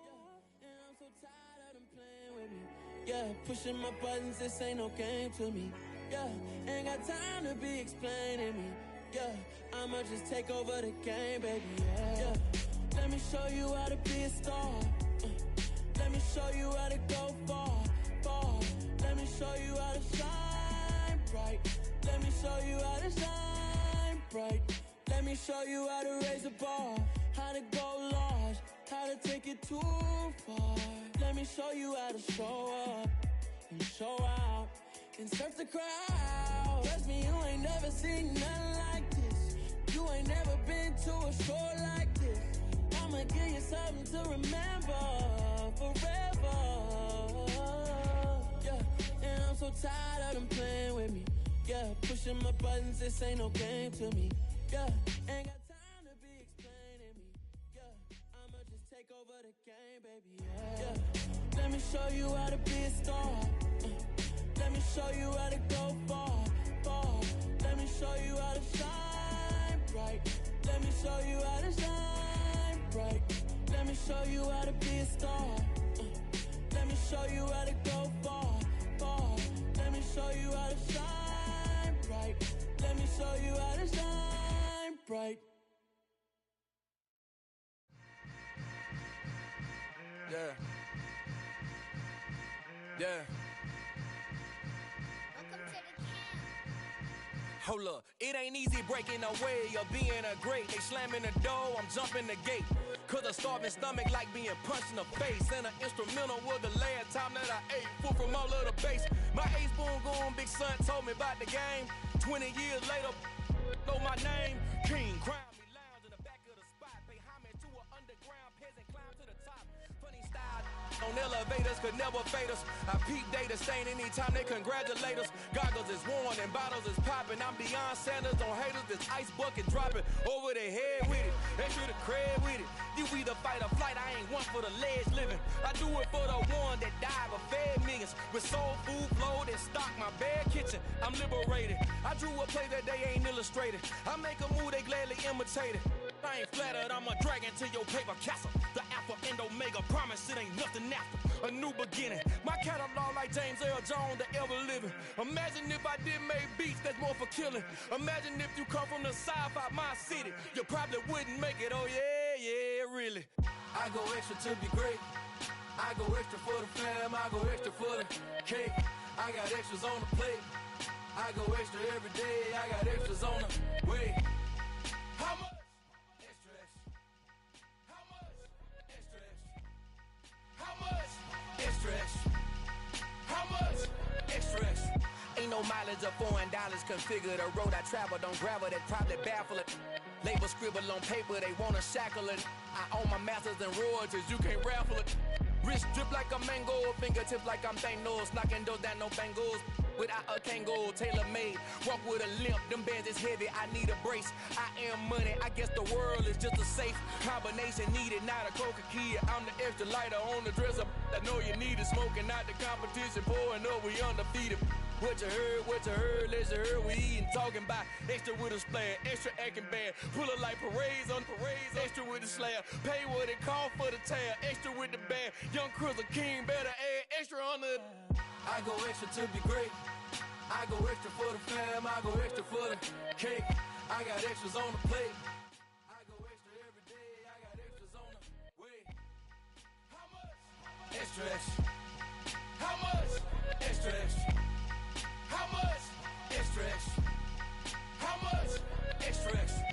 Yeah, and I'm so tired of them playing with me. Yeah, pushing my buttons, this ain't no game to me. Yeah, ain't got time to be explaining me. Yeah, I'ma just take over the game, baby. Yeah, Let me show you how to be a star. Let me show you how to go far, far. Let me show you how to shine bright. Let me show you how to shine bright. Let me show you how to raise the bar, how to go large, how to take it too far. Let me show you how to show up and show out and surf the crowd. Trust me, you ain't never seen nothing like this. You ain't never been to a show like this. I'ma give you something to remember forever. Yeah, and I'm so tired of them playing with me. Yeah, pushing my buttons, this ain't no game to me. Yeah, ain't got time to be explaining me. Yeah, I'ma just take over the game, baby. Yeah, let me show you how to be a star. Let me show you how to go far, far. Let me show you how to shine bright. Let me show you how to shine bright. Let me show you how to be a star. Let me show you how to go far, far. Let me show you how to shine bright. Let me show you how to shine bright. Yeah. Yeah. Hold up, it ain't easy breaking away or being a great. They slamming the door, I'm jumping the gate. Cause a starving stomach like being punched in the face. And an instrumental was the last time that I ate. Full from all of the bass. My ace boom goon, big son told me about the game. 20 years later, know my name. King, crown me, lounge in the back of the spot. Pay homage to an underground peasant, climb to the top. Funny style on elevators could never fade us. I peep data stain anytime they congratulate us. Goggles is worn and bottles is popping. I'm beyond Sanders on haters. This ice bucket dropping over their head with it. Extra the cred with it. You either fight or flight. I ain't one for the ledge living. I do it for the one that died but fed millions. With soul food flowed and stocked my bare kitchen. I'm liberated. I drew a play that they ain't illustrated. I make a move they gladly imitate it. I ain't flattered, I'm a dragon to your paper castle. The alpha and omega, promise it ain't nothing after. A new beginning, my catalog like James Earl Jones, the ever living. Imagine if I didn't make beats, that's more for killing. Imagine if you come from the sci-fi, my city. You probably wouldn't make it, oh yeah, yeah, really. I go extra to be great. I go extra for the fam, I go extra for the cake. I got extras on the plate. I go extra every day, I got extras on the way. How much? Extra, how much? Extra, ain't no mileage of $4 configure the road I travel. Don't gravel, that probably baffle it. Label scribble on paper, they wanna shackle it. I own my masters and royalties, you can't raffle it. Wrist drip like a mango, fingertips like I'm Thanos. Knocking those down, no bangles. Without a Kango, tailor-made. Walk with a limp, them bands is heavy, I need a brace. I am money, I guess the world is just a safe combination needed, not a coca key. I'm the extra lighter on the dresser. I know you need it, smoking out the competition, pouring up, we undefeated. What you heard, let's hear we eatin', talking about extra with a splash, extra acting bad. Pull it like parades on parades, extra with the slab. Pay what it cost for the tab, extra with the bag. Young Cruiser King, better add extra on the. I go extra to be great. I go extra for the fam, I go extra for the cake. I got extras on the plate. I go extra every day, I got extras on the way. How much? Extra, extra. How much? Extra, extra. How much? Extra, extra. How much? Extra, extra.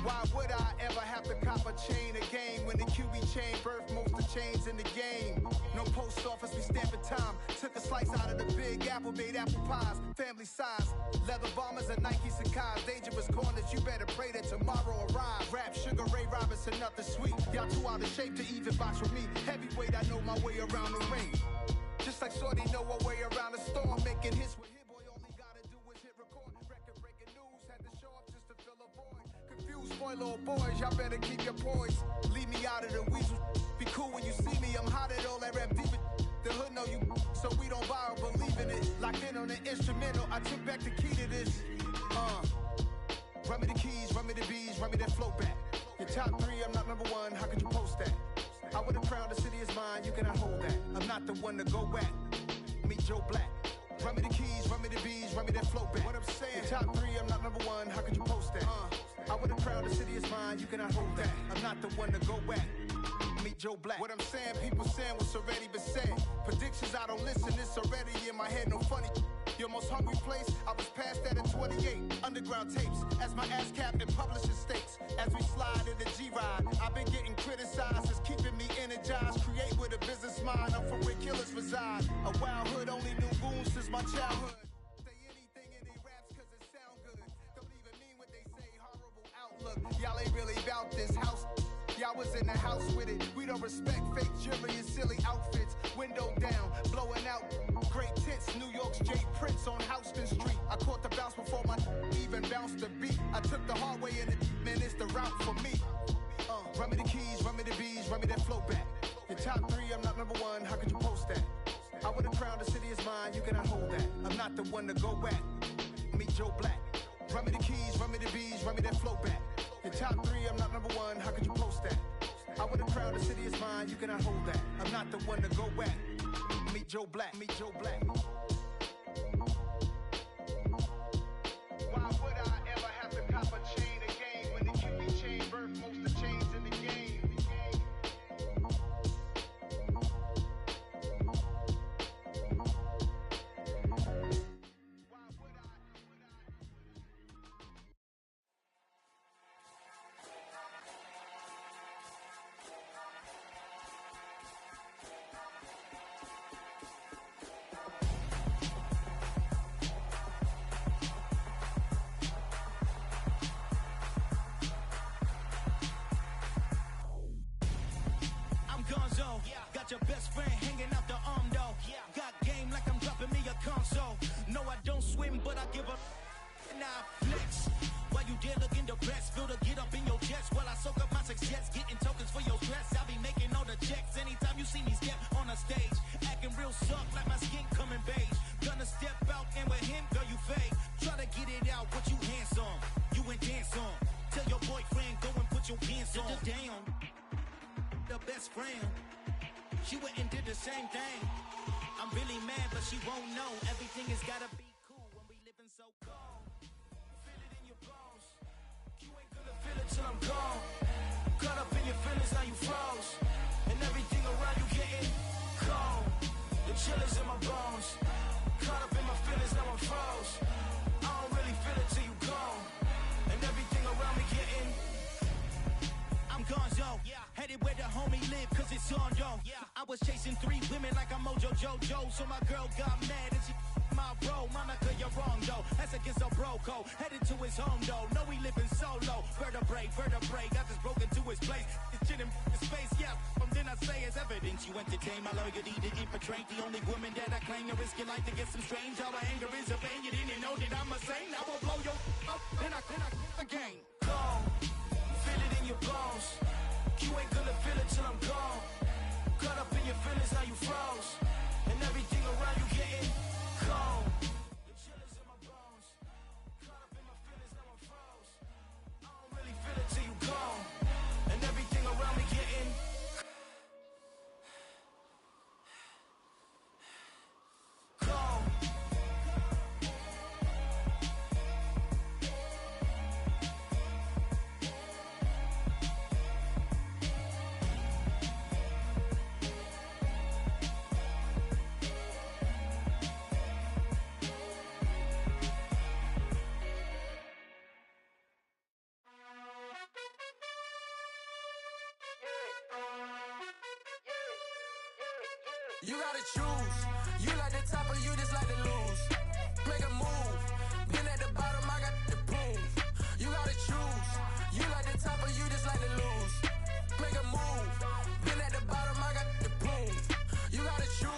Why would I ever have to cop a chain again when the QB chain birthed most of chains in the game? No post office, we stamping time. Took a slice out of the big apple, made apple pies, family size. Leather bombers and Nike Sakai's. Dangerous corners, you better pray that tomorrow arrives. Rap, Sugar Ray Robinson, nothing sweet. Y'all too out of shape to even box with me. Heavyweight, I know my way around the ring. Just like Shorty know her way around the storm. Making hits with Hit Boy, all he gotta do is hit record. Record-breaking news, had to show up just to fill a void. Confused boy, little boys, y'all better keep your poise. Leave me out of the weasel. Be cool when you see me, I'm hot at all that rap deep. The hood know you, so we don't borrow, believe in it. Locked in on the instrumental, I took back the key to this. that flow back. Your top three, I'm not number one, how could you post that? I would've crowned the city is mine, you cannot hold that. I'm not the one to go back. Meet Joe Black. Run me the keys, run me the bees, run me that flow back. What I'm saying, your top three, I'm not number one, how could you post that? I would've crowned the city is mine, you cannot hold that. I'm not the one to go back. Meet Joe Black. What I'm saying, people saying what's already been said. Predictions, I don't listen, it's already in my head, no funny. Your most hungry place, I was past that at 28. Underground tapes, as my ass cap in publishing states. As we slide in the G-Ride, I've been getting criticized as keeping me energized. Create with a business mind, I'm from where killers reside. A wild hood, only knew goons since my childhood. Say anything in their raps cause it sound good. Don't even mean what they say, horrible outlook. Y'all ain't really about this house. Y'all was in the house with it. We don't respect fake jewelry and silly outfits. Window down, blowing out. Great tits, New York's J. Prince on Houston Street. I caught the bounce before my even bounced the beat. I took the hard way in it, man, it's the route for me. Run me the keys, run me the bees, run me that flow back. Your top three, I'm not number one, how could you post that? I would've crowned the city is mine, you cannot hold that. I'm not the one to go back. Meet Joe Black. Run me the keys, run me the bees, run me that flow back. Your top three, I'm not number one, how could you post that? I would've crowned the city is mine, you cannot hold that. I'm not the one to go back. Meet Joe Black, meet Joe Black. Why would I ever have to cop a chain again when the QB chain birthed most of the chains in the game? Got your best friend hanging out the arm though. Got game like I'm dropping me a console. No, I don't swim, but I give a now flex. While you there looking depressed, feel the get up in your chest while I soak up my success, getting tokens for your stress. I'll be making all the checks anytime you see me step on a stage, acting real soft like my skin coming beige. Gonna step out and with him, girl, you fade. Try to get it out, what you handsome, you ain't dance on. Tell your boyfriend go and put your pants on. Down, the best friend. She went and did the same thing. I'm really mad, but she won't know. Everything has gotta be cool when we living so cold. Feel it in your bones. You ain't gonna feel it till I'm gone. Caught up in your feelings, now you froze. And everything around you getting cold. The chill is in my bones. Caught up in my feelings, now I'm froze. I don't really feel it till you gone. And everything around me getting I'm gonzo. Headed where the homie live, cause it's on, yo. I was chasing 3 women like I'm Mojo Jojo. So my girl got mad and she my bro. Monica, you're wrong, though. That's against a bro code. Headed to his home, though. No, we living solo. Vertebrae. Got this broken to his place. It's shit in his face, yeah. From then I say it's evidence. You entertain my loyalty to infiltrate. The only woman that I claim to risk your life to get some strange. All my anger is a pain. You didn't know that I'm a saint. I will blow your up. Then I again. Gone. Feel it in your bones. You ain't gonna feel it till I'm gone. Caught up in your feelings, now you froze. And everything around you getting cold. The chill is in my bones. Caught up in my feelings, now I'm froze. I don't really feel it till you gone. And everything around me getting cold. You gotta choose. You like the top or you just like to lose. Make a move. Been at the bottom, I got the proof. You gotta choose. You like the top or you just like to lose.